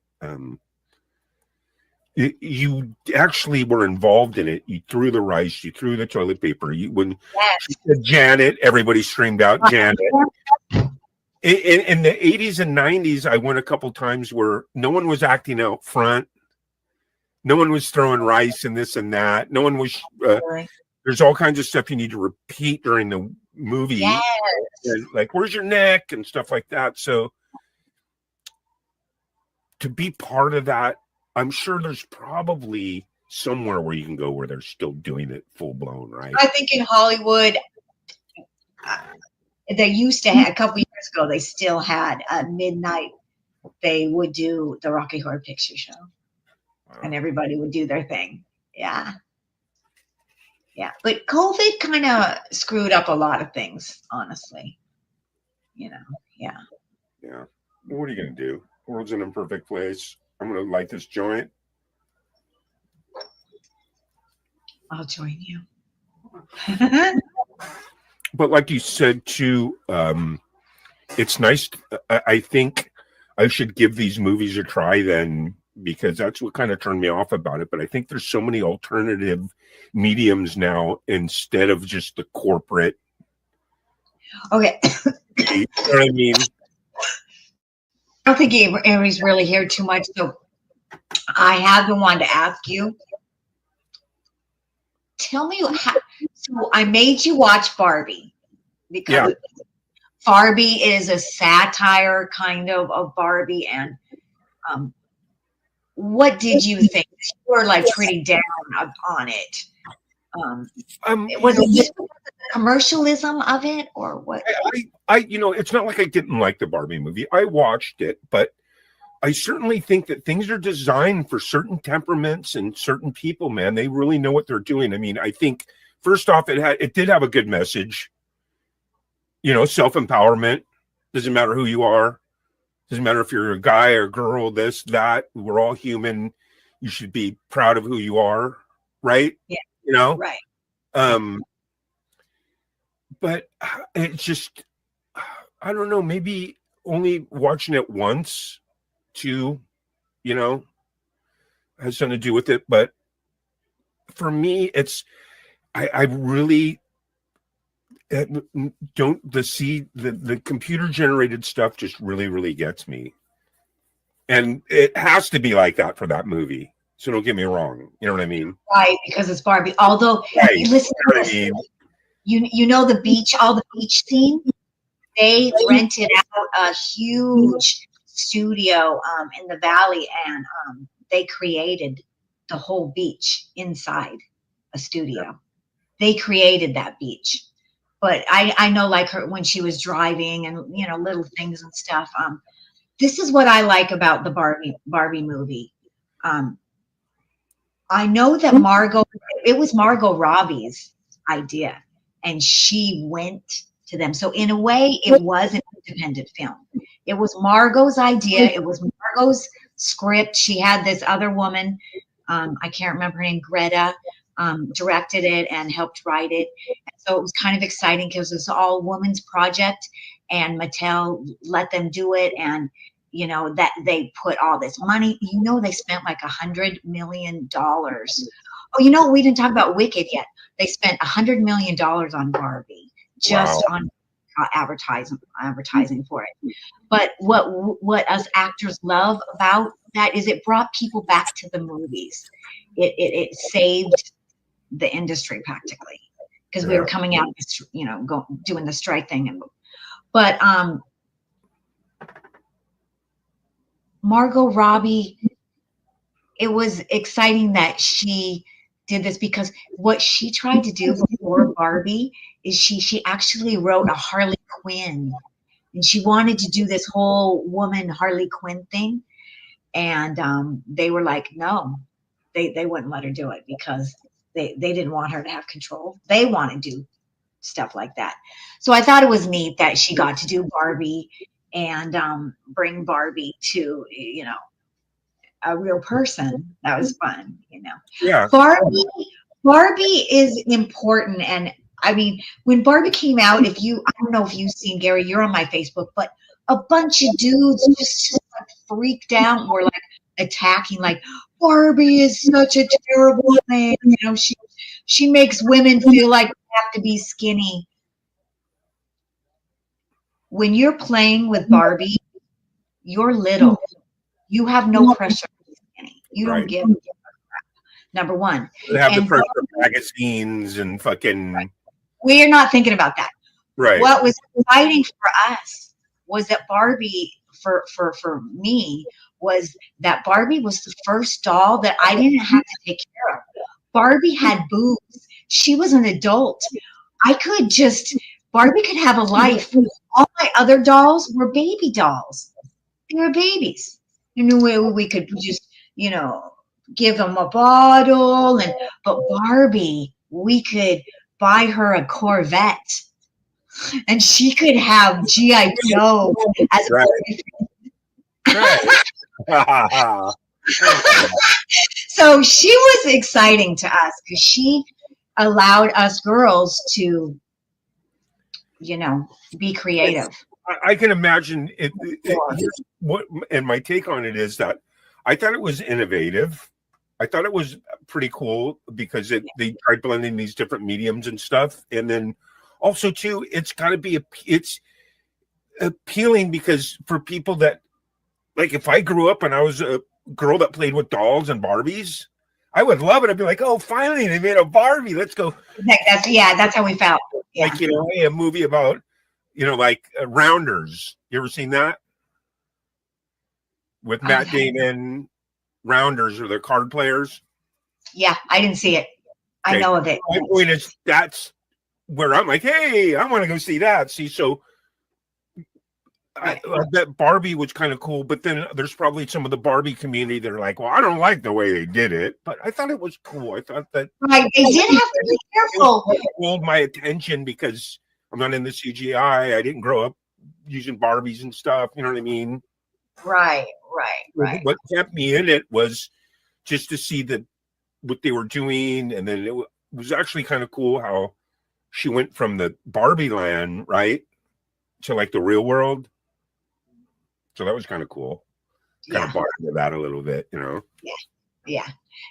you actually were involved in it. You threw the rice, you threw the toilet paper. When Yes. she said Janet, everybody screamed out Janet. In the 80s and 90s, I went a couple times where no one was acting out front. No one was throwing rice and this and that. No one was. There's all kinds of stuff you need to repeat during the movie. Yes. And like, where's your neck and stuff like that. So to be part of that, I'm sure there's probably somewhere where you can go where they're still doing it full blown, right? I think in Hollywood, they used to have, a couple years ago, they still had midnight. They would do the Rocky Horror Picture Show, and everybody would do their thing. Yeah. Yeah. But COVID kind of screwed up a lot of things, honestly. You know, yeah. Yeah. What are you going to do? The world's an imperfect place. I'm going to light this joint. I'll join you. But like you said too, it's nice. I think I should give these movies a try then, because that's what kind of turned me off about it. But I think there's so many alternative mediums now instead of just the corporate. Okay. You know what I mean? I don't think Aries really here too much. So I have been wanting to ask you. Tell me how. So I made you watch Barbie because Barbie is a satire kind of Barbie, and what did you think? You were like pretty down on it. Was it just the commercialism of it, or what? I it's not like I didn't like the Barbie movie. I watched it, but I certainly think that things are designed for certain temperaments and certain people, man. They really know what they're doing. I mean, I think first off, it did have a good message. You know, self-empowerment. Doesn't matter who you are. Doesn't matter if you're a guy or girl, this, that. We're all human. You should be proud of who you are, right? Yeah. You know? Right. But it's just, I don't know, maybe only watching it once, too, you know, has something to do with it. But for me, it's, I really don't, the computer generated stuff just really, really gets me. And it has to be like that for that movie. So don't get me wrong. You know what I mean? Right, because it's Barbie. Although, Right. listen You know to what I this. mean? You know the beach, all the beach scene? They rented out a huge studio in the valley, and they created the whole beach inside a studio. They created that beach. But I know, like, her when she was driving and, you know, little things and stuff. This is what I like about the Barbie movie. I know that it was Margot Robbie's idea, and she went to them. So in a way, it was an independent film. It was Margot's idea. It was Margot's script. She had this other woman I can't remember her name, Greta, directed it and helped write it. And so it was kind of exciting because it's all women's project, and Mattel let them do it. And you know that they put all this money. You know, they spent like $100 million. Oh, you know, we didn't talk about Wicked yet. They spent $100 million on Barbie, just on advertising for it. But what us actors love about that is it brought people back to the movies. It saved the industry practically, because we were coming out, you know, doing the strike thing. But Margot Robbie, it was exciting that she did this, because what she tried to do before Barbie is she actually wrote a Harley Quinn, and she wanted to do this whole woman Harley Quinn thing. And they were like, no, they wouldn't let her do it, because they didn't want her to have control. They want to do stuff like that. So I thought it was neat that she got to do Barbie and bring Barbie to, you know, a real person. That was fun, you know. Yeah. Barbie is important. And I mean, when Barbie came out, I don't know if you've seen, Gary, you're on my Facebook, but a bunch of dudes just like freaked out, were like attacking, like, Barbie is such a terrible thing. You know, she makes women feel like they have to be skinny. When you're playing with Barbie, you're little. You have no pressure to be skinny. You don't give a crap. Number one. They have the pressure of magazines and fucking. We're not thinking about that. Right. What was exciting for us was that Barbie, for me, was that Barbie was the first doll that I didn't have to take care of. Barbie had boobs. She was an adult. Barbie could have a life. All my other dolls were baby dolls. They were babies. You know, we could just, you know, give them a bottle. But Barbie, we could buy her a Corvette, and she could have G.I. Joe as a Right. So she was exciting to us, because she allowed us girls to, you know, be creative. I can imagine it. And my take on it is that I thought it was innovative. I thought it was pretty cool, because they tried blending these different mediums and stuff. And then also too, it's got to be it's appealing, because for people that, like, if I grew up and I was a girl that played with dolls and Barbies, I would love it. I'd be like, oh, finally they made a Barbie. Let's go. That's how we felt. Yeah. Like, you know, a movie about, you know, like Rounders. You ever seen that? With Matt Damon. Rounders, are the card players. Yeah, I didn't see it. I know of it. My point is, that's where I'm like, hey, I want to go see that. See, so I bet Barbie was kind of cool, but then there's probably some of the Barbie community that are like, well, I don't like the way they did it, but I thought it was cool. I thought that they did have to be careful. It hold my attention, because I'm not in the CGI. I didn't grow up using Barbies and stuff. You know what I mean? Right. What kept me in it was just to see what they were doing, and then it was actually kind of cool how she went from the Barbie land, right, to like the real world. So that was kind of cool. Kind of bought into that a little bit, you know. Yeah.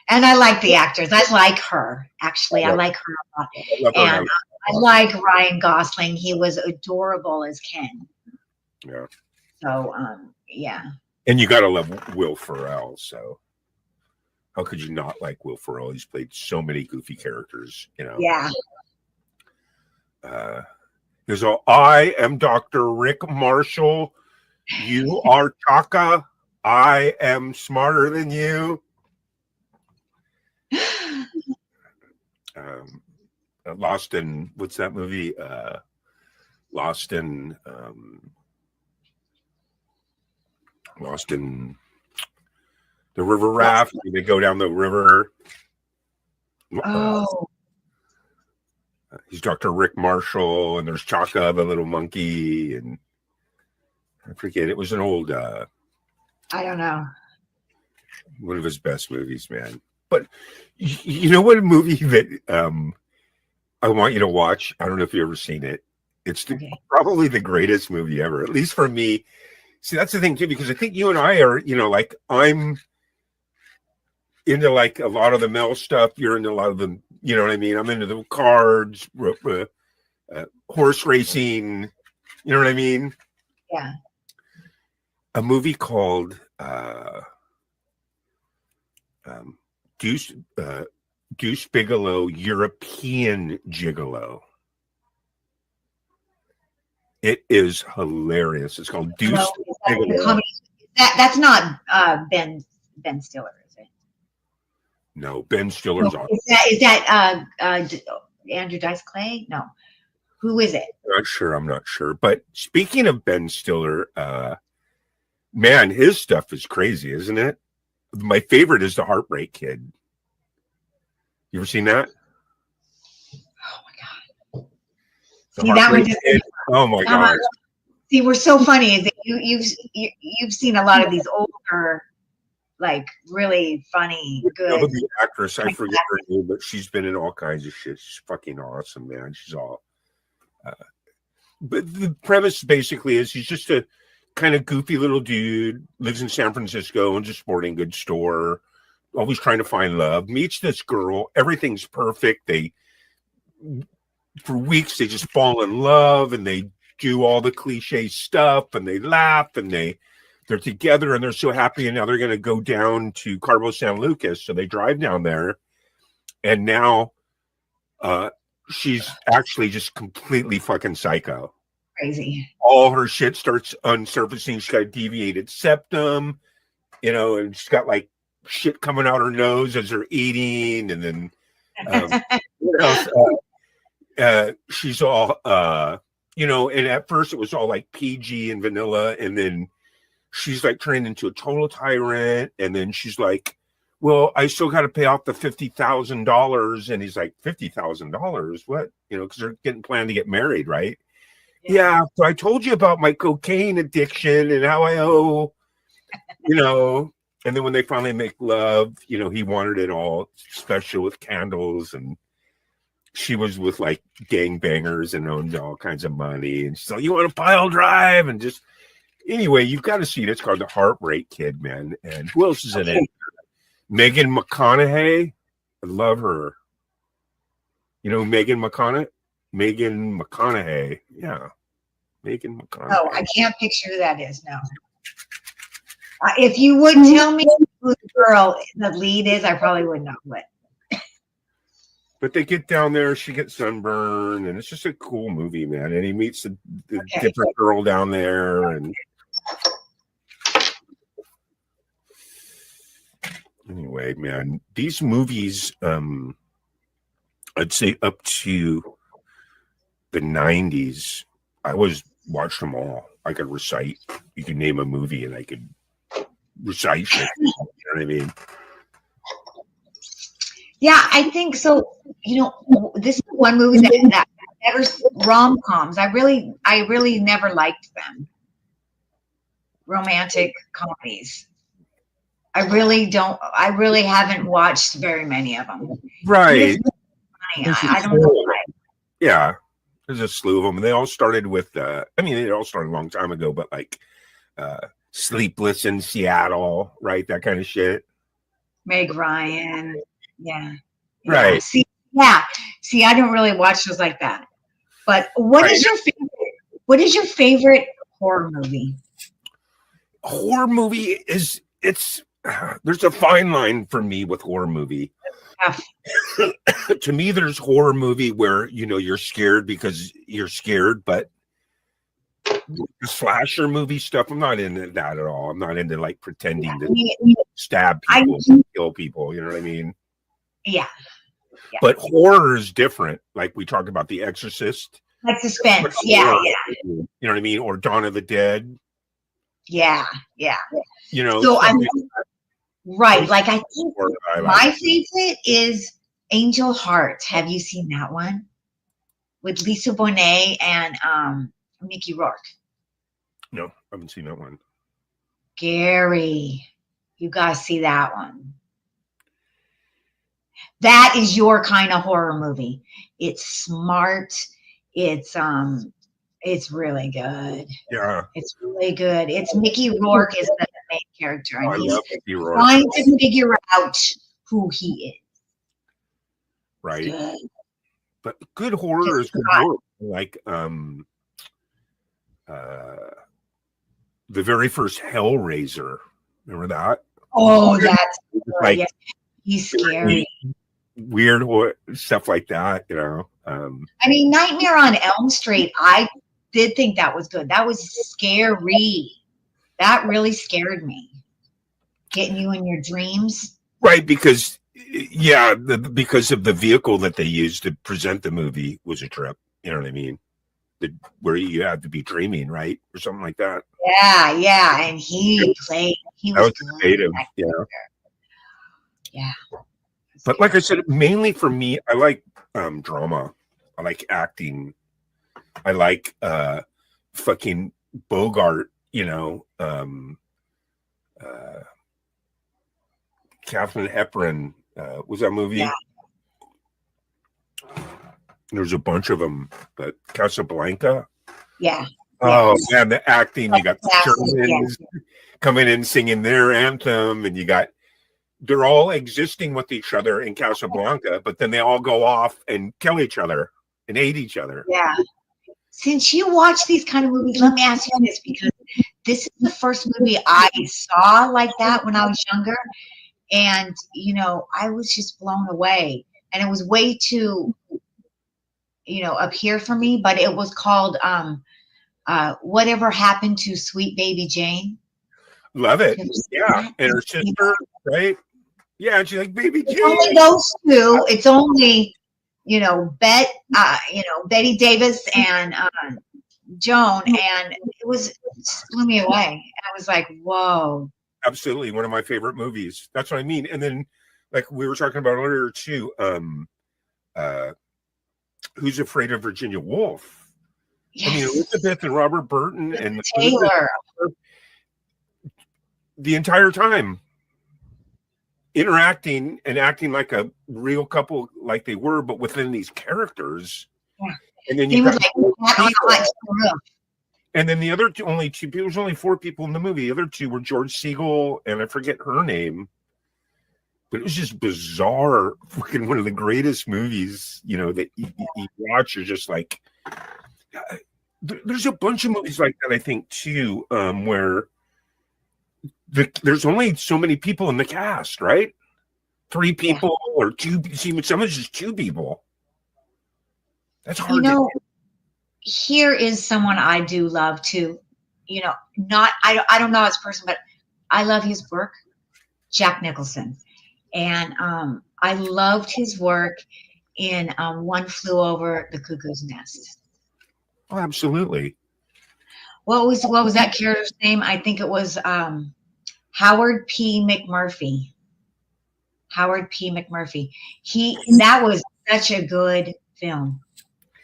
And I like the actors. I like her, actually. I like her a lot. And I like Ryan Gosling. He was adorable as Ken. Yeah. So, yeah. And you got to love Will Ferrell. So how could you not like Will Ferrell? He's played so many goofy characters, you know. Yeah. He goes, oh, I am Dr. Rick Marshall. You are Chaka. I am smarter than you. Lost in, what's that movie? Lost in the river raft. They go down the river. He's Dr. Rick Marshall, and there's Chaka, the little monkey, and I forget. It was an old I don't know. one of his best movies, man. But you know what movie that I want you to watch? I don't know if you've ever seen it. It's probably the greatest movie ever, at least for me. See, that's the thing too, because I think you and I are, like I'm into like a lot of the Mel stuff. You're into a lot of the, you know what I mean? I'm into the cards, horse racing. You know what I mean? Yeah. A movie called Deuce Bigelow, European Gigolo. It is hilarious. It's called Deuce Bigelow. That's not Ben Stiller, is it? No, Ben Stiller's on. Is that Andrew Dice Clay? No. Who is it? I'm not sure. But speaking of Ben Stiller, man, his stuff is crazy, isn't it? My favorite is The Heartbreak Kid. You ever seen that? Oh my God. The See, that one Kid? Oh my God. See, we're so funny. You've seen a lot of these older, like really funny, good. The actress, I forget her name, but she's been in all kinds of shit. She's fucking awesome, man. She's all. But the premise basically is he's just a kind of goofy little dude, lives in San Francisco, owns a sporting goods store, always trying to find love, meets this girl, everything's perfect. For weeks, they just fall in love and they do all the cliche stuff and they laugh and they're together and they're so happy. And now they're going to go down to Cabo San Lucas. So they drive down there and now, she's actually just completely fucking psycho. Crazy. All her shit starts unsurfacing. She's got a deviated septum, and she's got like shit coming out her nose as they're eating. And then what else? She's all, and at first it was all like PG and vanilla. And then she's like turning into a total tyrant. And then she's like, well, I still got to pay off the $50,000. And he's like, $50,000? What? Because they're getting planned to get married, right? Yeah. So I told you about my cocaine addiction and how I owe, and then when they finally make love, he wanted it all special with candles. And she was with like gangbangers and owned all kinds of money. And she's like, you want a pile drive? And just, anyway, you've got to see it. It's called The Heartbreak Kid, man. And who else is in it? Megan McConaughey, I love her. Megan McConaughey, yeah, Megan McConaughey. Oh, I can't picture who that is. No. If you wouldn't tell me who the girl, the lead is, I probably wouldn't know it. But they get down there, she gets sunburned, and it's just a cool movie, man. And he meets the different girl down there, and. Anyway, man, these movies, I'd say up to the 90s, I was watched them all. I could recite. You could name a movie and I could recite shit. You know what I mean? Yeah, I think so. This is one movie that better rom-coms. I really never liked them. Romantic comedies. I really haven't watched very many of them. Right. I don't know why. Yeah. There's a slew of them. And they all started with, it all started a long time ago, but like Sleepless in Seattle, right? That kind of shit. Meg Ryan. Yeah. Right. See, I don't really watch shows like that. But what is your favorite horror movie? Horror movie there's a fine line for me with horror movie. Yeah. To me, there's horror movie where, you're scared because you're scared, but the slasher movie stuff, I'm not into that at all. I'm not into like pretending to stab people and kill people. You know what I mean? Yeah. But horror is different. Like we talked about The Exorcist. Like suspense. Yeah. You know what I mean? Or Dawn of the Dead. Yeah. So right. Like I think my favorite is Angel Heart. Have you seen that one? With Lisa Bonet and Mickey Rourke. No, I haven't seen that one. Gary, you gotta see that one. that is your kind of horror movie. It's smart. It's really good. Yeah, It's really good. It's Mickey Rourke is the main character, I and he's love Mickey Rourke. trying to figure out who he is. Right, Good. but good horror is good Right. horror. Like the very first Hellraiser. Remember that? Oh, that's good. Like Yeah, he's scary. weird stuff like that. You know. I mean, Nightmare on Elm Street, I did think that was good. That was scary. That really scared me. Getting you in your dreams. Right, because because of the vehicle that they used to present the movie was a trip. You know what I mean? Where you had to be dreaming, right, or something like that. Yeah, and he played. He That was was creative. good. Yeah. Yeah. But like I said, mainly for me, I like drama. I like acting. I like fucking Bogart, you know, Katharine Hepburn. Was that movie? Yeah. There's a bunch of them, but Casablanca. Yeah. Oh Yes. man, the acting! You got the Classic, Germans coming in singing their anthem, and they're all existing with each other in Casablanca, but then they all go off and kill each other and hate each other. Yeah. Since you watch these kind of movies, let me ask you this, because this is the first movie I saw like that when I was younger. And, you know, I was just blown away. And it was way too, you know, up here for me, but it was called Whatever Happened to Sweet Baby Jane. Love it. Have you seen Yeah. that? And her sister, right? Yeah, and she's like, baby It's only Jane. those two. It's only, you know, Betty Davis and Joan, and it was blew me away. I was like, whoa. Absolutely. One of my favorite movies. That's what I mean. And then, like we were talking about earlier too, Who's Afraid of Virginia Woolf? I mean, Yes. Elizabeth and Robert Burton and Taylor. the entire time interacting and acting like a real couple, like they were, but within these characters. Yeah. And then He you was got like that on a hot roof. and then the other two, there was only 4 people in the movie. The other 2 were George Siegel and I forget her name. But it was just bizarre. Fucking one of the greatest movies, you know, that you watch. You're just like, there's a bunch of movies like that, I think, too, where there's only so many people in the cast, right? 3 people or 2. See, some is just 2 people. That's hard. You know, here is someone I do love too. You know, I don't know his person, but I love his work. Jack Nicholson. And I loved his work in One Flew Over the Cuckoo's Nest. Oh, absolutely. What was that character's name? I think it was Howard P. McMurphy. Howard P. McMurphy. That was such a good film.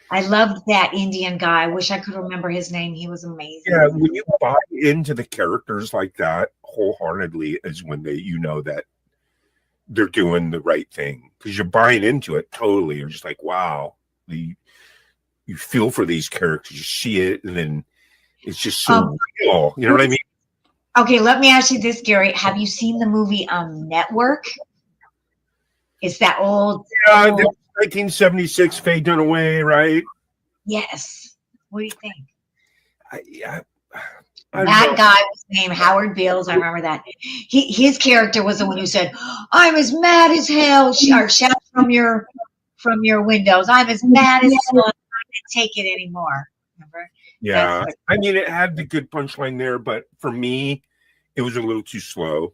I loved that Indian guy. I wish I could remember his name. He was amazing. Yeah, when you buy into the characters like that wholeheartedly is when you know that they're doing the right thing, because you're buying into it totally. You're just like, wow, you feel for these characters, you see it, and then it's just so real. You know what I mean? Okay, let me ask you this, Gary. Have you seen the movie Network? It's that old. Yeah, the 1976 Faye Dunaway, right? Yes. What do you think? I don't That know. guy was named Howard Beals. I remember that. His character was the one who said, "I'm as mad as hell." Or shout from your windows. I'm as mad as hell. I can't take it anymore. Remember? Yeah, That's I mean, it had the good punchline there, but for me, it was a little too slow.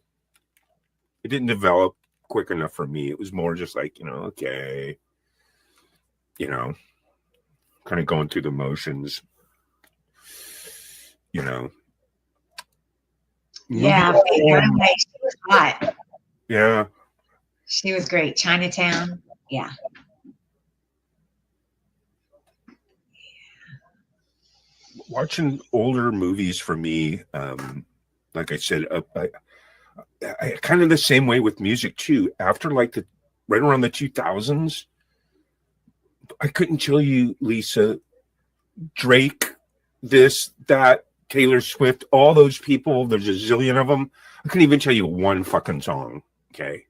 It didn't develop quick enough for me. It was more just like, okay, kind of going through the motions, Yeah, Faye Dunaway, she was hot. Yeah. She was great. Chinatown. Yeah. Watching older movies for me, like I said, I kind of the same way with music too. After like right around the 2000s. I couldn't tell you, Lisa, Drake, this, that, Taylor Swift, all those people, there's a zillion of them. I couldn't even tell you one fucking song. Okay.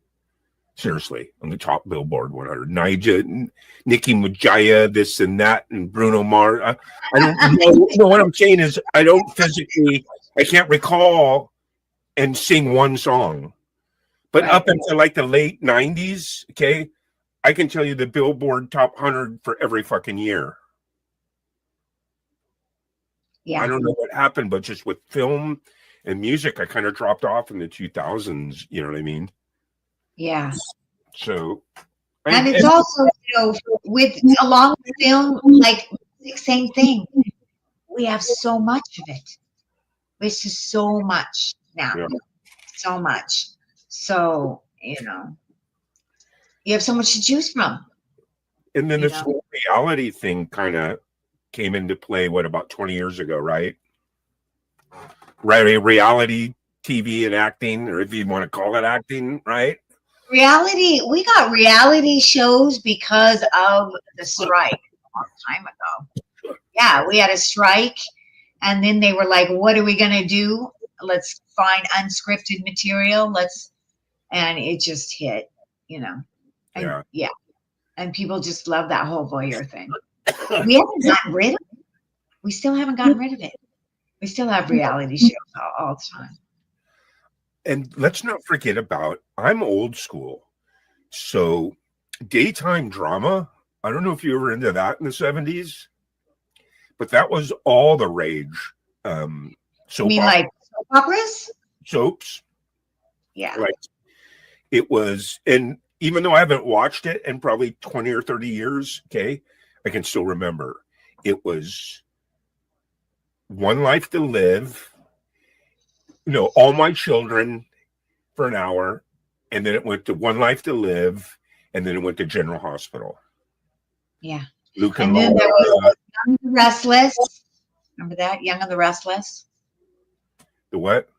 Seriously, on the top Billboard 100. Nyjah, Nicki Minaj, this and that, and Bruno Mars. I don't know. No, what I'm saying is I can't recall and sing one song. But up until like the late 90s, okay, I can tell you the Billboard top 100 for every fucking year. Yeah. I don't know what happened, but just with film and music, I kind of dropped off in the 2000s. You know what I mean? Yeah. So, and it's also, with along with film, like same thing. We have so much of it. It's just so much now. Yeah. So much. So, you have so much to choose from. And then this whole reality thing kind of came into play, about 20 years ago, right? Right, reality TV and acting, or if you want to call it acting, right? We got reality shows because of the strike a long time ago. Yeah, we had a strike, and then they were like, what are we going to do? Let's find unscripted material. And it just hit, And, yeah. And people just love that whole voyeur thing. We haven't gotten rid of it. We still haven't gotten rid of it. We still have reality shows all the time. And let's not forget about, I'm old school. So daytime drama, I don't know if you were into that in the 70s, but that was all the rage. You mean like soap operas? Soaps. Yeah. Right. It was, and even though I haven't watched it in probably 20 or 30 years, okay, I can still remember. It was One Life to Live, All My Children for an hour, and then it went to One Life to Live, and then it went to General Hospital. Yeah. Luke and then there was Young and the Restless. Remember that? Young and the Restless? The what?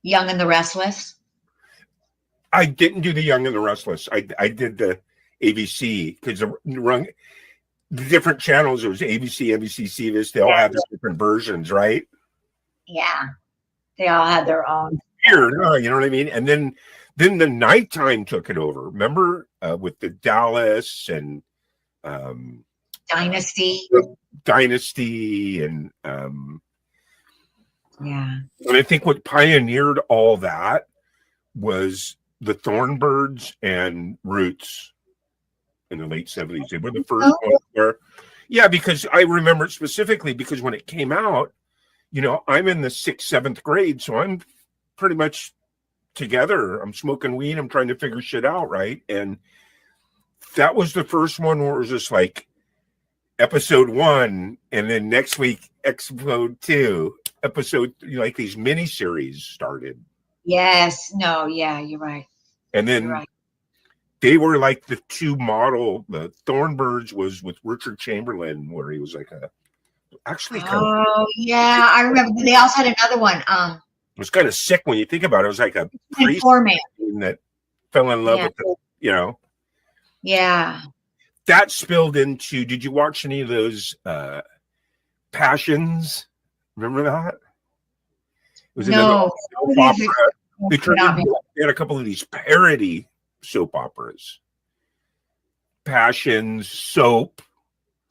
Young and the Restless. I didn't do the Young and the Restless. I did the ABC, because the different channels, it was ABC, NBC, CBS, they all have their different versions, right? Yeah. They all had their own. Weird, you know what I mean? And then the nighttime took it over. Remember, with the Dallas and Dynasty, and yeah. And I think what pioneered all that was the Thornbirds and Roots in the late 70s. They were the first ones where, because I remember it specifically because when it came out, I'm in the 6th, 7th grade, so I'm pretty much together. I'm smoking weed. I'm trying to figure shit out, right? And that was the first one where it was just like episode 1, and then next week episode 2, like these miniseries started. Yes. No. Yeah. You're right. And then they were like the two model. The Thornbirds was with Richard Chamberlain, where he was like yeah, I remember. They also had another one. It was kind of sick when you think about it. It was like a priest that fell in love with Yeah. That spilled into. Did you watch any of those Passions? Remember that? It was another soap opera. They had a couple of these parody soap operas. Passions, Soap.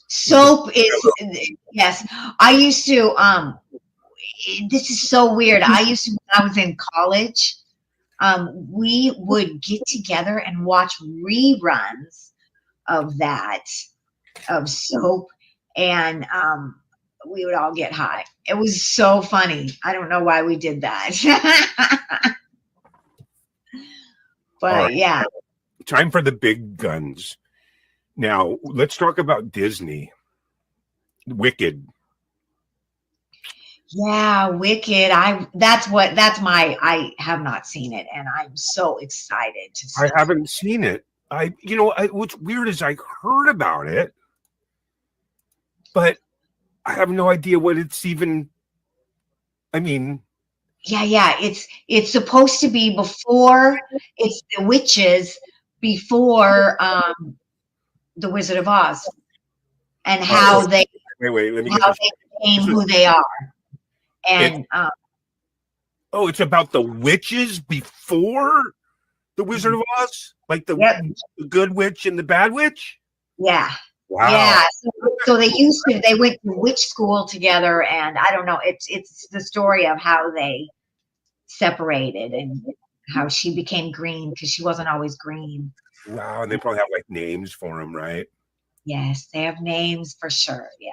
Soap is, yes. I used to, this is so weird. I used to, when I was in college, we would get together and watch reruns of Soap, and we would all get high. It was so funny. I don't know why we did that. But yeah. Time for the big guns. Now, let's talk about Disney. Wicked. Yeah, Wicked. I have not seen it, and I'm so excited to see I haven't seen it. What's weird is I heard about it, but I have no idea what it's even. I mean, yeah. It's supposed to be before it's the witches, before the Wizard of Oz, and how they Wait. Let me get how this. they became who they are. And Oh, it's about the witches before the Wizard of Oz, like the, Yep. the good witch and the bad witch. yeah. Wow. Yeah, so they went to witch school together, and I don't know. It's the story of how they separated and how she became green because she wasn't always green. Wow, and they probably have like names for them, right? Yes, they have names for sure. Yeah,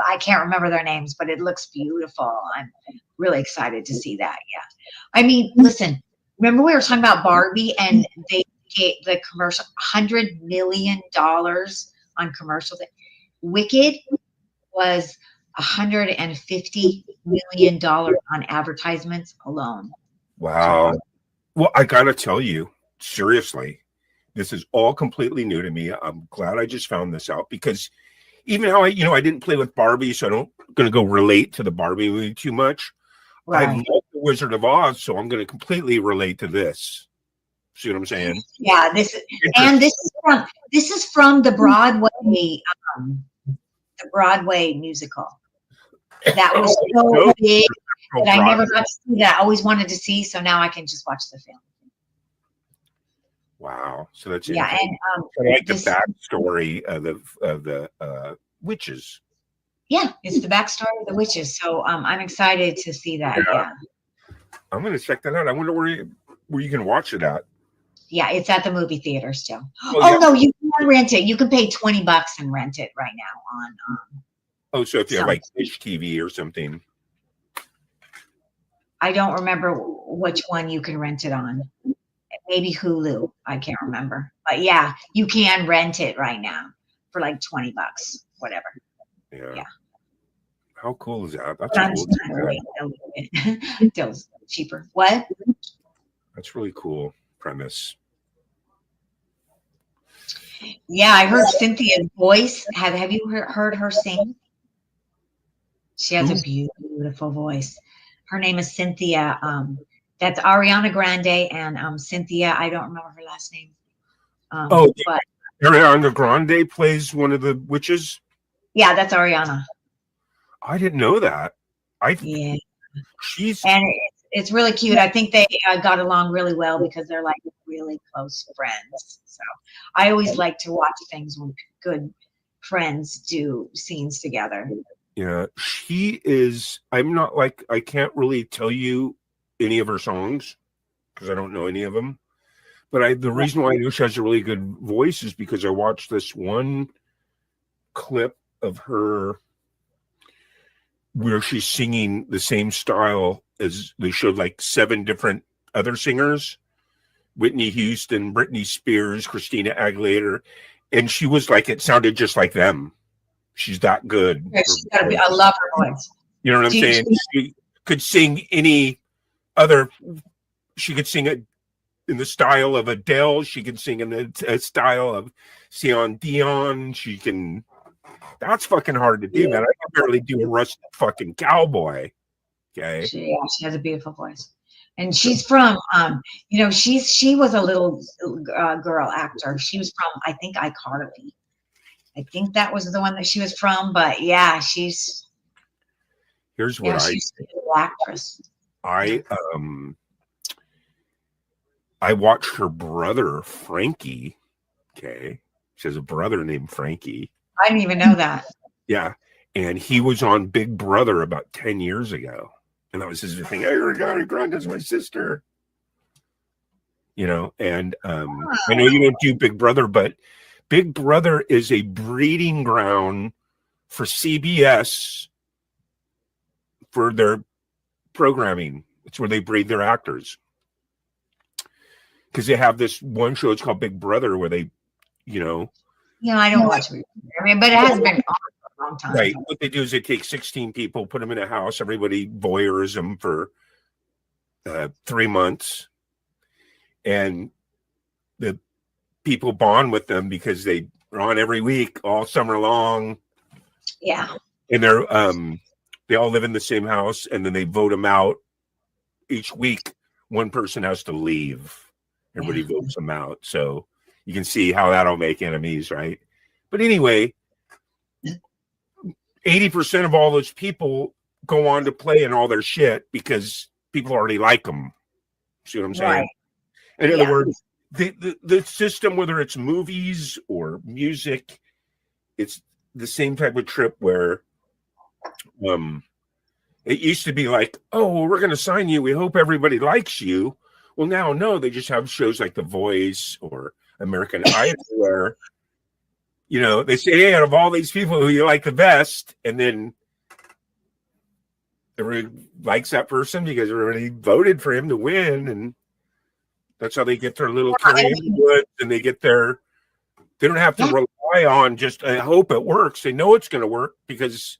I can't remember their names, but it looks beautiful. I'm really excited to see that. Yeah, I mean, listen. Remember we were talking about Barbie, and they gave the commercial $100 million on commercials. Wicked was $150 million on advertisements alone. Wow. Well, I gotta tell you, seriously, this is all completely new to me. I'm glad I just found this out, because even how I didn't play with Barbie, so I don't gonna go relate to the Barbie movie too much. I Right. love the Wizard of Oz, so I'm gonna completely relate to this. See what I'm saying? Yeah, this is from the Broadway musical. That was so big that I never got to see that. I always wanted to see, so now I can just watch the film. Wow. So that's Yeah, interesting. and I like the this- backstory of the witches. yeah, it's the backstory of the witches. So I'm excited to see that. Yeah. I'm gonna check that out. I wonder where you can watch it at. Yeah, it's at the movie theater still. Oh, Oh yeah. no, you can rent it. You can pay $20 and rent it right now on Oh, so if you have So- like Dish TV or something. I don't remember which one you can rent it on. Maybe Hulu. I can't remember. But yeah, you can rent it right now for like $20, whatever. Yeah. Yeah. How cool is that? That's But I'm cool. just trying to wait a little bit until it's cheaper. What? That's really cool premise. Yeah, I heard Cynthia's voice. Have you heard her sing? She has a beautiful voice. Her name is Cynthia. That's Ariana Grande and Cynthia. I don't remember her last name. But Ariana Grande plays one of the witches. yeah, that's Ariana. I didn't know that. Yeah, She's and it's really cute. I think they got along really well because they're like really close friends. So I always like to watch things when good friends do scenes together. yeah, she is. I'm not like, I can't really tell you any of her songs because I don't know any of them. But the reason why I know she has a really good voice is because I watched this one clip of her where she's singing the same style as they showed like 7 different other singers: Whitney Houston, Britney Spears, Christina Aguilera, and she was like, it sounded just like them. She's that good. Yeah, she's got to be. I love her voice. You know what I'm Do you- saying? She could sing any other. She could sing it in the style of Adele. She can sing in the style of Celine Dion. She can. That's fucking hard to do, man. I can barely do a rusted fucking cowboy. Okay. She has a beautiful voice, and she's from. She was a little girl actor. She was from, I think, iCarly. I think that was the one that she was from. But yeah, she's Here's what she's a good actress. I watched her brother Frankie. Okay, she has a brother named Frankie. I didn't even know that. Yeah, and he was on Big Brother about 10 years ago, and that was his thing. Hey, Ariana Grande's my sister. You know, and I know you don't do Big Brother, but Big Brother is a breeding ground for CBS for their programming. It's where they breed their actors. Because they have this one show, it's called Big Brother, where they, I don't watch it. But it has been on for a long time. right. What they do is they take 16 people, put them in a house, everybody voyeurs them for 3 months. And the people bond with them because they are on every week, all summer long. Yeah. And they all live in the same house, and then they vote them out each week. One person has to leave. Everybody votes them out. So you can see how that'll make enemies, right? But anyway, 80% of all those people go on to play in all their shit because people already like them. See what I'm saying? Right. In other Yeah. words, the system, whether it's movies or music, it's the same type of trip where it used to be like, oh, well, we're going to sign you. We hope everybody likes you. Well, now, no, they just have shows like The Voice or American Idol where, you know, they say, hey, out of all these people who you like the best, and then everybody likes that person because everybody voted for him to win, and that's how they get their little career in the woods, and they don't have to rely on just, I hope it works. They know it's going to work because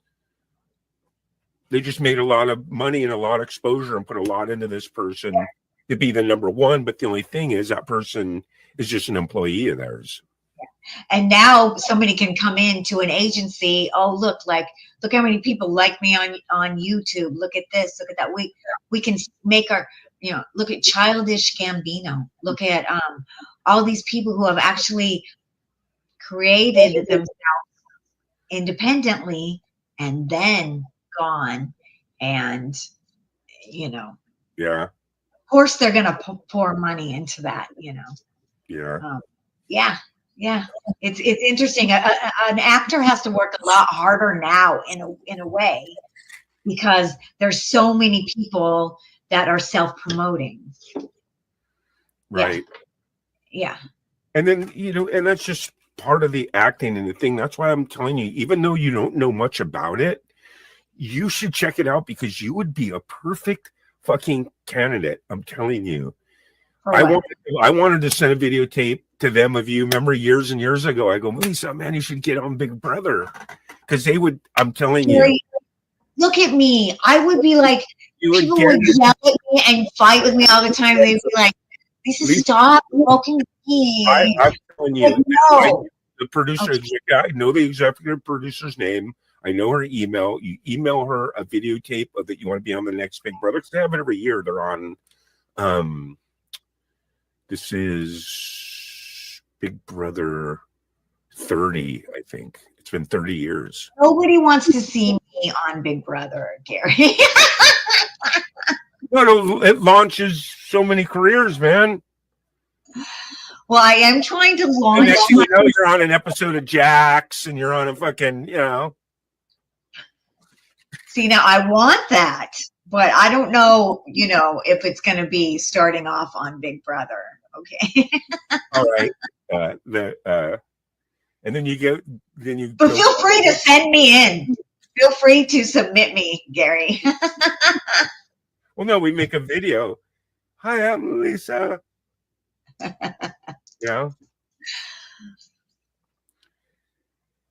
they just made a lot of money and a lot of exposure and put a lot into this person to be the number one. But the only thing is that person is just an employee of theirs. And now somebody can come into an agency. Oh, look how many people like me on YouTube. Look at this. Look at that. We can make our, you know, look at Childish Gambino. Look at all these people who have actually created themselves independently and then gone and, you know. Yeah. Of course, they're going to pour money into that, you know. Yeah. Yeah. It's interesting. An actor has to work a lot harder now in a way because there's so many people that are self-promoting. Right. Yeah. And then, you know, and that's just part of the acting and the thing. That's why I'm telling you, even though you don't know much about it, you should check it out because you would be a perfect fucking candidate. I'm telling you. I wanted to send a videotape to them of you. Remember years and years ago, I go, Lisa, man, you should get on Big Brother. Because they would, I'm telling you. Look at me. I would be like, people would yell at me and fight with me all the time. They'd be like, Lisa, stop smoking weed. I'm telling you, Like, no. the producer, I know the executive producer's name. I know her email. You email her a videotape of that you want to be on the next Big Brother. Because they have it every year. They're on, this is Big Brother 30, I think. It's been 30 years. Nobody wants to see me on Big Brother, Gary. No, it launches so many careers, man. Well, I am trying to launch. And next thing you know, you're on an episode of Jax, and you're on a fucking, you know. See, now I want that, but I don't know, you know, if it's going to be starting off on Big Brother. Okay. All right. And then you But feel free to send me in. Feel free to submit me, Gary. Well, no, we make a video. Hi, I'm Lisa. Yeah.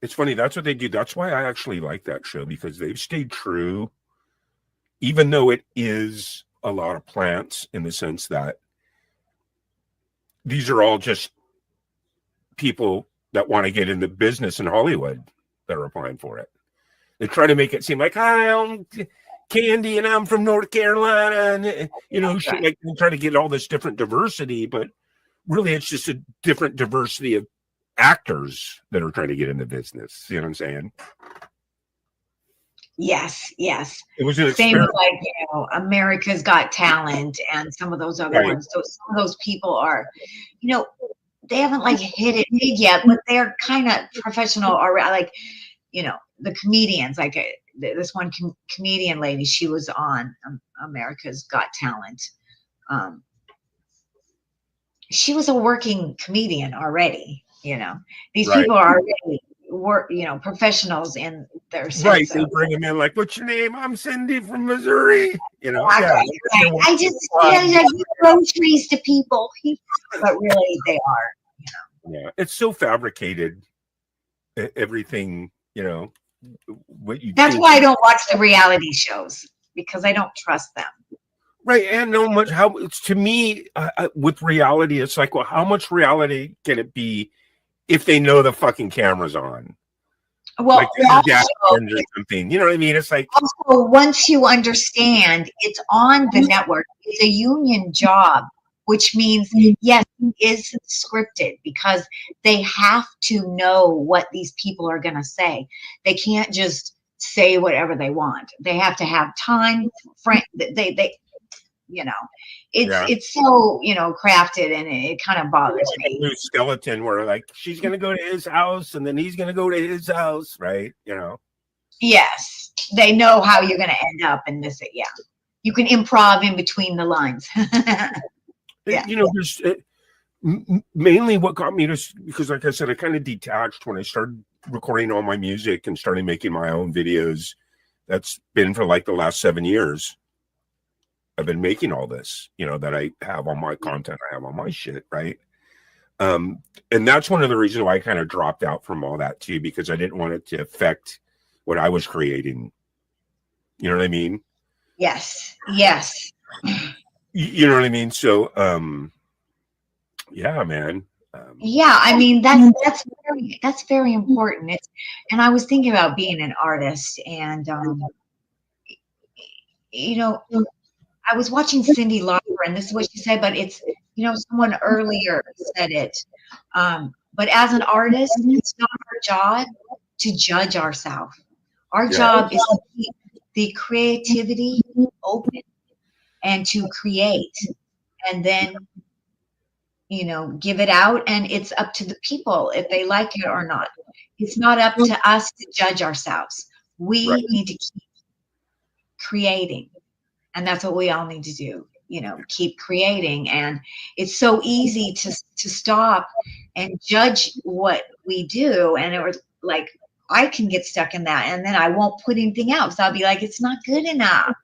It's funny. That's what they do. That's why I actually like that show because they've stayed true, even though it is a lot of plants in the sense that these are all just people that want to get into business in Hollywood that are applying for it. They try to make it seem like, hi, I'm Candy and I'm from North Carolina. And, you know, shit, like they try to get all this different diversity, but really it's just a different diversity of actors that are trying to get into business. You know what I'm saying? Yes. It was an Same experiment. like, you know, America's Got Talent and some of those other ones. So some of those people are, you know, they haven't like hit it big yet, but they're kind of professional already. Like, you know, the comedians, like this one comedian lady, she was on America's Got Talent. She was a working comedian already, you know. These people are already professionals in their sense. Right. They bring them in like, what's your name? I'm Cindy from Missouri. You know, I just I give groceries to people, but really they are, you know. Yeah, it's so fabricated. Everything, you know, what you. That's why I don't watch the reality shows because I don't trust them. Right, and no much how it's to me with reality. It's like, well, how much reality can it be if they know the fucking camera's on? Well, like or something. You know what I mean? It's like also once you understand it's on the network, it's a union job which means, yes, it is scripted because they have to know what these people are going to say. They can't just say whatever they want. They have to have time. They you know, it's so, crafted, and it kind of bothers Like a me. new skeleton where like she's gonna go to his house and then he's gonna go to his house, right? Yes, they know how you're going to end up and miss it. Yeah, you can improv in between the lines. Yeah. There's mainly what got me to, because like I said, I kind of detached when I started recording all my music and started making my own videos. That's been for like the last 7 years. I've been making all this, that I have on my content, I have on my shit, right? And that's one of the reasons why I kind of dropped out from all that too, because I didn't want it to affect what I was creating. You know what I mean? Yes. You know what I mean? So, yeah, man. Yeah, I mean that's very important. And I was thinking about being an artist, and I was watching Cyndi Lauper, and this is what she said, but it's someone earlier said it. But as an artist, it's not our job to judge ourselves. Our job is to keep the creativity open and to create, and then give it out, and it's up to the people if they like it or not. It's not up to us to judge ourselves. We need to keep creating, and that's what we all need to do. Keep creating. And it's so easy to stop and judge what we do, and it was like I can get stuck in that, and then I won't put anything out. So I'll be like, it's not good enough.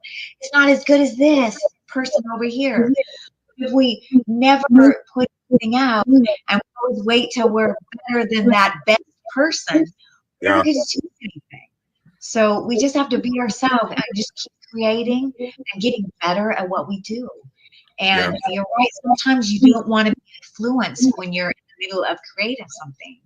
It's not as good as this person over here. If we never put anything out and we always wait till we're better than that best person, we're not going to do anything. So we just have to be ourselves and just keep creating and getting better at what we do. And you're right, sometimes you don't want to be influenced when you're in the middle of creating something.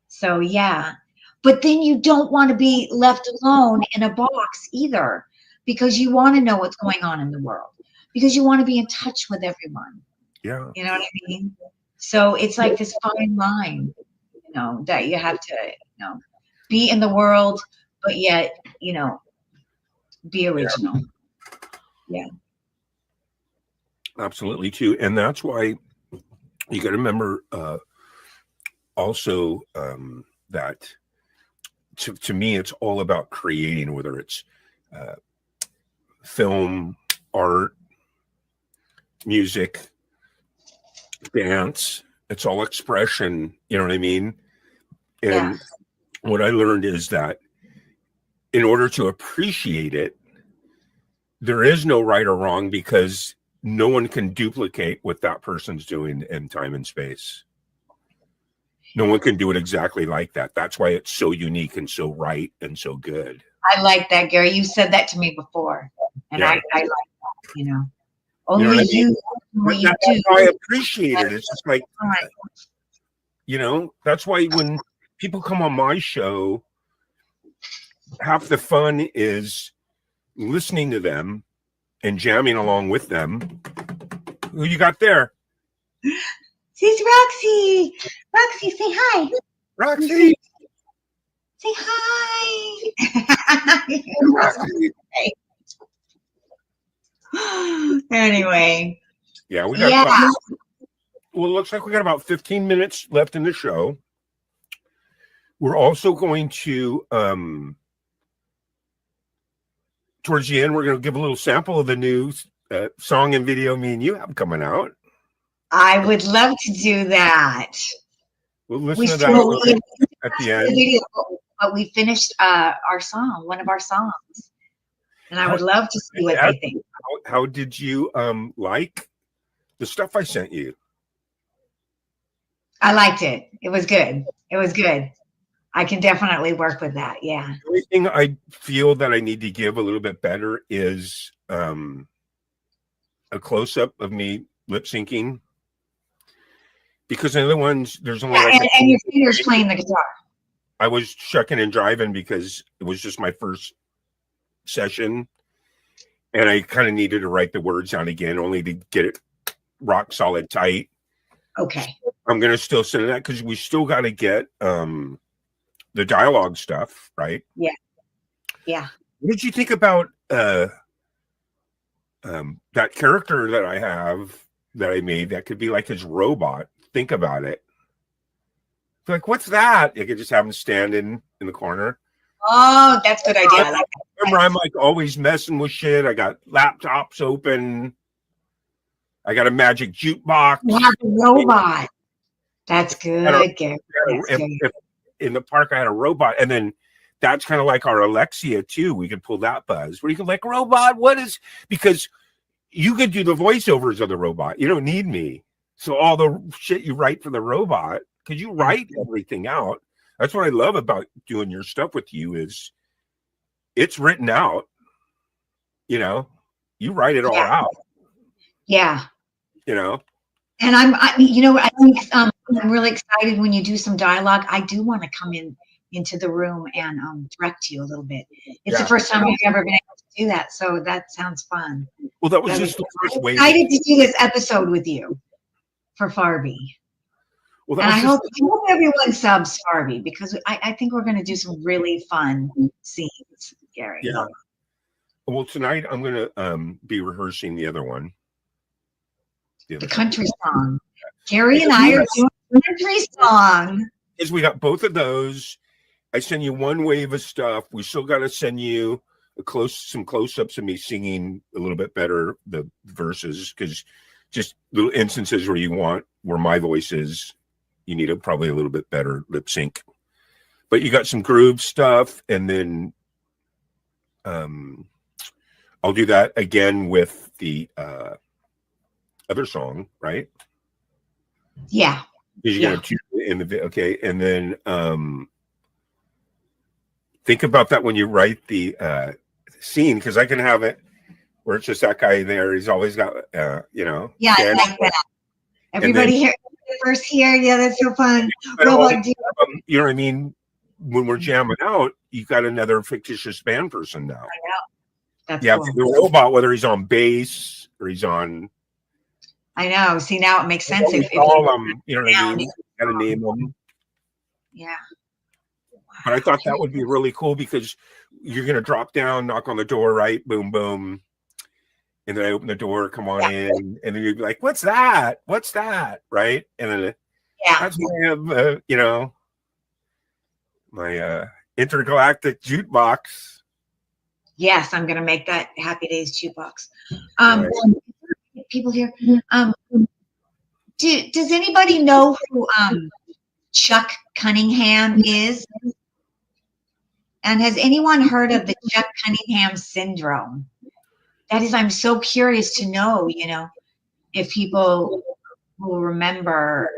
So yeah, but then you don't want to be left alone in a box either, because you want to know what's going on in the world, because you want to be in touch with everyone. Yeah. You know what I mean? So it's like this fine line, that you have to, be in the world, but yet, be original. Yeah. Absolutely too. And that's why you got to remember also that to me, it's all about creating, whether it's film, art, music, dance. It's all expression. You know what I mean? And what I learned is that in order to appreciate it, there is no right or wrong, because no one can duplicate what that person's doing in time and space. No one can do it exactly like that. That's why it's so unique and so right and so good. I like that, Gary. You said that to me before, and I like that. Only what I mean? what you That's do. why I appreciate it. It's just like, that's why when people come on my show, half the fun is listening to them and jamming along with them. Who you got there? It's Roxy. Roxy, say hi. Roxy. Say hi. Roxy. Anyway. Yeah, we got well, it looks like we got about 15 minutes left in the show. We're also going to towards the end, we're going to give a little sample of the new song and video me and you have coming out. I would love to do that. We'll listen to that at the end. Video, but we finished our song, one of our songs. And I would love to see what they think. How did you like the stuff I sent you? I liked it. It was good. It was good. I can definitely work with that. Yeah. The only thing I feel that I need to give a little bit better is a close-up of me lip syncing. Because in the other ones, there's only and your fingers playing the guitar. I was shucking and driving because it was just my first session. And I kind of needed to write the words down again, only to get it rock solid tight. Okay. I'm gonna still send that because we still got to get the dialogue stuff right. Yeah. What did you think about that character that I have that I made that could be like his robot? Think about it. Like, what's that? You could just have him standing in the corner. Oh, that's a good idea. I like that. Remember, I'm like always messing with shit. I got laptops open. I got a magic jukebox. You have a robot. That's good, Gary. That's good. If in the park, I had a robot, and then that's kind of like our Alexia too. We could pull that buzz where you can like, robot, what is, because you could do the voiceovers of the robot. You don't need me. So all the shit you write for the robot, because you write everything out. That's what I love about doing your stuff with you is it's written out. You know, you write it all out. Yeah. You know. And I think I'm really excited when you do some dialogue. I do want to come into the room and direct you a little bit. It's the first time I've ever been able to do that, so that sounds fun. Well, that was just the first way. I'm excited to do this episode with you for Farby. Well, and I hope everyone subs Farby because I think we're going to do some really fun scenes, Gary. Yeah. Well, tonight I'm going to be rehearsing the other one. The country song. Gary and I are doing a country song. Because we got both of those. I send you one wave of stuff. We still got to send you some close-ups of me singing a little bit better the verses, because just little instances where my voice is, you need probably a little bit better lip sync. But you got some groove stuff, and then I'll do that again with the other song, right? Yeah. You're gonna have two in the okay, and then think about that when you write the scene, because I can have it where it's just that guy there. He's always got Yeah, I like that. Everybody here first here. Yeah, that's so fun. You know what I mean? When we're jamming out, you got another fictitious band person now. I know. That's cool. The robot, whether he's on bass or he's on. I know. See, now it makes sense. If all you know what I mean? Got to name them. Yeah. But I thought that would be really cool because you're going to drop down, knock on the door, right? Boom, boom. And then I open the door, come on in. And then you'd be like, what's that? What's that? Right? And then that's my, my intergalactic jukebox. Yes, I'm going to make that Happy Days jukebox. People here. Does anybody know who Chuck Cunningham is? And has anyone heard of the Chuck Cunningham syndrome? That is, I'm so curious to know, if people will remember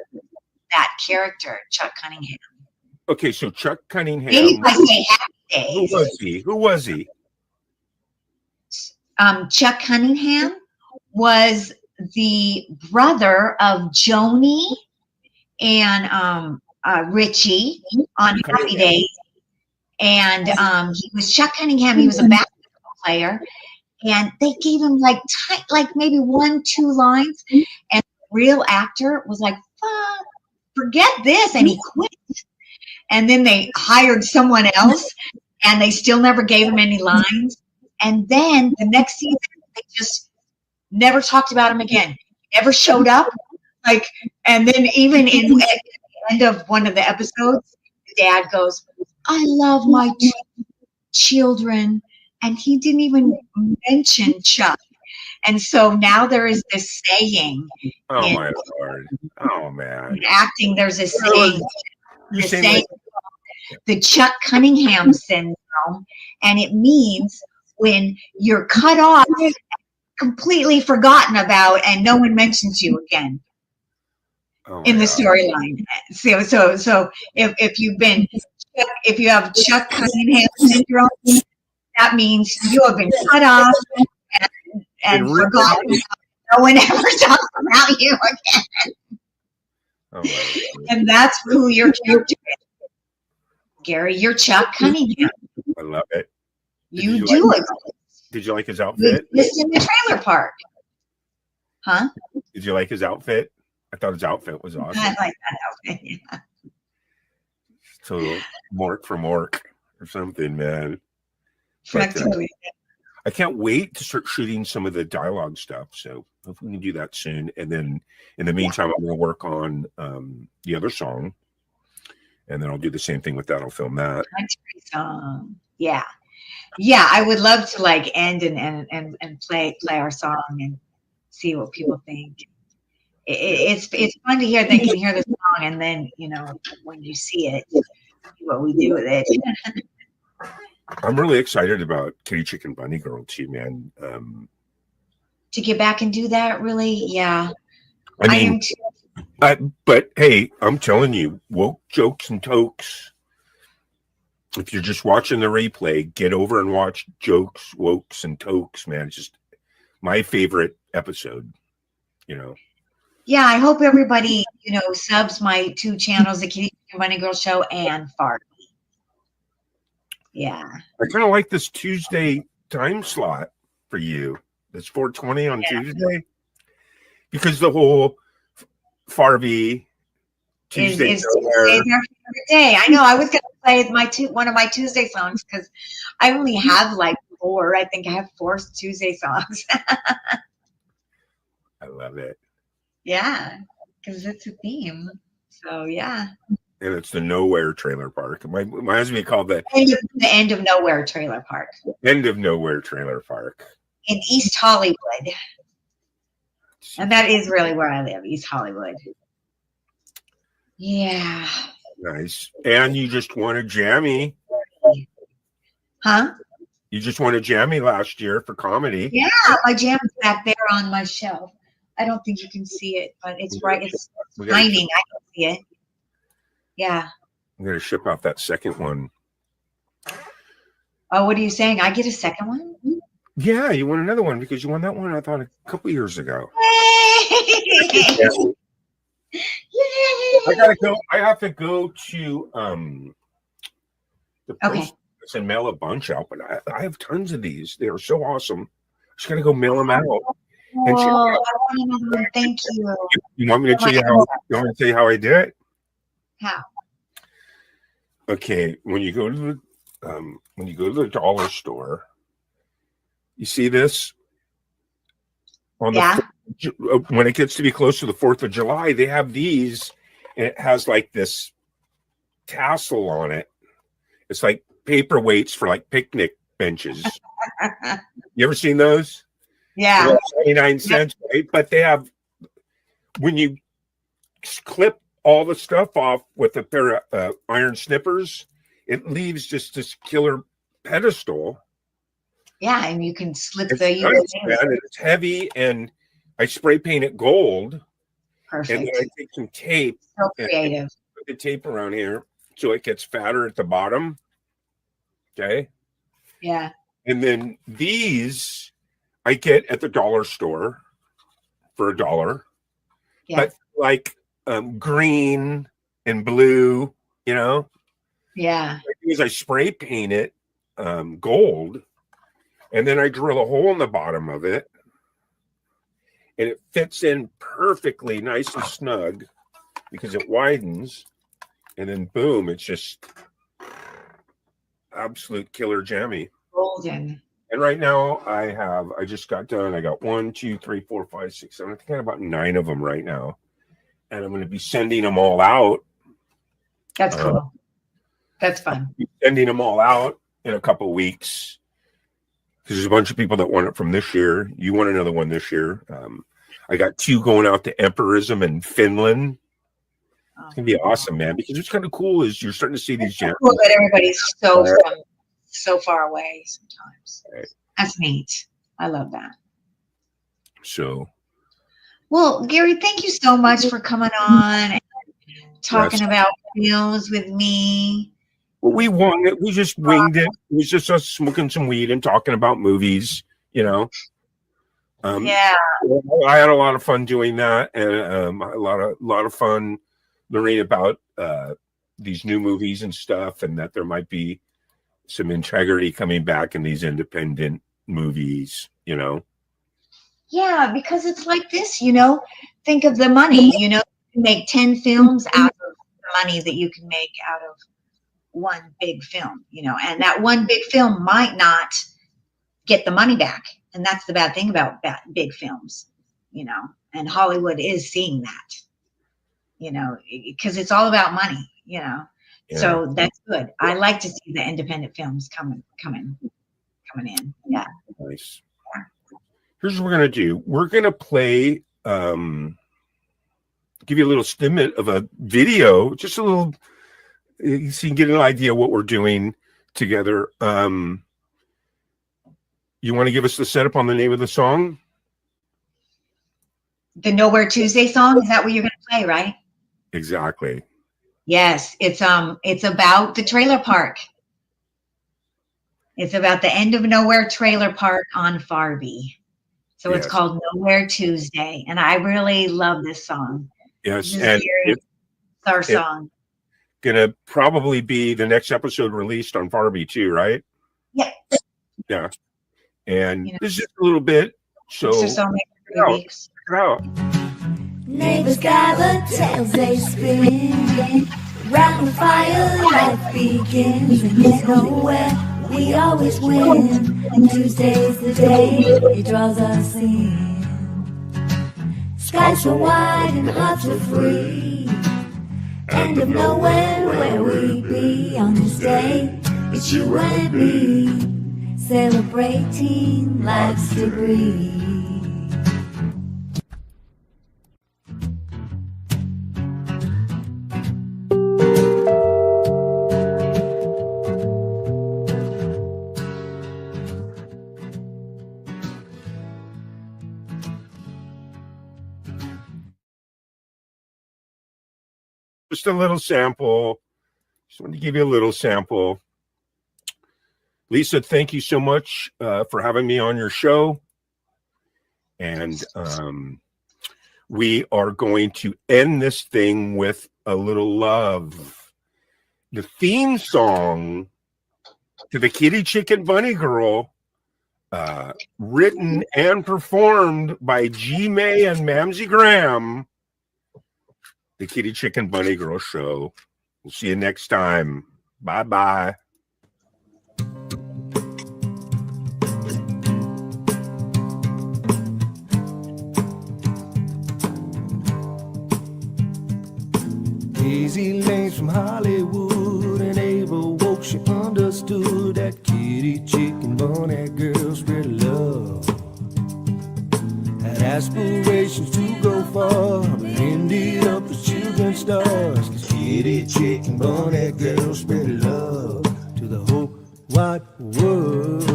that character, Chuck Cunningham. Okay, so Chuck Cunningham. Maybe if I say Happy Days. Who was he? Chuck Cunningham was the brother of Joni and Richie on Happy Days. And he was Chuck Cunningham. He was a basketball player. And they gave him like maybe 1-2 lines. And the real actor was like, fuck, forget this. And he quit. And then they hired someone else. And they still never gave him any lines. And then the next season, they just never talked about him again. Never showed up. And then even at the end of one of the episodes, the dad goes, I love my 2 children. And he didn't even mention Chuck. And so now there is this saying. Oh, my Lord. Oh, man. In acting, there's a saying. The Chuck Cunningham syndrome. And it means when you're cut off, completely forgotten about, and no one mentions you again in the storyline. So if you have Chuck Cunningham syndrome, that means you have been cut off and forgotten. No one ever talks about you again. Oh, my God. And that's who your character is. Gary, you're Chuck Cunningham. I love it. You do it. Did you like his outfit? Just in the trailer park. Huh? Did you like his outfit? I thought his outfit was I awesome. like that outfit. Yeah. So Mork from Mork or something, man. But, Practically. I can't wait to start shooting some of the dialogue stuff. So if we can do that soon. And then in the meantime, I'm going to work on the other song. And then I'll do the same thing with that. I'll film that. Country song. Yeah. Yeah. I would love to like end and play our song and see what people think. It's fun to hear. They can hear the song, and then when you see it, what we do with it. I'm really excited about Kitty Chicken Bunny Girl too, man. To get back and do that, really, yeah. I mean, am too. but hey, I'm telling you, woke jokes and tokes. If you're just watching the replay, get over and watch Jokes, Wokes, and Tokes, man. It's just my favorite episode, Yeah, I hope everybody, subs my 2 channels, the Kitty Chicken Bunny Girl Show and Farty. Yeah. I kind of like this Tuesday time slot for you. It's 4:20 on Tuesday. Because the whole Farby Tuesday. Is Tuesday their favorite day. I know. I was going to play one of my Tuesday songs because I only have like 4. I think I have 4 Tuesday songs. I love it. Yeah, because it's a theme. So yeah. And it's the Nowhere Trailer Park. It reminds me called the End of Nowhere Trailer Park End of Nowhere Trailer Park in East Hollywood. And that is really where I live, East Hollywood. Yeah. Nice. And you just won a Jammy. Huh? You just won a Jammy last year for comedy. Yeah, my jam is back there on my shelf. I don't think you can see it, but it's right. It's shining. I can see it. Yeah. I'm going to ship out that second one. Oh, what are you saying? I get a second one? Yeah, you won another one because you won that one, I thought, a couple years ago. Yay! I gotta go. I have to go to the post office and mail a bunch out, but I have tons of these. They are so awesome. Just gotta go mail them out. And I want another one. Thank you. You want me to tell you how? You want me to tell you how I did it? How? Okay, when you go to the dollar store, you see this on the when it gets to be close to the 4th of July, they have these, and it has like this tassel on it. It's like paperweights for like picnic benches. You ever seen those? Yeah. 99 cents, right? But they have, when you clip all the stuff off with a pair of iron snippers, it leaves just this killer pedestal. Yeah, and you can slip It's the nice, man, and it's heavy, and I spray paint it gold. Perfect. And then I take some tape. So creative. Put the tape around here so it gets fatter at the bottom. Okay. Yeah. And then these I get at the dollar store for $1. Yeah. But like green and blue, Yeah. What I do is I spray paint it gold, and then I drill a hole in the bottom of it, and it fits in perfectly nice and snug because it widens, and then boom, it's just absolute killer jammy. Golden. And right now I just got done. I got 1, 2, 3, 4, 5, 6, 7. I think I got about 9 of them right now. And I'm going to be sending them all out. That's cool. That's fun. Sending them all out in a couple of weeks. Because there's a bunch of people that want it from this year. You want another one this year. I got 2 going out to Empirism in Finland. It's going to be awesome, man. Because what's kind of cool is you're starting to see these jams. Cool that everybody's so far away sometimes. Right. That's neat. I love that. So. Well, Gary, thank you so much for coming on and talking about films with me. Well, we won it. We just winged it. It was just us smoking some weed and talking about movies, Yeah. I had a lot of fun doing that, and a lot of fun learning about these new movies and stuff, and that there might be some integrity coming back in these independent movies, Yeah, because it's like this, think of the money, you can make 10 films out of the money that you can make out of one big film, and that one big film might not get the money back. And that's the bad thing about big films, and Hollywood is seeing that, because it's all about money, Yeah. So that's good. I like to see the independent films coming in. Yeah. Nice. Here's what we're gonna do. We're gonna play, give you a little snippet of a video, just a little, so you can get an idea of what we're doing together. You want to give us the setup on the name of the song? The Nowhere Tuesday song, is that what you're going to play, right? Exactly. Yes, it's about the trailer park. It's about the end of Nowhere Trailer Park on Farby. So it's Yes. called Nowhere Tuesday, and I really love this song. Yes, This is and it's our song. gonna probably be the next episode released on Farby too, right? Yeah. Yeah. And You know. this is just a little bit. So It's just only 3 out. weeks. check it out. Neighbors gather, tales they spin. Round the fire, life begins. And there's nowhere we always win. And Tuesday's the day it draws us in. Skies so wide and hearts are free. End of nowhere where we be on this day. It's you and me. Celebrating life's debris. Just a little sample. Just wanted to give you a little sample. Lisa, thank you so much for having me on your show. And we are going to end this thing with a little love. The theme song to the Kitty Chicken Bunny Girl, written and performed by G. May and Mamsie Graham. The Kitty Chicken Bunny Girl Show. We'll see you next time. Bye-bye. Daisy Lane's from Hollywood, and Ava woke, she understood that kitty chicken bunny girl spread love. Had aspirations to go far, but ended up as children's stars. 'Cause kitty chicken bunny girl spread love to the whole wide world.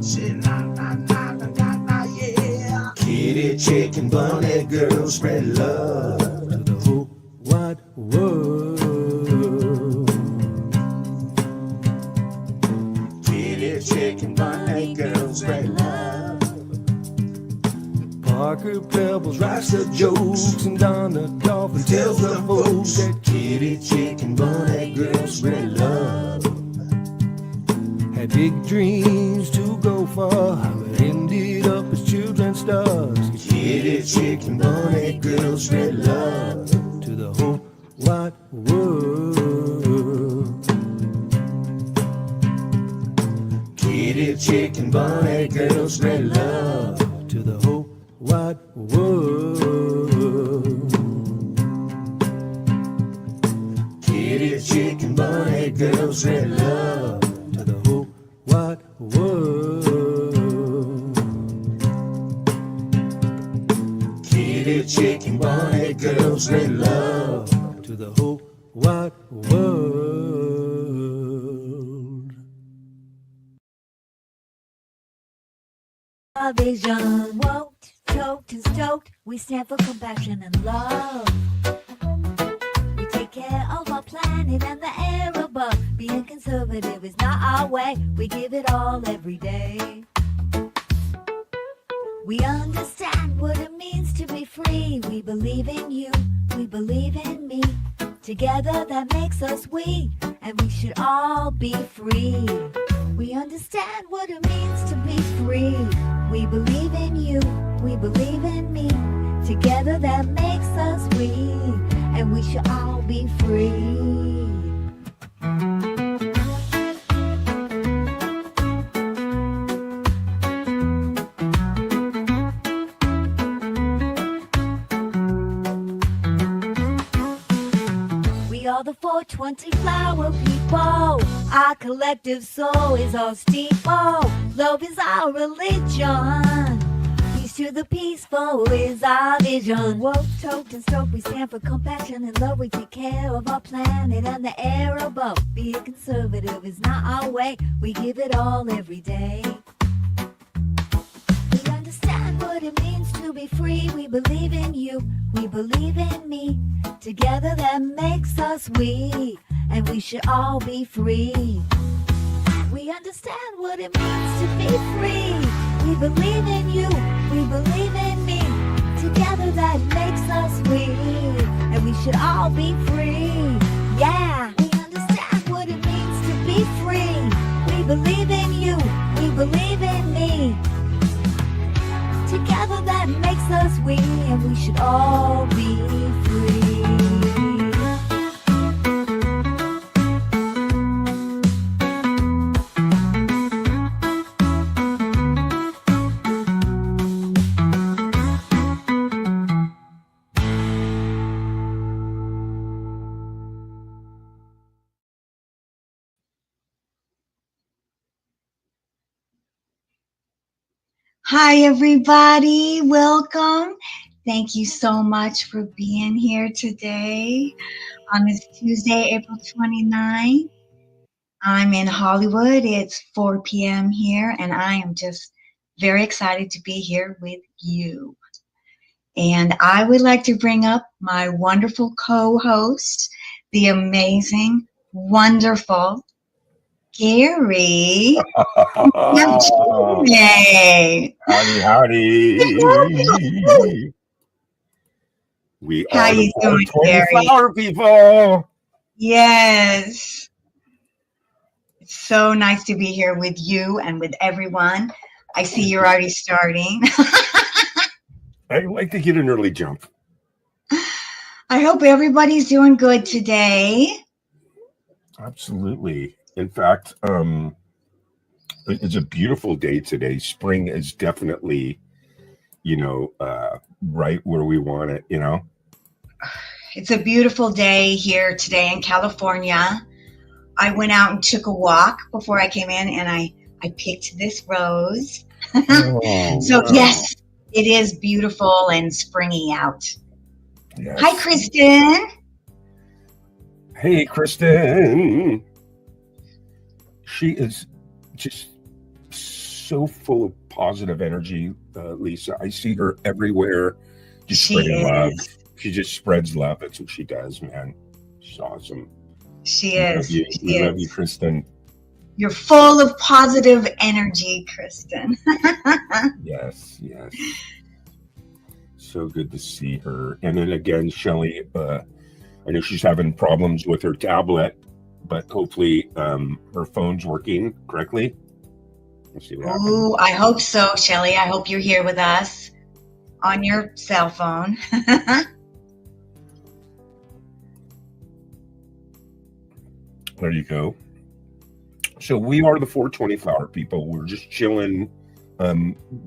Say la la la la la la, yeah. Kitty chicken bunny girl spread love to the whole wide world. Kitty chicken bunny girl spread love. Parker Pebbles writes the jokes, and Donna Dolphin tells the folks that kitty chicken bunny girl spread love. Had big dreams to go far, but ended up as children's stars. Kitty chicken bunny girl spread love to the whole wide world. Kitty chicken bunny girl spread love to the whole wide world. Kitty chicken bunny girl spread love to the whole wide world. Kitty chicken bunny girl spread love to the whole wide world. Our vision, woked, choked, and stoked. We stand for compassion and love. We take care of our planet and the air above. Being conservative is not our way. We give it all every day. We understand what it means to be free. We believe in you, we believe in me. Together that makes us we, and we should all be free. We understand what it means to be free. We believe in we believe in me. Together that makes us we, and we should all be free. We are the 420 flower people. Our collective soul is our steeple. Love is our religion. Peace to the peaceful is our vision. Woke, toked, and stoked, we stand for compassion and love. We take care of our planet and the air above. Being conservative is not our way. We give it all every day. We understand what it means to be free. We believe in you. We believe in me. Together that makes us we, and we should all be free. We understand what it means to be free. We believe in you, we believe in me. Together that makes us we, and we should all be free. Yeah, we understand what it means to be free. We believe in you, we believe in me. Together that makes us we, and we should all be free. Hi, everybody. Welcome. Thank you so much for being here today on this Tuesday, April 29th. I'm in Hollywood. It's 4 p.m. here, and I am just very excited to be here with you. And I would like to bring up my wonderful co-host, the amazing, wonderful Gary. Yay. Howdy. We How are you the doing, 420 Gary? flower people. Yes. It's so nice to be here with you and with everyone. I see you're already starting. I like to get an early jump. I hope everybody's doing good today. Absolutely. In fact, it's a beautiful day today. Spring is definitely, right where we want it, It's a beautiful day here today in California. I went out and took a walk before I came in, and I picked this rose. Oh, So wow. yes, it is beautiful and springy out. Yes. Hi, Kristen. Hey, Kristen. She is just so full of positive energy, Lisa. I see her everywhere, just She spreading love. is. She just spreads love. That's what she does, man. She's awesome. She We love is. you. She We love you, is. Kristen. You're full of positive energy, Kristen. Yes, yes. So good to see her. And then again, Shelly, I know she's having problems with her tablet, but hopefully her phone's working correctly. Let's see what happens. Ooh, I hope so, Shelly. I hope you're here with us on your cell phone. There you go. So we are the 420 flower people. We're just chilling.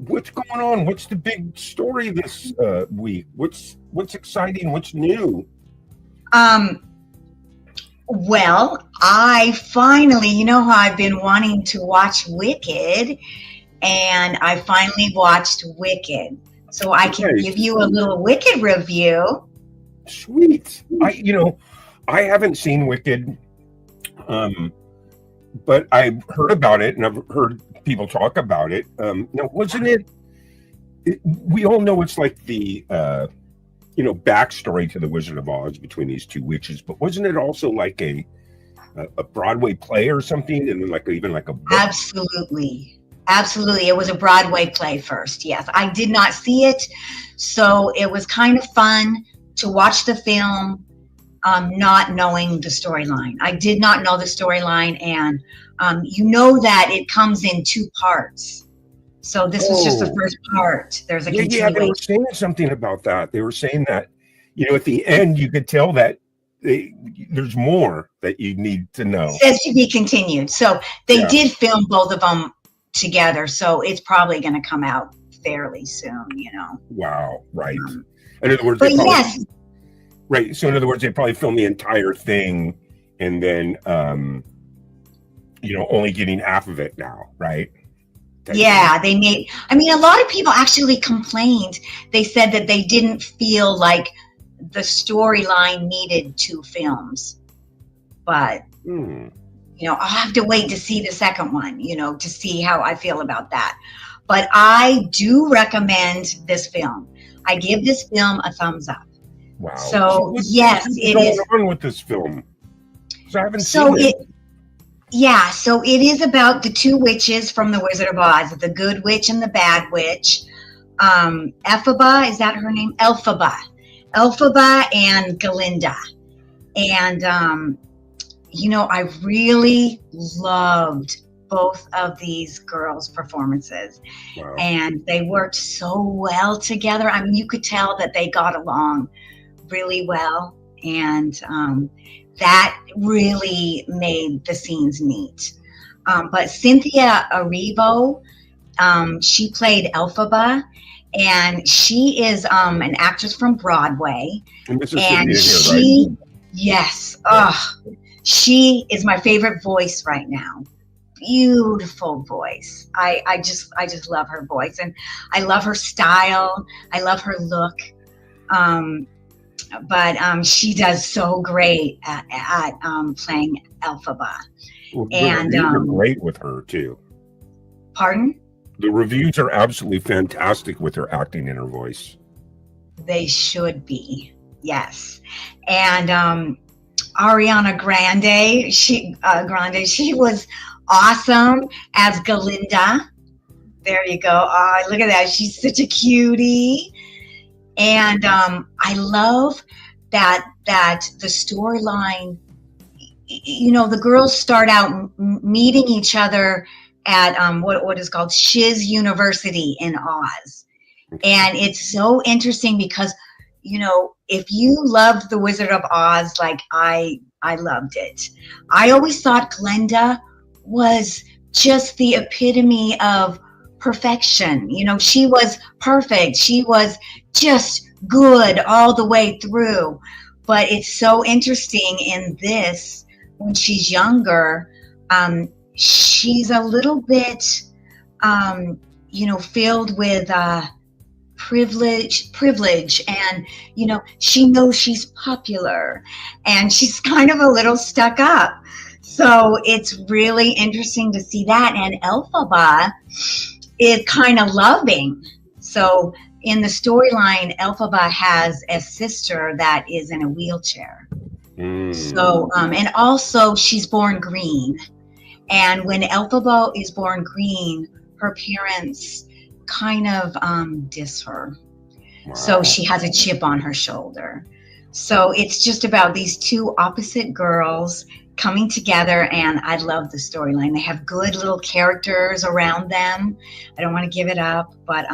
What's going on? What's the big story this week? What's exciting? What's new? Well, I finally, you know how I've been wanting to watch Wicked, and I finally watched Wicked. So I can Nice. give you a little Wicked review. Sweet. I haven't seen Wicked, but I've heard about it and I've heard people talk about it. Now, wasn't it? We all know it's like the backstory to the Wizard of Oz between these two witches, but wasn't it also like a Broadway play or something, and then even like a book? Absolutely. Absolutely. It was a Broadway play first. Yes. I did not see it. So it was kind of fun to watch the film, not knowing the storyline. I did not know the storyline. And you know that it comes in two parts. So this was just the Oh. first part. There's a Yeah, they continuation. were saying something about that. They were saying that, at the end, you could tell that there's more that you need to know. It says to be continued. So they Yeah. did film both of them together. So it's probably going to come out fairly soon, Wow, right. In other words, But they probably, yes, right. So in other words, they probably filmed the entire thing, and then only getting half of it now, right? yeah, they made, I mean, a lot of people actually complained. They said that they didn't feel like the storyline needed 2 films. But, I'll have to wait to see the second one, to see how I feel about that. But I do recommend this film. I give this film a thumbs up. Wow. So, yes, it is. What's going on with this film? So I haven't So seen it. Yeah, so it is about the 2 witches from The Wizard of Oz, the good witch and the bad witch. Elphaba, is that her name? Elphaba and Galinda. And, I really loved both of these girls' performances. Wow. And they worked so well together. I mean, you could tell that they got along really well. And that really made the scenes neat. But Cynthia Erivo, she played Elphaba, and she is an actress from Broadway. And Mississippi And is here, right? yes, she is my favorite voice right now. Beautiful voice. I just love her voice, and I love her style. I love her look. But she does so great at playing Elphaba. Well, the And, reviews are great with her too. Pardon? The reviews are absolutely fantastic with her acting and her voice. They should be, yes. And Ariana Grande, she was awesome as Galinda. There you go. Oh, look at that. She's such a cutie. And I love that the storyline, the girls start out meeting each other at what is called Shiz University in Oz. And it's so interesting because, if you loved The Wizard of Oz, like I loved it. I always thought Glenda was just the epitome of perfection. She was perfect. She was just good all the way through. But it's so interesting in this, when she's younger, she's a little bit, filled with privilege, and she knows she's popular, and she's kind of a little stuck up. So it's really interesting to see that. And Elphaba is kind of loving. So in the storyline, Elphaba has a sister that is in a wheelchair. So, and also she's born green. And when Elphaba is born green, her parents kind of diss her. Wow. So she has a chip on her shoulder. So it's just about these 2 opposite girls coming together, and I love the storyline. They have good little characters around them. I don't want to give it up, but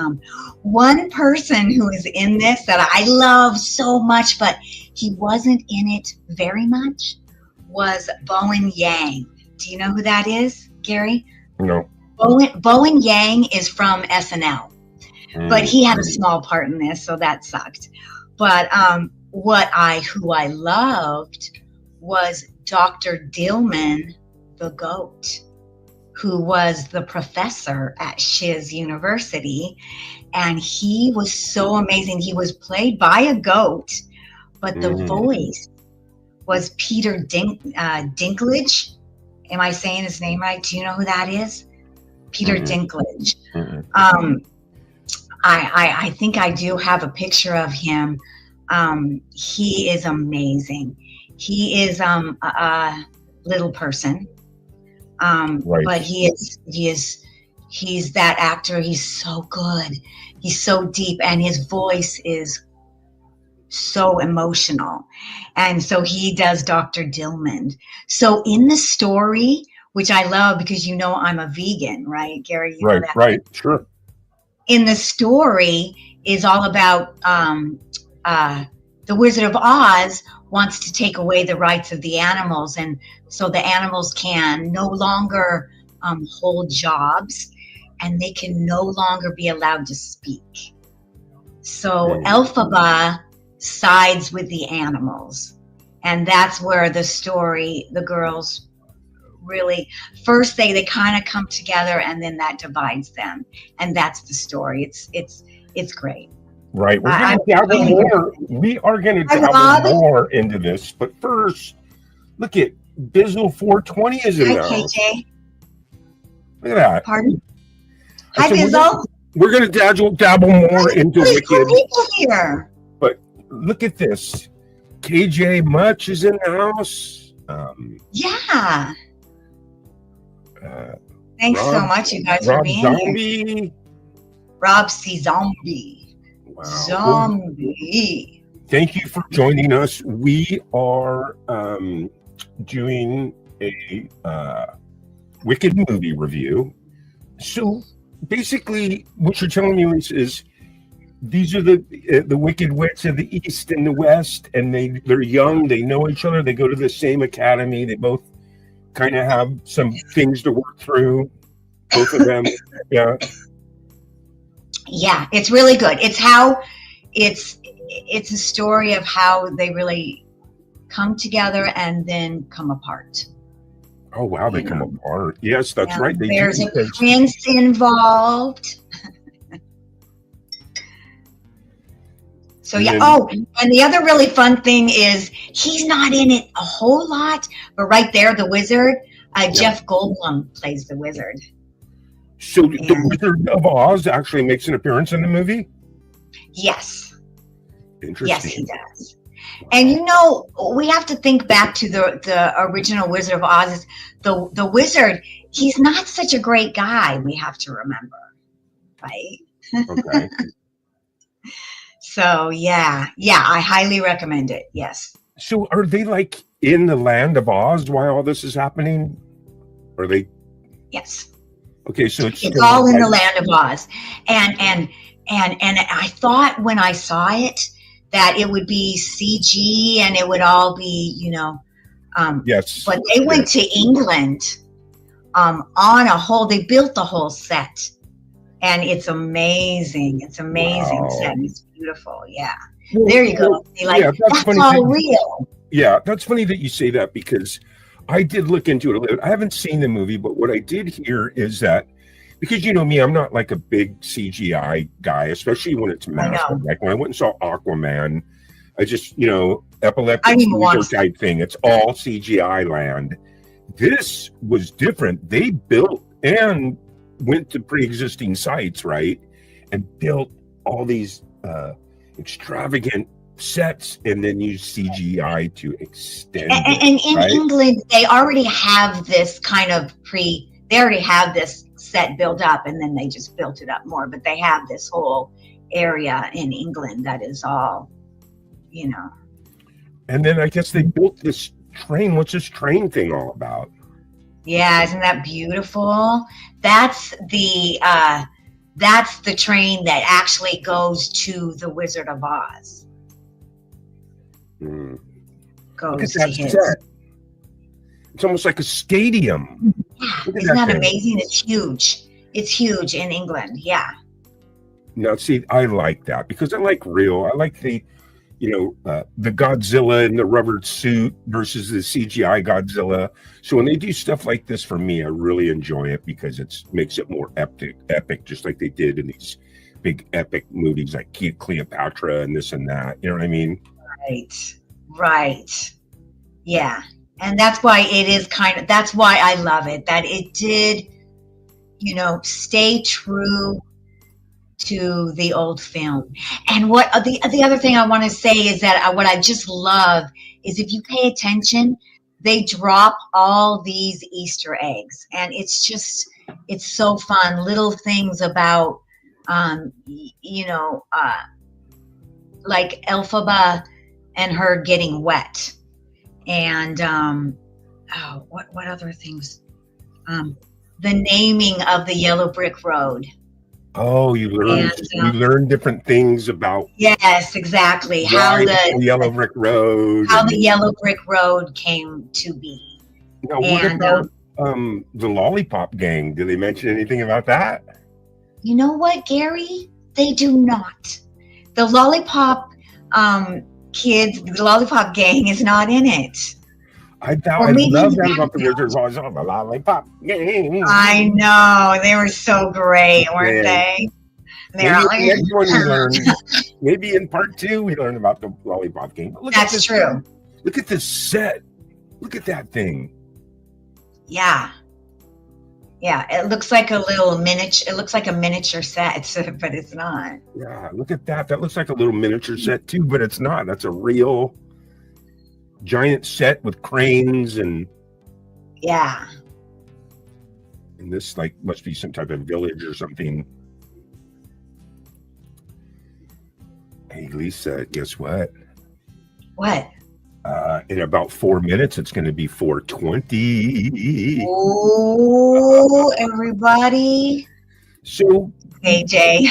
one person who is in this that I love so much, but he wasn't in it very much, was Bowen Yang. Do you know who that is, Gary? No. Bowen Yang is from SNL, but he had a small part in this, so that sucked. But who I loved was Dr. Dillman, the goat, who was the professor at Shiz University. And he was so amazing. He was played by a goat, but the voice was Peter Dinklage. Am I saying his name right? Do you know who that is? Peter Dinklage. I think I do have a picture of him. He is amazing. He is a little person, Right. but he's that actor. He's so good. He's so deep, and his voice is so emotional. And so he does Dr. Dillman. So in the story, which I love because I'm a vegan, right, Gary? You know that. Right. Sure. in the story is all about the Wizard of Oz wants to take away the rights of the animals, and so the animals can no longer hold jobs, and they can no longer be allowed to speak. So Elphaba sides with the animals, and that's where the story, the girls really first they kind of come together, and then that divides them, and that's the story. It's great. Right. We're going to dabble more. We are going to dabble more into this, but first, look at Bizzle 420 is in there. Hi, KJ. Look at that. Pardon? Hi, So Bizzle. we're going to dabble more into There's cool Wicked. people here. But look at this. KJ Much is in the house. Yeah. Thanks so much, you guys, for Rob being here. Zombie. Rob C. Zombie. Wow. Zombie. Thank you for joining us. We are doing a Wicked movie review. So basically, what you're telling me is these are the Wicked Wits of the East and the West, and they're young. They know each other. They go to the same academy. They both kind of have some things to work through. Both of them, yeah. Yeah, it's really good. It's a story of how they really come together and then come apart. Oh wow, they come apart. Yes, that's right. They There's do, a prince involved. So yeah. Oh, and the other really fun thing is he's not in it a whole lot, but right there, the wizard, Jeff Goldblum plays the wizard. So the Wizard of Oz actually makes an appearance in the movie? Yes. Interesting. Yes, he does. And you know, we have to think back to the original Wizard of Oz. The wizard, he's not such a great guy, we have to remember, right? Okay. So yeah, I highly recommend it. Yes. So are they like in the land of Oz while all this is happening? Are they? Yes. Okay, so it's all in the land of Oz, and I thought when I saw it that it would be CG and it would all be, yes. But they went to England on a whole. They built the whole set, and it's amazing. It's amazing set. It's beautiful. Yeah. Well, there you go. That's all real. Yeah, that's funny that you say that because I did look into it a little. I haven't seen the movie, but what I did hear is that because you know me, I'm not like a big CGI guy, especially when it's massive. Like when I went and saw Aquaman, I just, epileptic seizure type thing. It's all CGI land. This was different. They built and went to pre-existing sites, right? And built all these extravagant sets and then use CGI to extend and in England they already have this kind of they already have this set built up, and then they just built it up more, but they have this whole area in England that is all and then I guess they built this train. What's this train thing all about? Yeah, isn't that beautiful? That's the train that actually goes to the Wizard of Oz. Goes to his. It's almost like a stadium. Yeah, isn't that amazing? It's huge. It's huge in England. Yeah. Now, see, I like that because I like real. I like the Godzilla in the rubber suit versus the CGI Godzilla. So when they do stuff like this for me, I really enjoy it because it makes it more epic, just like they did in these big epic movies like Cleopatra and this and that. You know what I mean? Right. Yeah. And that's why it is that's why I love it, that it did, stay true to the old film. And what the other thing I want to say is that what I just love is if you pay attention, they drop all these Easter eggs, and it's so fun. Little things about, like Elphaba and her getting wet, and what other things? The naming of the yellow brick road. Oh, you learn And, different things about yes, exactly. why the yellow brick road. How the yellow brick road came to be. Now, what And about the Lollipop Gang? Do they mention anything about that? you know what, Gary? They do not. The Lollipop kids, the Lollipop Gang is not in it. I thought Or I maybe love the that about the background. Wizards of the Lollipop Gang. I know. They were so great, weren't Yeah. they? They're Maybe all in the next one we learn. Maybe in part 2 we learn about the Lollipop Gang. But look at That's this, true. Look at this set. Look at that thing. Yeah. Yeah. It looks like a little miniature. It looks like a miniature set, but it's not. Yeah, look at that. That looks like a little miniature set too, but it's not. That's a real giant set with cranes and Yeah. this like must be some type of village or something. Hey Lisa, guess what? What? In about 4 minutes, it's going to be 4:20. Oh, everybody. So AJ.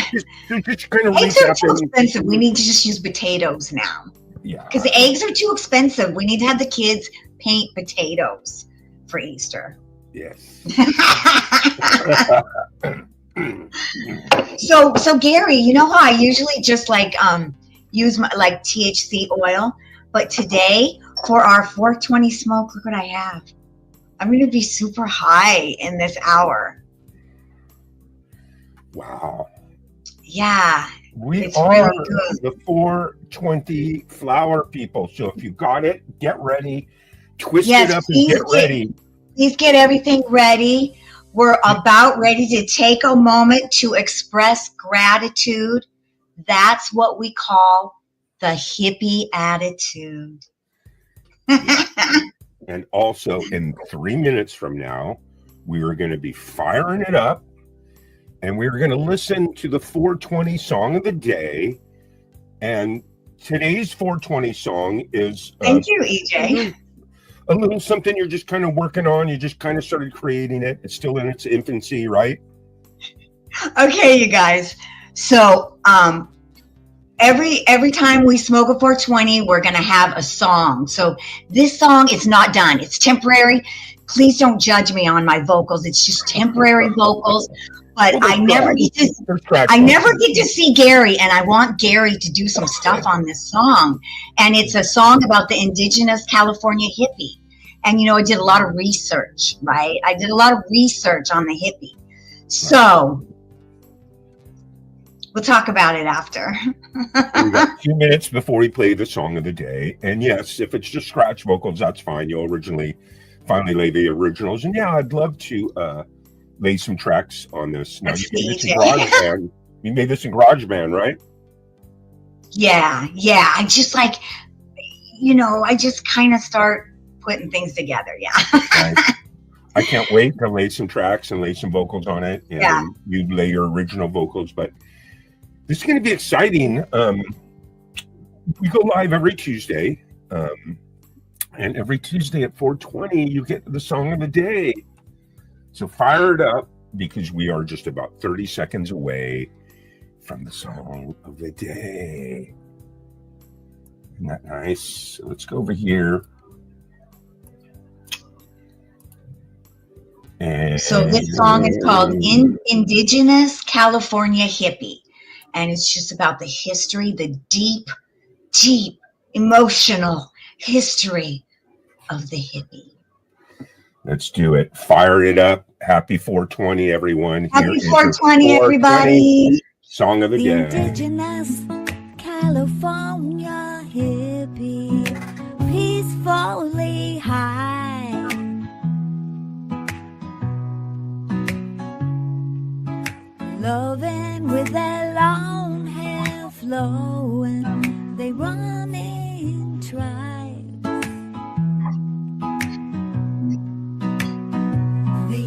just kind of Eggs are too recapping. expensive. We need to just use potatoes now. Yeah, Because the eggs are too expensive. We need to have the kids paint potatoes for Easter. yes. So Gary, you know how I usually just use my like THC oil, but today for our 420 smoke, look what I have. I'm gonna be super high in this hour. Wow. Yeah, We It's are really good. the 420 flower people. So if you got it, get ready. Twist Yes, it up and get please ready. please get everything ready. We're about ready to take a moment to express gratitude. That's what we call the hippie attitude. And also in 3 minutes from now, we are going to be firing it up and we're going to listen to the 420 song of the day. And today's 420 song is Thank you, EJ. a little something you're just kind of working on. You just kind of started creating it. It's still in its infancy, right? Okay, you guys. So every time we smoke a 420, we're gonna have a song. So this song is not done. It's temporary. Please don't judge me on my vocals. It's just temporary vocals. But I never get to see Gary, and I want Gary to do some stuff on this song. And it's a song about the indigenous California hippie. And I did a lot of research, right? I did a lot of research on the hippie. So we'll talk about it after. We got 2 minutes before we play the song of the day. And yes, if it's just scratch vocals, that's fine. You'll finally lay the originals. And yeah, I'd love to lay some tracks on this. Now, you made this in GarageBand, right? Yeah. I just I just kind of start putting things together. Yeah. I can't wait to lay some tracks and lay some vocals on it. And you lay your original vocals, but this is going to be exciting. We go live every Tuesday. And every Tuesday at 4:20, you get the song of the day. So fire it up because we are just about 30 seconds away from the song of the day. Isn't that nice? So let's go over here. And So this song is called Indigenous California Hippie. And it's just about the history, the deep, deep, emotional history of the hippie. Let's do it. Fire it up. Happy 420, everyone. Here Happy is your 420, everybody. Song of the The day. indigenous California hippie, peacefully high. Loving with their long hair flowing, they run in tribes. The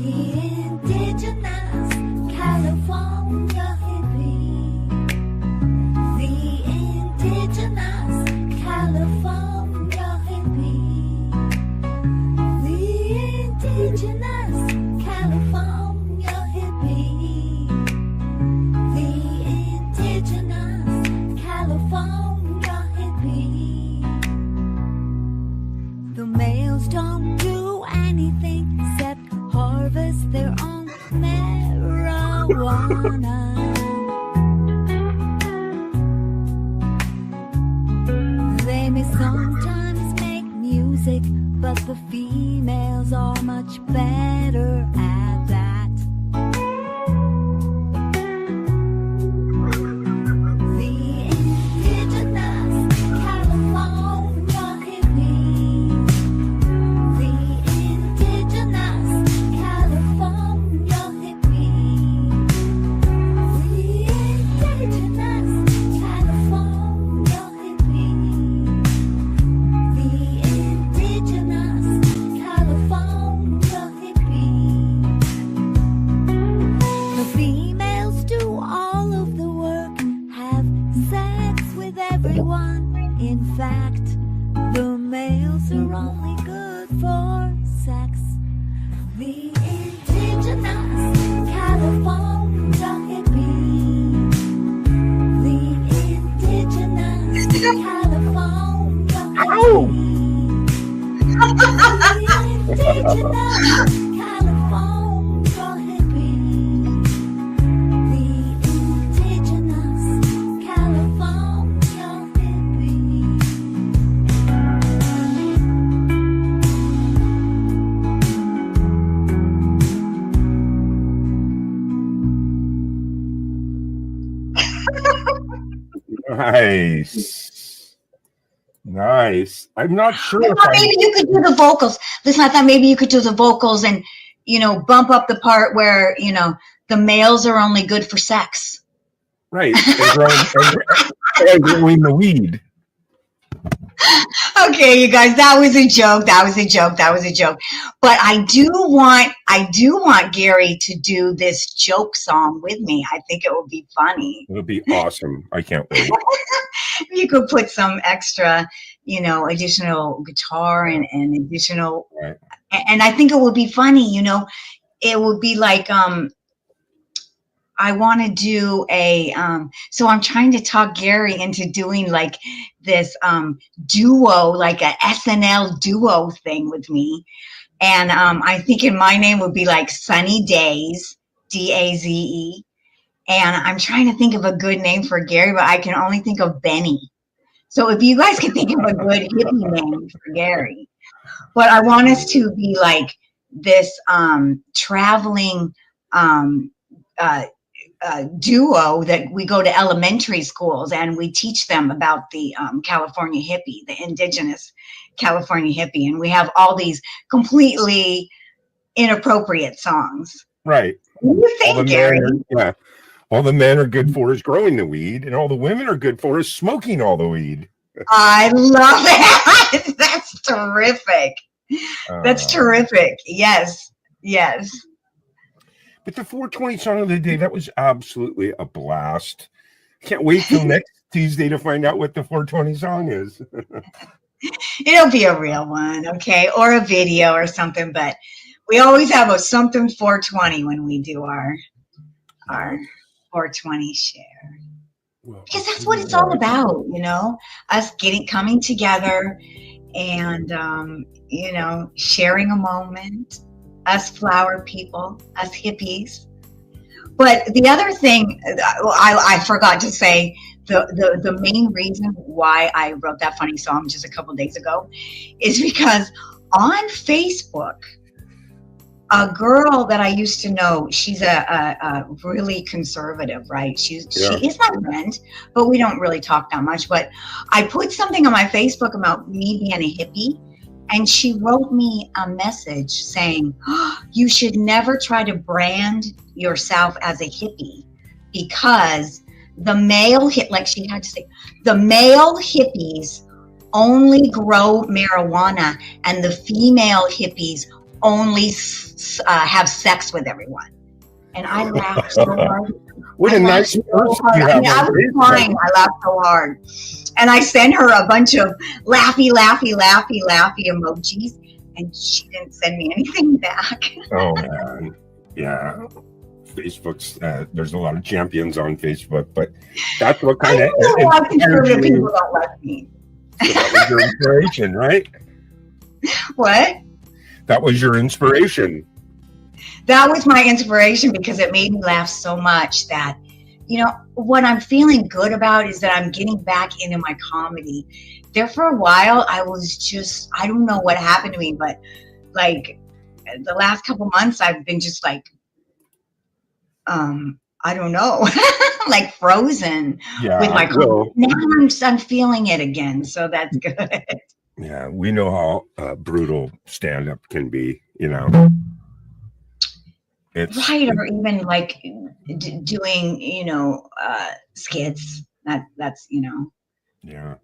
indigenous California hippie, the indigenous California hippie, the indigenous California hippie, marijuana. They may sometimes make music, but the females are much better at that. The indigenous California hippies. The indigenous California hippies. The indigenous California hippies. The indigenous California hippies. The females do all of the work, have sex with everyone. In fact, the males are only good for sex. The indigenous California hippies. The indigenous California hippies. The indigenous California hippies. The indigenous California hippies. Nice. Nice. I'm not sure I if thought I maybe you could do the vocals. Listen, I thought maybe you could do the vocals and, bump up the part where, the males are only good for sex. right. And growing the weed. Okay, you guys, that was a joke. But I do want Gary to do this joke song with me. I think it would be funny. It'll be awesome. I can't wait. You could put some extra, additional guitar and additional, Right. and I think it would be funny. It would be like, I want to do so I'm trying to talk Gary into doing like this duo, like a SNL duo thing with me. And I think my name would be like Sunny Daze, Daze. And I'm trying to think of a good name for Gary, but I can only think of Benny. So if you guys can think of a good hippie name for Gary. But I want us to be like this traveling duo that we go to elementary schools and we teach them about the California hippie, the indigenous California hippie. And we have all these completely inappropriate songs. Right. What do you think, Gary? All the men are good for is growing the weed, and all the women are good for is smoking all the weed. I love it. That's terrific. That's terrific. Yes. But the 420 song of the day, that was absolutely a blast. Can't wait till next Tuesday to find out what the 420 song is. It'll be a real one, okay? Or a video or something, but we always have a something 420 when we do our 420 share. Well, Because that's what it's all about, us coming together and, sharing a moment, us flower people, us hippies. But the other thing I forgot to say, the main reason why I wrote that funny song just a couple days ago is because on Facebook, a girl that I used to know, she's a really conservative, right? She is my friend, but we don't really talk that much. But I put something on my Facebook about me being a hippie, and she wrote me a message saying, you should never try to brand yourself as a hippie because the male the male hippies only grow marijuana and the female hippies only have sex with everyone. And I laughed so hard. What a nice person you have. I was crying. I laughed so hard. And I sent her a bunch of laughy emojis, and she didn't send me anything back. Oh, man. Yeah. Facebook's, there's a lot of champions on Facebook, but that's what kind of conservative people don't like me. So that was your inspiration, right? What? That was your inspiration. That was my inspiration because it made me laugh so much that, what I'm feeling good about is that I'm getting back into my comedy. There for a while, I was just, I don't know what happened to me, but like the last couple months, I've been just like, I don't know, like frozen with my comedy. Well, Now I'm feeling it again, so that's good. yeah, we know how brutal stand-up can be, It's Right, or even like doing, skits. That's yeah. yeah.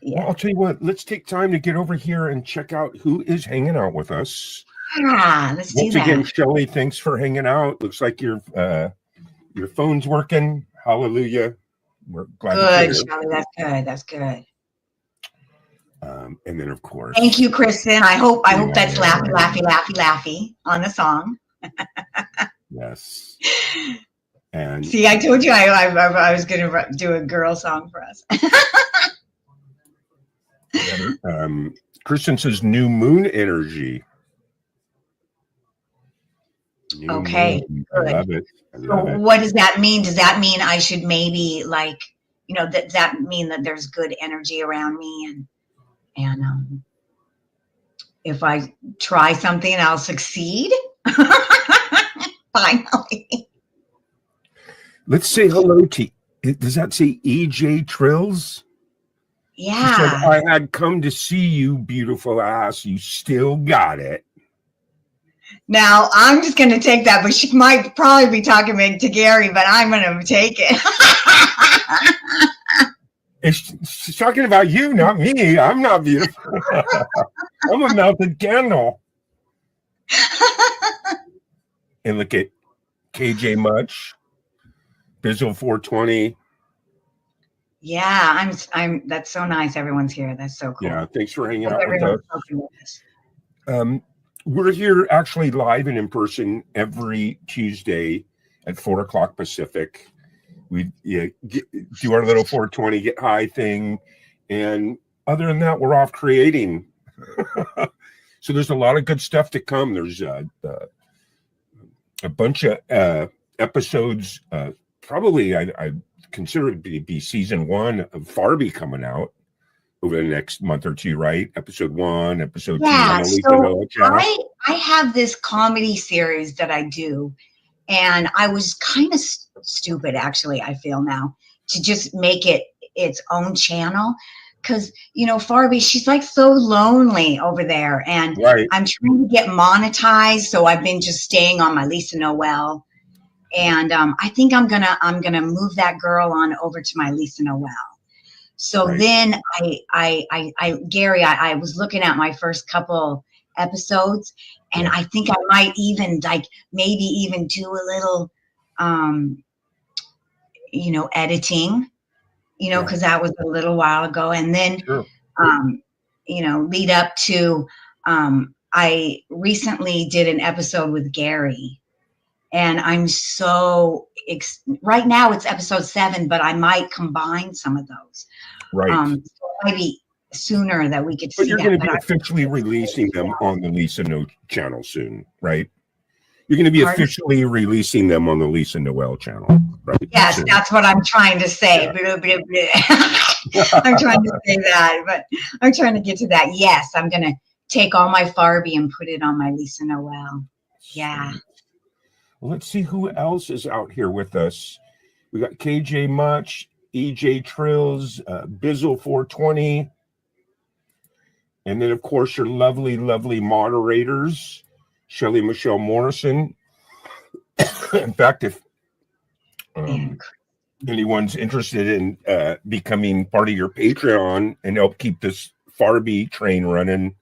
Well, I'll tell you what, let's take time to get over here and check out who is hanging out with us. Let's do Once that. again, Shelley, thanks for hanging out. Looks like your phone's working. Hallelujah. We're glad Good, to Shelley. That's good. That's good. and then of course. Thank you, Kristen. I hope that's Yeah. laughy on the song. Yes. And See, I told you I was going to do a girl song for us. Kristen says new moon energy. New Okay, moon. good. I love it. So what does that mean? Does that mean I should maybe that mean that there's good energy around me and if I try something, I'll succeed? Finally. Let's say hello to, does that say EJ Trills? Yeah. She said, I had come to see you, beautiful ass. You still got it. Now, I'm just going to take that, but she might probably be talking to Gary, but I'm going to take it. She's talking about you, not me. I'm not beautiful. I'm a melted candle. And look at KJ Much, Bizzle 420. Yeah, I'm. That's so nice. Everyone's here. That's so cool. Yeah, thanks for hanging Hope out with us. everyone's talking with us. We're here actually live and in person every Tuesday at 4:00 Pacific. We do our little 420 get high thing, and other than that, we're off creating. So there's a lot of good stuff to come. There's a bunch of episodes. Probably I consider it to be season 1 of Farbie coming out over the next month or two, right? Episode 1, episode 2. Yeah, so I have this comedy series that I do, and I was kind of stupid, actually, I feel now, to just make it its own channel. Because, Farbie, she's like so lonely over there, and right. I'm trying to get monetized, so I've been just staying on my Lisa Noel. And I think I'm gonna move that girl on over to my Lisa Noel. So right. Then Gary, I was looking at my first couple episodes, and I think I might even maybe even do a little, editing, because that was a little while ago, and then, sure. Lead up to, I recently did an episode with Gary. And I'm so right now it's episode 7, but I might combine some of those. Right. So maybe sooner that we could see. But you're going to be but officially releasing them on the Lisa Noel channel soon, right? You're going to be Pardon? officially releasing them on the Lisa Noel channel, right? Yes, soon. that's what I'm trying to say. Yeah. I'm trying to say that, but I'm trying to get to that. Yes, I'm going to take all my Farbie and put it on my Lisa Noel. Yeah. Well, let's see who else is out here with us. We got KJ Much, EJ Trills, Bizzle 420, and then of course your lovely, lovely moderators, Shelley Michelle Morrison. In fact, if anyone's interested in becoming part of your Patreon and help keep this Farbie train running,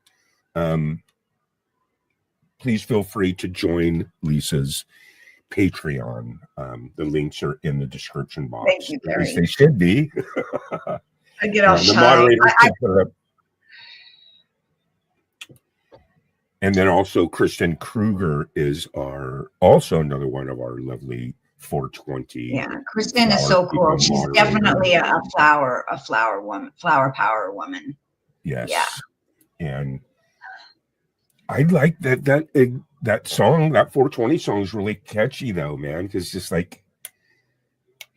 please feel free to join Lisa's Patreon. The links are in the description box. Thank you, At least Gary. they should be. I get all The shy. moderators can put it up. And then also Kristen Kruger is also another one of our lovely 420. Yeah, Kristen is so cool. She's definitely a flower woman, flower power woman. Yes. Yeah. And I like that that song, that 420 song is really catchy though, man. Because just like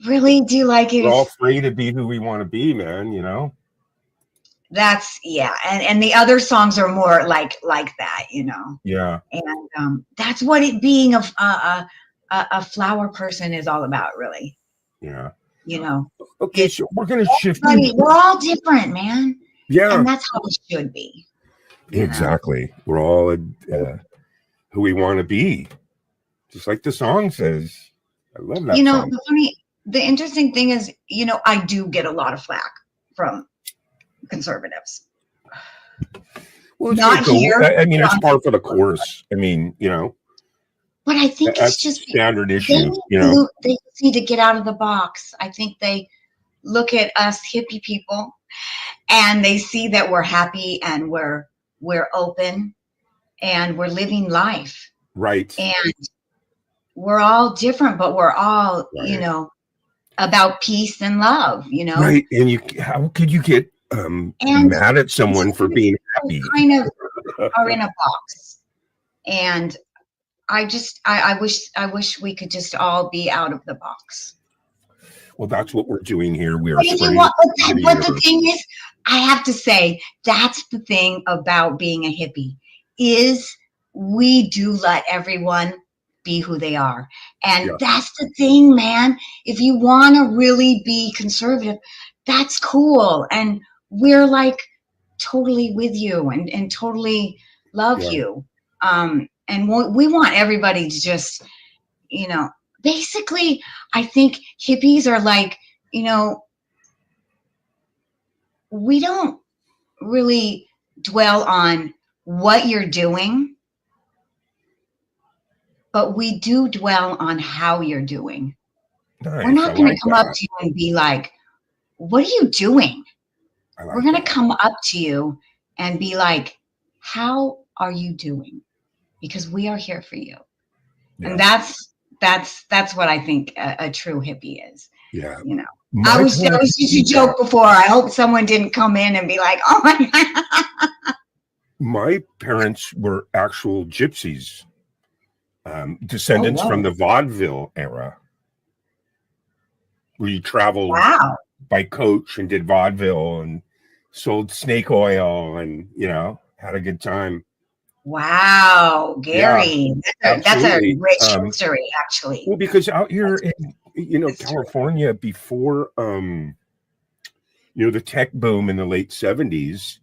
Really? Do you like it? we're all free to be who we want to be, man. You know? That's yeah. And the other songs are more like that, you know. Yeah. And that's what it being a flower person is all about, really. Yeah. You know. Okay, so we're gonna shift. We're all different, man. Yeah. And that's how it should be. you know. Exactly. We're all who we want to be, just like the song says. I love that. You know, song. the interesting thing is, you know, I do get a lot of flack from conservatives. Well, it's not like here. I mean, it's par for the course. I mean, you know, But I think that's it's just standard they, issue. You know, they need to get out of the box. I think they look at us hippie people and they see that we're happy and we're open and we're living life. right? And we're all different, but we're all, you Right. know, about peace and love, you know. Right. And how could you get And mad at someone for being happy? kind of are in a box. And I wish we could just all be out of the box. Well, that's what we're doing here. We are. But, you know spreading what? the But the universe. thing is, I have to say, that's the thing about being a hippie, is we do let everyone be who they are. And Yeah. that's the thing, man. If you want to really be conservative, that's cool. And we're like totally with you and totally love Yeah. you. And we want everybody to just, you know, basically, I think hippies are like, you know, we don't really dwell on what you're doing, but we do dwell on how you're doing. Nice. We're not I going to like come up that. to you and be like, what are you doing? I like We're going to that. come up to you and be like, how are you doing? Because we are here for you. Yeah. And that's what I think a true hippie is. Yeah. You know, My I was parents- used to joke before. I hope someone didn't come in and be like, oh my God. My parents were actual gypsies, descendants Oh, wow. from the vaudeville era, where you traveled Wow. by coach and did vaudeville and sold snake oil and, you know, had a good time. Wow, Gary. That's a absolutely. rich history, actually. Well, because out here in, you know, That's true. California before, you know, the tech boom in the late 70s.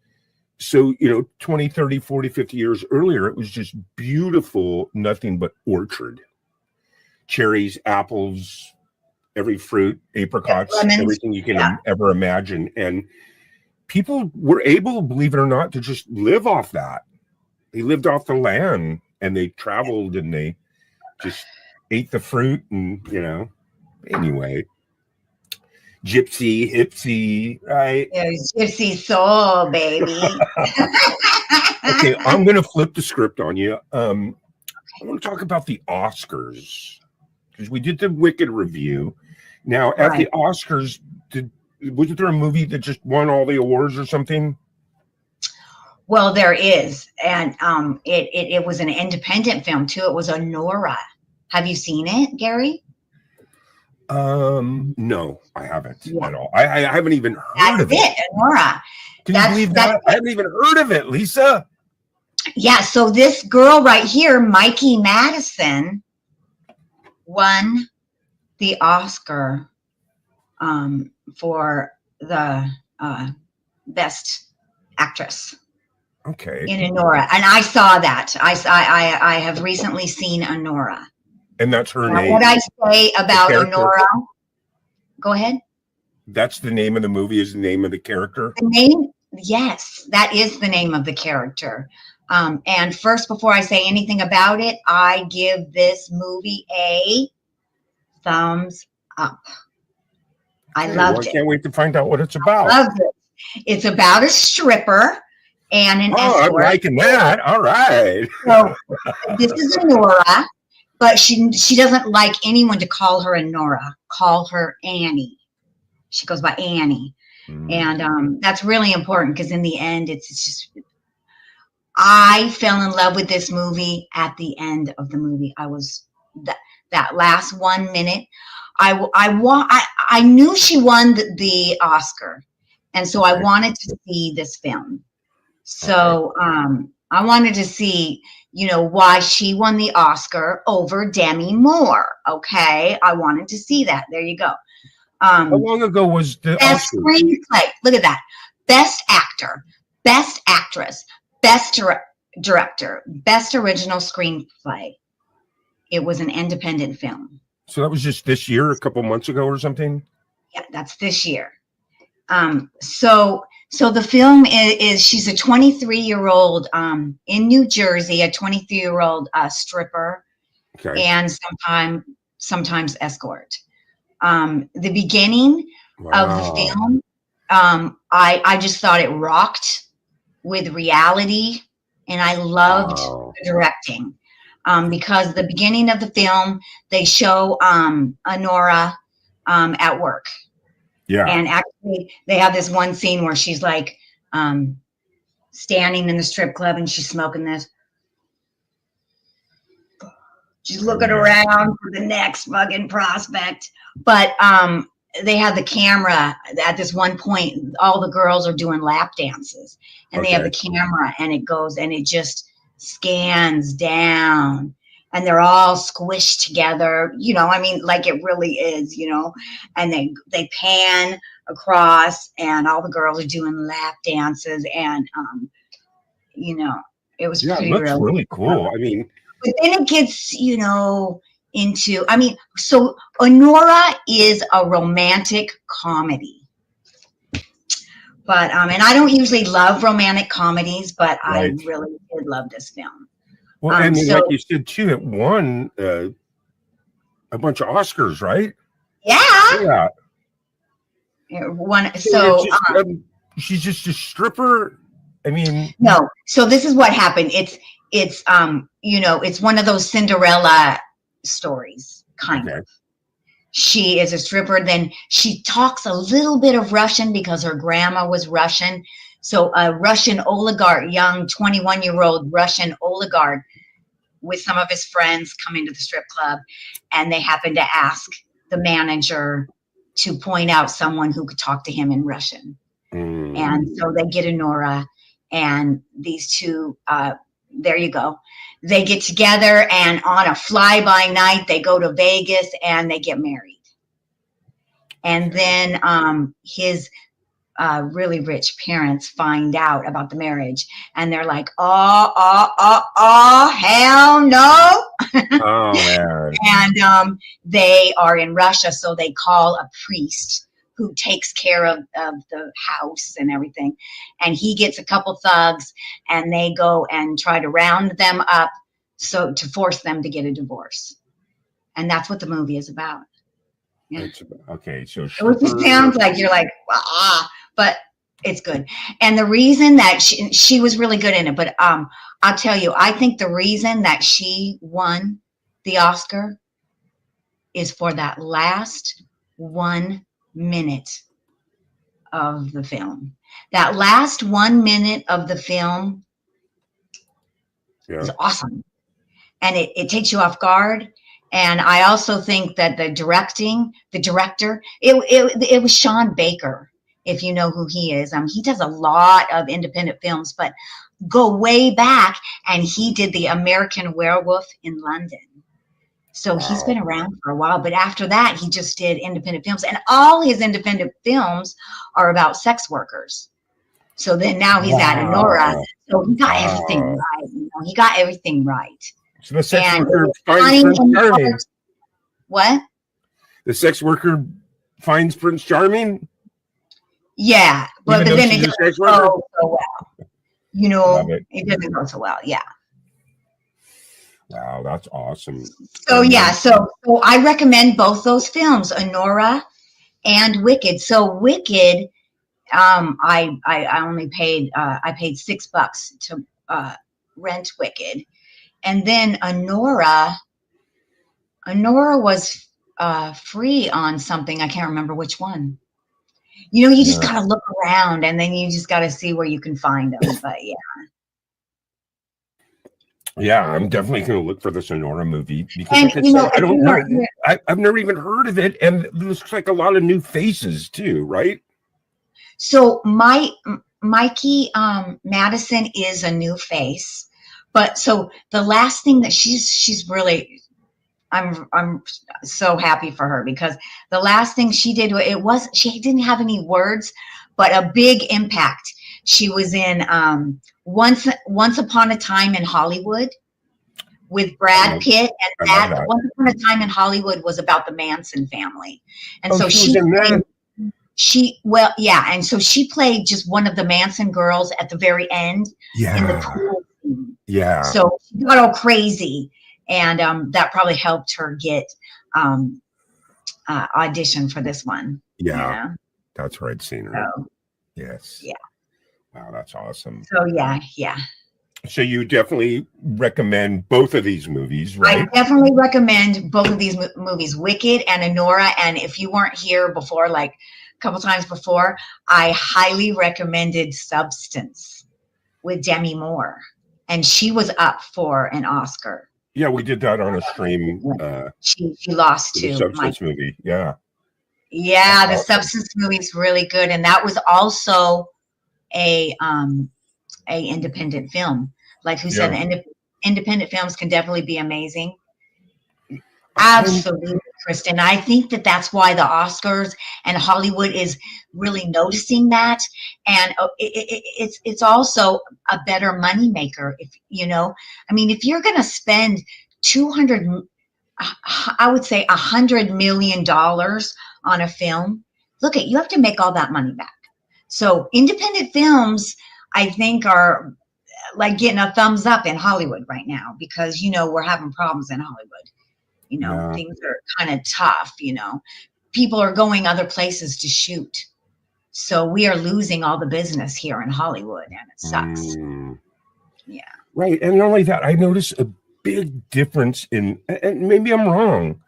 So, you know, 20, 30, 40, 50 years earlier, it was just beautiful, nothing but orchard. Cherries, apples, every fruit, apricots, Lemons. everything you can Yeah. ever imagine. And people were able, believe it or not, to just live off that. They lived off the land and they traveled and they just ate the fruit and, you know, anyway. Gypsy, hipsy, right? There's gypsy soul, baby. Okay, I'm going to flip the script on you. I want to talk about the Oscars because we did the Wicked review. Now, at the Oscars, wasn't there a movie that just won all the awards or something? Well, there is, and it was an independent film too. It was Anora. Have you seen it, Gary? No, I haven't Yeah. at all. I haven't even heard That's of it. it, Anora. Can you believe that? I haven't even heard of it, Lisa. Yeah. So this girl right here, Mikey Madison, won the Oscar for the best actress Okay. in Anora, and I saw that. I have recently seen Anora. And that's her Now, name. what I say about character? Anora? Go ahead. That's the name of the movie, is the name of the character. The name, yes, that is the name of the character. And first, before I say anything about it, I give this movie a thumbs up. I Okay, loved well, I it. can't wait to find out what it's about. Loved it. It's about a stripper and an Oh, I'm escort. liking that. All right. So this is Nora, but she doesn't like anyone to call her Nora. Call her Annie. She goes by Annie. Mm. And that's really important because in the end, it's just, I fell in love with this movie at the end of the movie. I was that last 1 minute. I knew she won the Oscar, and so I Okay. wanted to see this film. So I wanted to see, why she won the Oscar over Demi Moore. Okay, I wanted to see that. There you go. How long ago was the Best Oscar? screenplay. Look at that. Best actor, best actress, best director, best original screenplay. It was an independent film. So that was just this year, a couple months ago or something? Yeah, that's this year. So the film is she's a 23-year-old in New Jersey, a 23-year-old stripper Okay. and sometimes escort. The beginning of the film, I just thought it rocked with reality, and I loved Wow. the directing because the beginning of the film they show Honora at work. Yeah. And actually, they have this one scene where she's like standing in the strip club and she's smoking this. She's looking around for the next fucking prospect. But they have the camera at this one point. All the girls are doing lap dances, and they have the camera, and it goes and it just scans down. And they're all squished together, I mean, like it really is, and they pan across and all the girls are doing lap dances and, it was Yeah, it pretty looks really cool. I mean, but then it gets, into, so Honora is a romantic comedy. But, and I don't usually love romantic comedies, but I really did love this film. well, and like you said too, it won a bunch of Oscars, right? Yeah. Yeah. One. So So it's just, she's just a stripper. I mean, no. So this is what happened. It's it's one of those Cinderella stories, kind of. She is a stripper. Then she talks a little bit of Russian because her grandma was Russian. So a Russian oligarch, young 21-year-old Russian oligarch with some of his friends come into the strip club, and they happen to ask the manager to point out someone who could talk to him in Russian. And so they get Honora, and these two, there you go. They get together, and on a fly-by night, they go to Vegas and they get married. And then his really rich parents find out about the marriage, and they're like, oh, hell no. oh man. And they are in Russia, so they call a priest who takes care of the house and everything. And he gets a couple thugs, and they go and try to round them up so to force them to get a divorce. And that's what the movie is about. Yeah. Okay, so It just sounds like you're like, but it's good. And the reason that she was really good in it, but I'll tell you, I think the reason that she won the Oscar is for that last 1 minute of the film. That last 1 minute of the film is awesome. And it takes you off guard. And I also think that the director, it was Sean Baker, if you know who he is. He does a lot of independent films, but go way back, and he did The American Werewolf in London. So he's been around for a while, but after that, he just did independent films, and all his independent films are about sex workers. So then now he's at Honora, so he got everything right. He got everything right. So the sex worker finds Prince Charming. What? The sex worker finds Prince Charming? Yeah, but then it doesn't go so well. It doesn't go so well. Yeah. Wow, that's awesome. So yeah, so I recommend both those films, Honora and Wicked. So Wicked, I only paid I paid $6 to rent Wicked, and then Honora was free on something. I can't remember which one. You just gotta look around, and then you just gotta see where you can find them. But yeah. Yeah, I'm definitely going to look for the Sonora movie because, And like I you know, said, I if don't you know. weren't here- I've never even heard of it, and it looks like a lot of new faces too, right? so Mikey Madison is a new face, but so the last thing that she's really, I'm so happy for her because the last thing she did, she didn't have any words, but a big impact. She was in Once Upon a Time in Hollywood with Brad Pitt, and I love that that. Once Upon a Time in Hollywood was about the Manson family, and Oh, so she was in that? and so she played just one of the Manson girls at the very end in the Yeah, pool scene. yeah, So she got all crazy, and that probably helped her get audition for this one. yeah. That's where I'd seen her. So, Yes. yeah. Wow, that's awesome. so yeah. So you definitely recommend both of these movies, I right? definitely recommend both of these movies, Wicked and Anora. And if you weren't here before, like a couple times before, I highly recommended Substance with Demi Moore, and she was up for an Oscar. Yeah, we did that on a stream. She lost The to Substance movie. Yeah. Yeah, the Awesome. Substance movie's really good, and that was also a independent film. Like who said, independent films can definitely be amazing. Absolutely, Kristen. I think that's why the Oscars and Hollywood is really noticing that, and it's also a better moneymaker. If you know, I mean, if you're going to spend 200, I would say $100 million on a film, you have to make all that money back. So independent films, I think, are like getting a thumbs up in Hollywood right now because we're having problems in Hollywood. Things are kind of tough. People are going other places to shoot, so we are losing all the business here in Hollywood, and it sucks. Yeah. Right, and not only that, I noticed a big difference in, and maybe I'm wrong,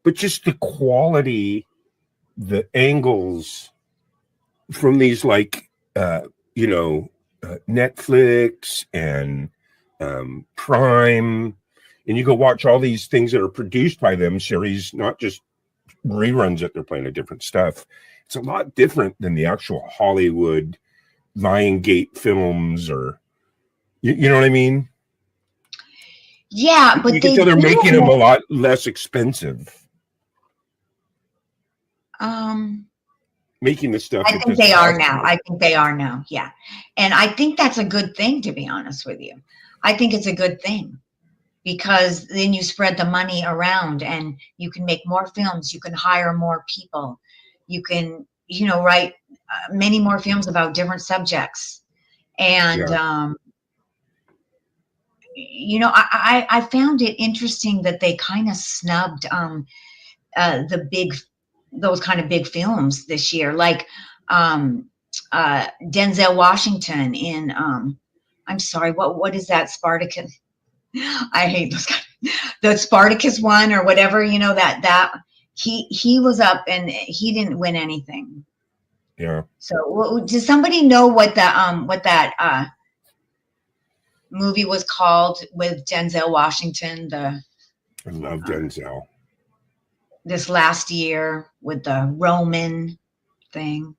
but just the quality, the angles from these Netflix and Prime, and you go watch all these things that are produced by them, series, not just reruns that they're playing of different stuff. It's a lot different than the actual Hollywood Lionsgate films, or you know what I mean? Yeah, but you can tell they're making them a lot less expensive. Making the stuff. I think they are now. Yeah. And I think that's a good thing, to be honest with you. I think it's a good thing because then you spread the money around and you can make more films. You can hire more people. You can, write many more films about different subjects. And, I found it interesting that they kind of snubbed those kind of big films this year, like Denzel Washington in I'm sorry, what is that, Spartacus? I hate those guys. The Spartacus one or whatever, that he was up and he didn't win anything. Yeah. So does somebody know what that movie was called with Denzel Washington? I love Denzel. This last year with the Roman thing.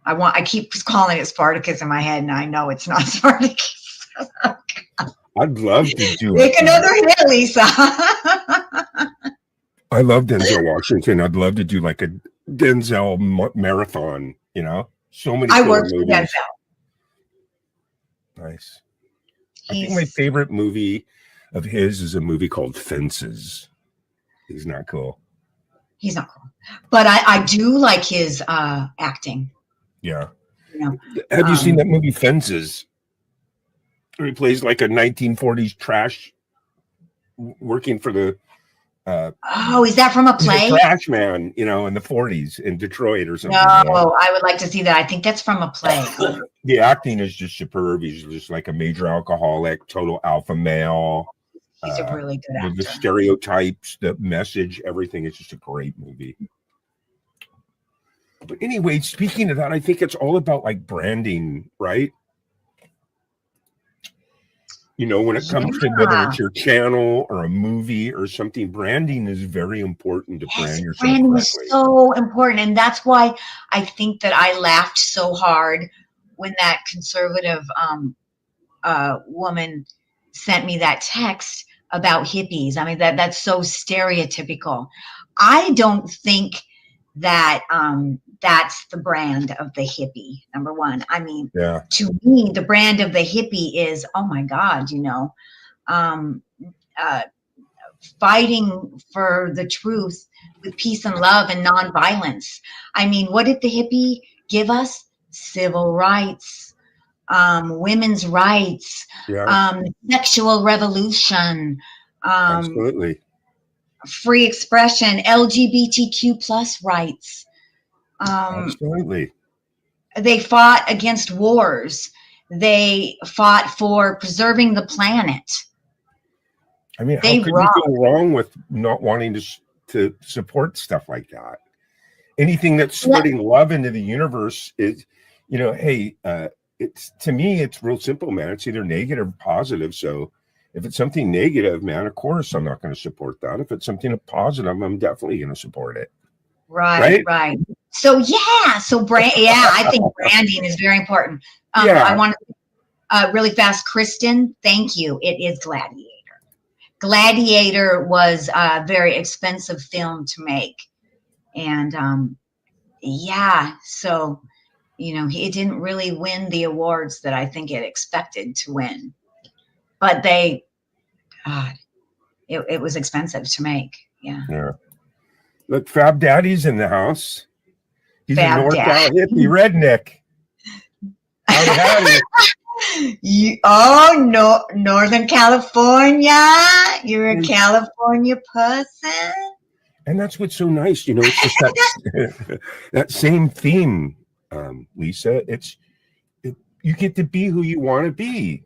I keep calling it Spartacus in my head, and I know it's not Spartacus. I'd love to do Take another hit, Lisa. I love Denzel Washington. I'd love to do like a Denzel marathon, so many. I worked with Denzel. Nice. I think my favorite movie of his is a movie called Fences. He's not cool. He's not cool. But I do like his acting. Yeah. Have you seen that movie Fences? Where he plays like a 1940s trash working for the is that from a play? Trash man, in the 40s in Detroit or something. No, I would like to see that. I think that's from a play. The acting is just superb. He's just like a major alcoholic, total alpha male. He's a really good actor. The stereotypes, the message, everything is just a great movie. But anyway, speaking of that, I think it's all about like branding, right? You know, when it comes to whether it's your channel or a movie or something, branding is very important to brand Yes, yourself branding is correctly. so important. And that's why I think that I laughed so hard when that conservative woman sent me that text about hippies. I mean, that's so stereotypical. I don't think that that's the brand of the hippie, number one. I mean, Yeah. to me, the brand of the hippie is, oh my God, you know, um, uh, fighting for the truth with peace and love and nonviolence. I mean, what did the hippie give us? Civil rights, women's rights, Yeah. sexual revolution, Absolutely. free expression, LGBTQ plus rights. Absolutely. They fought against wars. They fought for preserving the planet. I mean, how They could rock. you go wrong with not wanting to support stuff like that? Anything that's spreading love into the universe is, you know, hey, it's, to me, it's real simple, man. It's either negative or positive. So if it's something negative, man, of course I'm not going to support that. If it's something positive, I'm definitely going to support it. Right. So yeah, I think branding is very important. Yeah. I want to really fast, Kristen. Thank you. It is Gladiator. Gladiator was a very expensive film to make, and yeah, so you know, it didn't really win the awards that I think it expected to win, but God, it was expensive to make. Yeah. Look, Fab Daddy's in the house. He's Fab a NorCal Dad. hippie redneck. Howdy. No, Northern California. You're a California person. And that's what's so nice, you know. It's just that that same theme, Lisa. You get to be who you want to be.